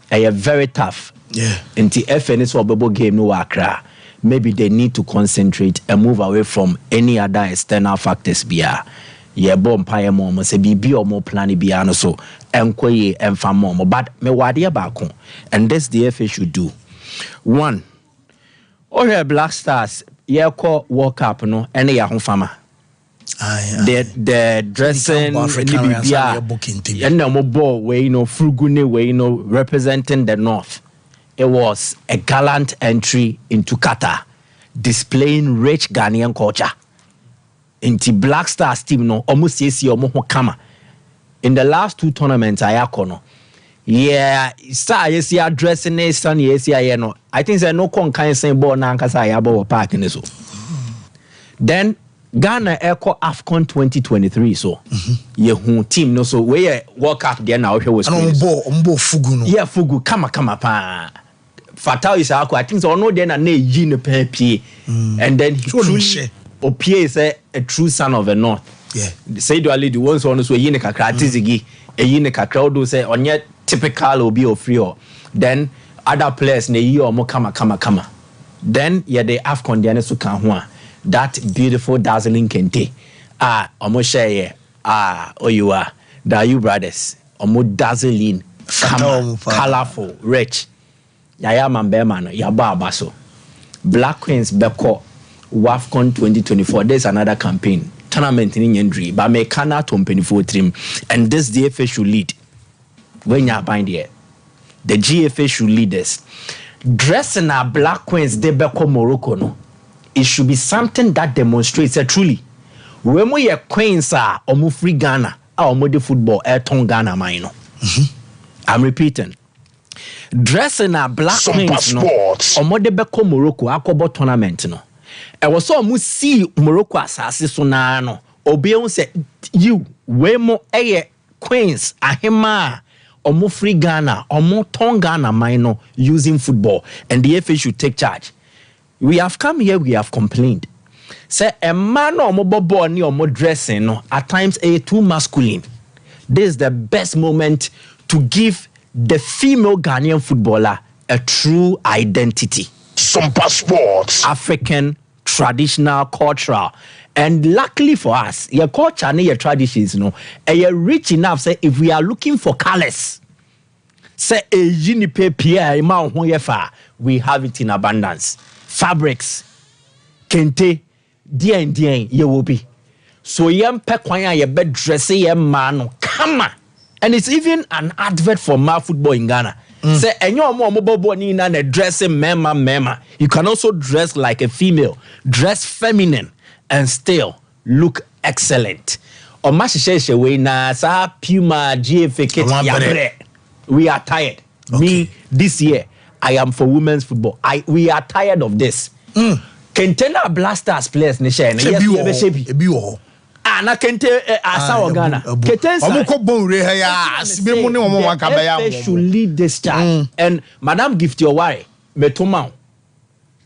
A very tough. Yeah. Into FNS or Bubble game no Accra. Maybe they need to concentrate and move away from any other external factors. Bia. Yeah, bomb pie mom say be or more planning biano so enquire and fam mom. But me wadia back on. And this the FA should do. 1. Or Black Stars, yeah, call walk up no any ya home farmer. The dressing, and no ball where Frugune, where representing the North. It was a gallant entry into Qatar, displaying rich Ghanaian culture. Into Black Stars team no almost yes kama. In the last 2 tournaments I no. Yeah, star yes dressing ne son yes no. I think there no con kind saying ball na nkasa ya ball park in so. Then Ghana Echo AFCON 2023 so. Ye team no so where World Cup there now was. Mbo fugu no. Yeah, fugu kama pa. Fatal is I think so no then na yi ne pe and then he truly Opie is a true son of the North. Yeah. Say do Ali the ones on so yine kakra tizigi e yine kakra do say onye typical obi of free or then other players ne yi omo kama. Then yeah the AFCON there so kan ho that beautiful dazzling kente omo share oyua the you brothers omo dazzling colorful rich yaya mambema no yaba abaso Black Queens beko WAFCON 2024. There's another campaign. Tournament in Yendri. But me cannot 24 trim. And this DFA should lead. When you bind here. The GFA should lead this. Dressing our Black Queens de Beko Morocco no. It should be something that demonstrates that truly. When we are Queens are omu free Ghana. Omu de football airton Ghana mine. I'm repeating. Dressing our Black Queens no. Omu de Beko Morocco akobo tournament no. I was so mu see Morocco asase so na no obi ehun say you we mo Queens ahema omo free Ghana omo ton Ghana mine using football and the FA should take charge. We have come here, we have complained. Say a man omo bobo ni omo dressing no at times too masculine. This is the best moment to give the female Ghanaian footballer a true identity. Sompa Sports. African, traditional, cultural. And luckily for us, your culture and your traditions, you're rich enough, say, if we are looking for colors, say, we have it in abundance. Fabrics, kente, dien, you will be. So, yam pekwanya, your bed dressing, your man, come on. And it's even an advert for male football in Ghana. Say, and you're more mobile ni na dressing mema. You can also dress like a female, dress feminine, and still look excellent. O mashishe we na sa Puma GFA. We are tired. Okay. Me this year, I am for women's football. We are tired of this. Contender Blasters players ne share na yes na kente asa Ghana should lead this charge and Madam Gift your worry metoma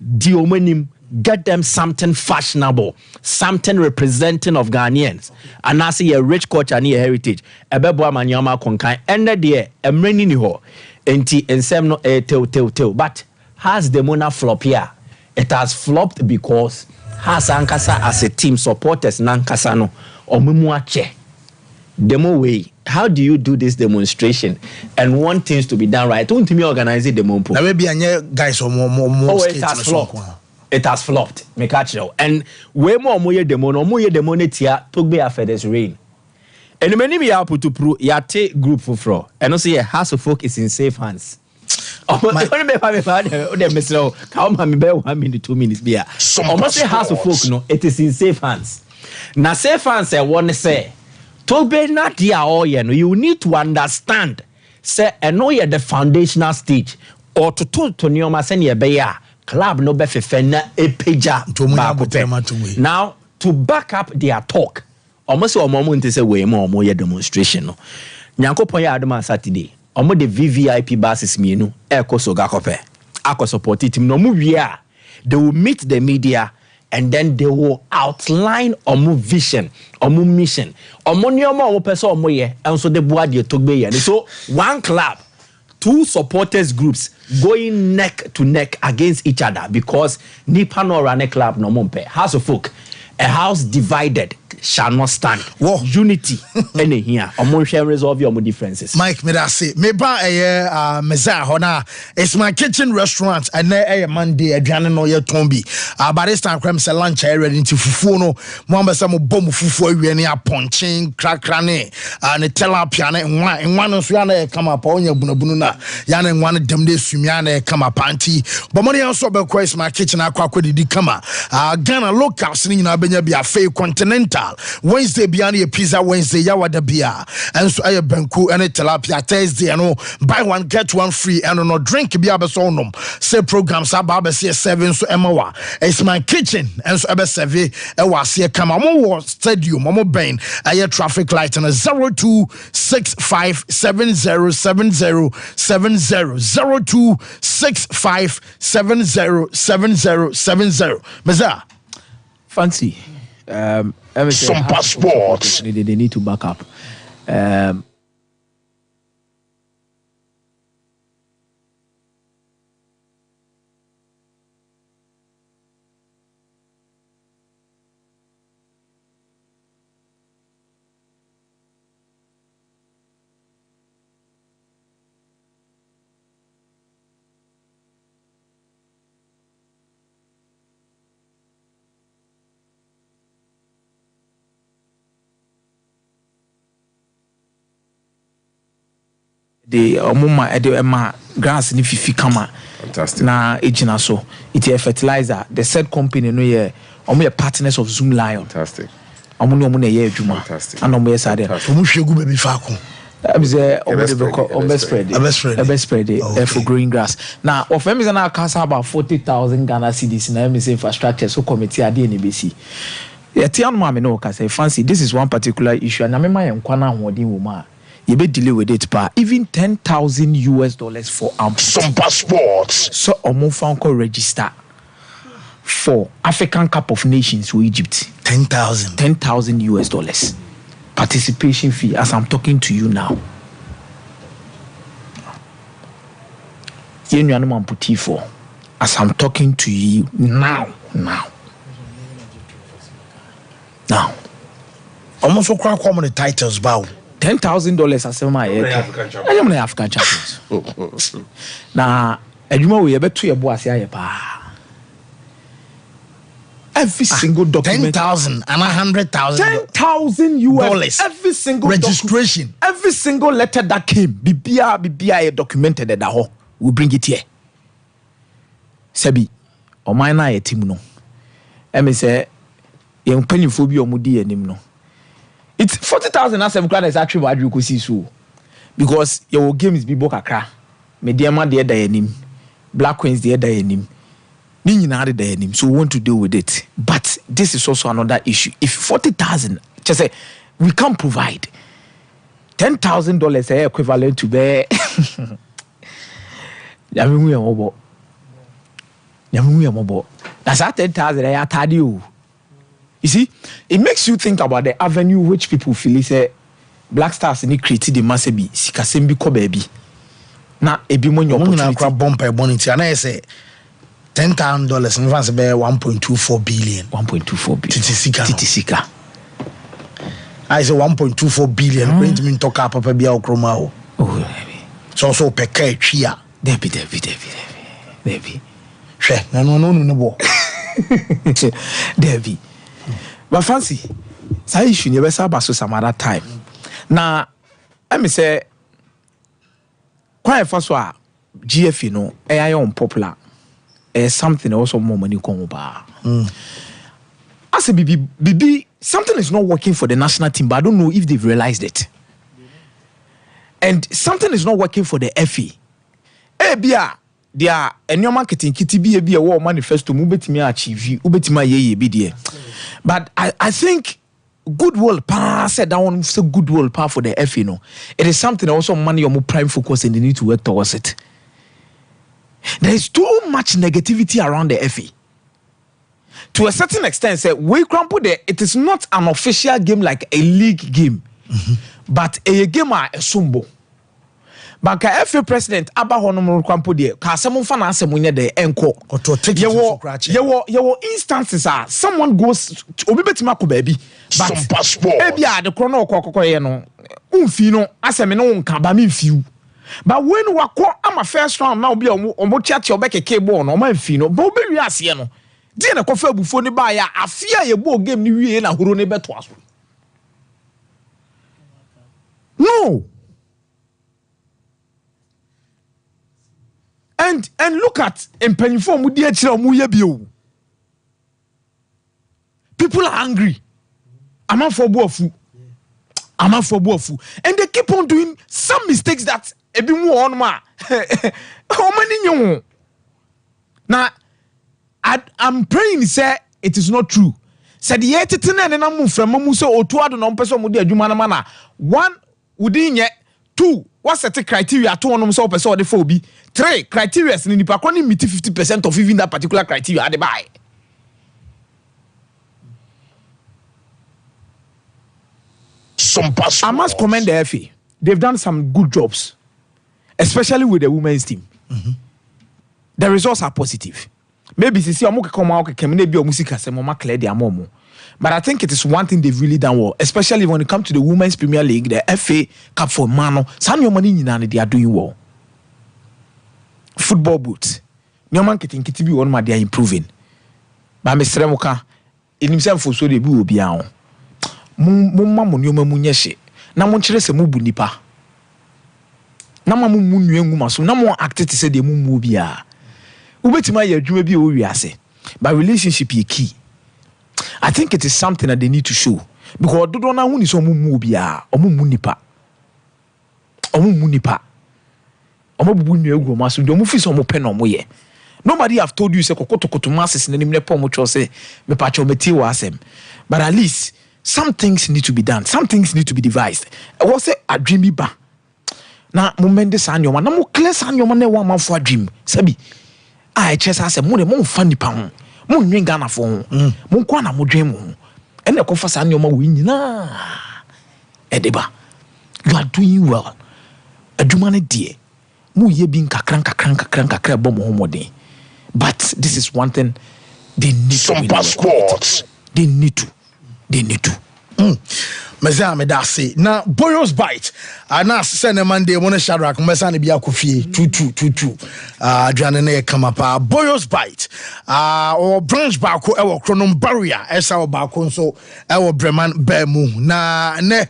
diomenim get them something fashionable, something representing of Ghanaians and I see a rich culture and a heritage ebebo amanyama konkan ende de emreni ni ho enti ensem no tell but has the mona flop here. It has flopped because has ankasa as a team supporters nankasa no omuache demo way. How do you do this demonstration and want things to be done right? Don't me organize the demo. Now maybe guys or more it has flopped. It has flopped. Me catch you. And way more demo netia took be after this rain. And many me put to prove yate group for fraud. And also House of Folk is in safe hands. House of Folk no, it is in safe hands. Now safe hands I want to say to be not dear all you need to understand say and know the foundational stage or to nyoma send your club no be fena e peja now to back up their talk almost a moment to say we more demonstration no nyankopon ya adoma Saturday omo the VVIP buses mienu eko so gakope akọ support team no mu wia they will meet the media and then they will outline omo vision omo mission omo nioma omo person omo ye and so the board ye togbe ye so one club, two supporters groups going neck to neck against each other because nipa no run a club no mompe. House of Folk, a house divided shall not stand. Unity any here. Among share resolve your differences. Mike, me that say me ba meza hona. It's my kitchen restaurant and na Monday aduane no ye tombi. By this time creme say lunch ready into fufu no. Mo ambasa mo bom fufu awie ne aponchin krakra ne ne tilapia ne nwa no so ya na come up onya bunabunu na ya na nwa ne dem de sumia na come up anti. But money also be quest my kitchen akwa didi kama. Ghana locals ni na benya bia fe continental. Wednesday bia na pizza Wednesday ya wada bia. And so aye banku and tilapia Thursday no buy one get one free and no drink bia be so nom. Say programs aba say 7 so emawa. It's my kitchen and so ebe serve e was here come mo stadium mo ben aye traffic light and 0265707070 Meza fancy Sompa Sports they need to back up the omuma grass ni fifi kama. Fantastic. Na ejina so it a fertilizer. The said company no ye omo partners of Zoom Lion. Fantastic. Omo no na ye adwuma. Fantastic. And omo ye sade. Omo hwegu baby faako. Best spread for growing grass. Now, of them is an account about 40,000 Ghana cedis in MSA infrastructure. So committee at the NBC. Yeah, Tian Mami no say fancy. This is one particular issue, and I remember I am kwana wodi woman. You be delay with it, pa. Even $10,000 for Sompa Sports. So omo found ko register for African Cup of Nations for Egypt. $10,000 participation fee. As I'm talking to you now. For as I'm talking to you now. Almost so quite common the titles bow. $10,000 as my head. I am the African champions. Now, and you know we bet to your boss here. Every single document. 10,000 and $100,000. $10,000 every single registration. Every single letter that came. BBI documented that whole. We bring it here. Sebi, o mine na team no. Eme say, young penny phobia or mudi and no. It's 40,000 as I'm glad is actually what you could see so. Because your game is Bibo Kakra. Mediama the other Black Queens the other name. Nina the name. So we want to deal with it. But this is also another issue. If 40,000, just say, we can't provide $10,000 equivalent to bear. That's at 10,000 I told you. You see, it makes you think about the avenue which people feel is Black Stars in created the massive Sikasembi ko baby. Now ebi mo nyo opportunity bumper bonity and I say $10,000 in advance be 1.24 billion. 1.24 billion. Titisika. I say 1.24 billion. Going to mean talk up papa bia okroma o. Oh baby. So peke chia. Debi. She, no bo. Debi. But fancy. Say issue you better about some other time. Now, let me say quite first one GF you know, AI unpopular. Something also more money come over. I say BB something is not working for the national team, but I don't know if they've realized it. And something is not working for the FA. Bia, they are a new marketing kitty be a war manifesto, mubetimi achieve, ubetima ye be there. But I think goodwill pa said that one so goodwill pa for the FA, you know. It is something also money or more prime focus and they need to work towards it. There is too much negativity around the FA. To a certain extent, say we crumple there. It is not an official game like a league game, but a game a sumbo. banka FA president aba honom kwampo de ka asem mfa na asem nye de enko yewo instances are someone goes obi betima ko baabi but ebia de kro na okokoye no umfi no asem no nka ba me mfiu but when wako ama first round na obi omo chat your back ball no ma mfi no ba obi wi ase no de na kofa abufo ni ba ya afia ye ball game ni wie na horo ne beto aso no. And look at empanifo mu dia kire mu ye bio. People are angry. Amanfo boafu. And they keep on doing some mistakes that ebi mu on ma. How many nyo? Now I'm praying say it is not true. Said the etete na mu frama mu so otu ado no mpeso mu de adwuma na mana. One wouldn't yet. 2 what's the criteria to on so person or the phobia 3 criteria ni nipa kwani meet 50% of even that particular criteria at the buy. I must commend the FA. They've done some good jobs, especially with the women's team. The results are positive. Maybe see omo come out can be music say mama clear their mom. But I think it is one thing they've really done well, especially when it comes to the Women's Premier League, the FA Cup for Mano. Some your money they are doing well. Football boots. No man can be one they are improving. But Mr. Moka, in himself for so they will be on. Mumma Munyoma Munyeshe. Namonchre se mubu nipa. Namamu Munyuma, so no more acted to say the Mumubia. Ubetima ya Jumebi Uriase. But relationship is key. I think it is something that they need to show because do don't know so mubia omu munipa omu bunu egu maso do mu fi so mo pe no mo ye. Nobody have told you say kokoto masses na nimne pom cho say me pa cho meti wa asem, but at least some things need to be done, some things need to be devised. I was say a dreamy ba na mo mende sa nyoma na mo clear sa nyoma na one man for a dream sabi I chess asem mo de mo fa nipa ho mo nwen Ghana fo mo kwa na mo dwen mo ene ko fa sa nyoma we nyina edeba you are doing well adwuma ne de mo ye bi nkakran bo mo homode but this is one thing they need Sompa sports they need to Meza me da say na Boyos bite ana send Monday mo na Shadrack mesa na bia kofie 22 adwane na kama pa Boyos bite or branch baako e wo kronom barrier esa wo baako nso e wo Breman Bemu na ne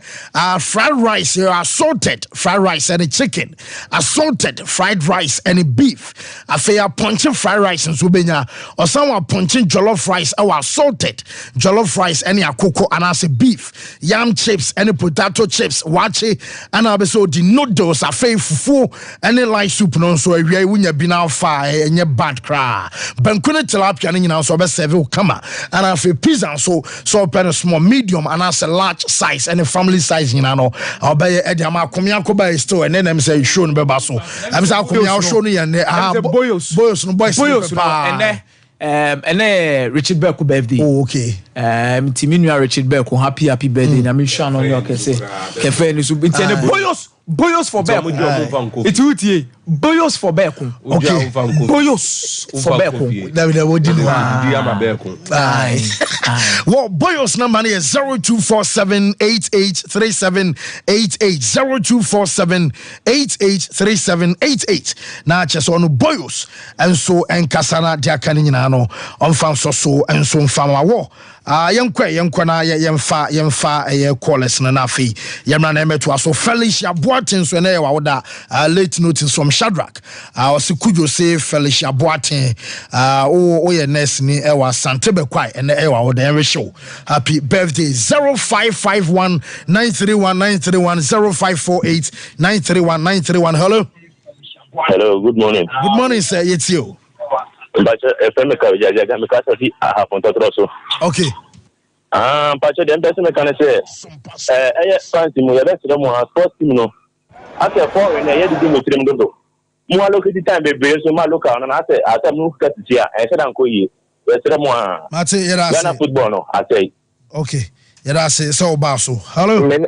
fried rice assorted fried rice and chicken assorted fried rice and beef afia punching fried rice nso benya or someone punching jollof rice e assorted jollof rice and akoko and as beef yam chips and potato chips wache and abeso the noodles afa fufu and light soup no so awia wunya bi na fa enye bad cra bankune tilapia no nyina so be serve kama and afa pizza so pen small medium and as a large size and a family size nyina no obey e dia ma komia ko ba store and them say show no be ba so am say komia show no ye boys no and Richard Beck birthday. Oh, okay. Timinu Richard Beck happy birthday. Na me sure no you can say. Kefe ni so boyos for Beck. It's utie. Boyos for Beck. Okay. Boyos for Beck. That we would do. Well, boyos number is 0247883788 0247883788. Na just on boyos and so enkasana dia kanina no on fan so and so fama wo. Yenkwa na yemfa callers na afi yemra na emeto so Felicia Boatin so na wa woda late notice from Shadrack osikujo say Felicia Boatin o ye nurse ni e wa Santebe kwai and e wa woda enwe show happy birthday 0551931931 hello good morning sir it's you. But okay. Pacho dem person can say fancy mo yebe sire mo sports team no after for na ye di mo trim dodo mo allocate time be so ma local na say ata mo ka tia e say dan ko yi we sire mo mate yera Ghana football no I say okay yera say so ba so hello me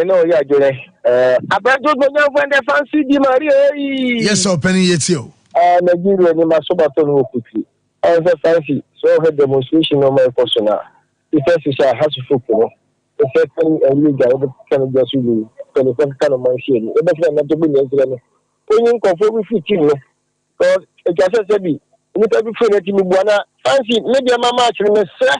no ya jole Abajo Bonya when the fancy Di Maria. Yes, opening yet you. Nigeria ni masobato no quickly. As a fancy, so had demonstration on my persona. The first is a house of football. The second, and we got kind of just really kind of machine. The best not to be necessary. When you conform with 15, because it just said, "Look at the friend to me, Buana. Fancy, maybe I'm a match, and sir.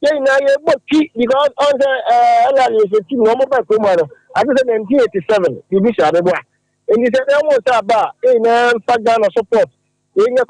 Yeah, now you're but because on the team, no more back home. I just said 1987, you be sure. And he said, I want to buy in Pagana support. In a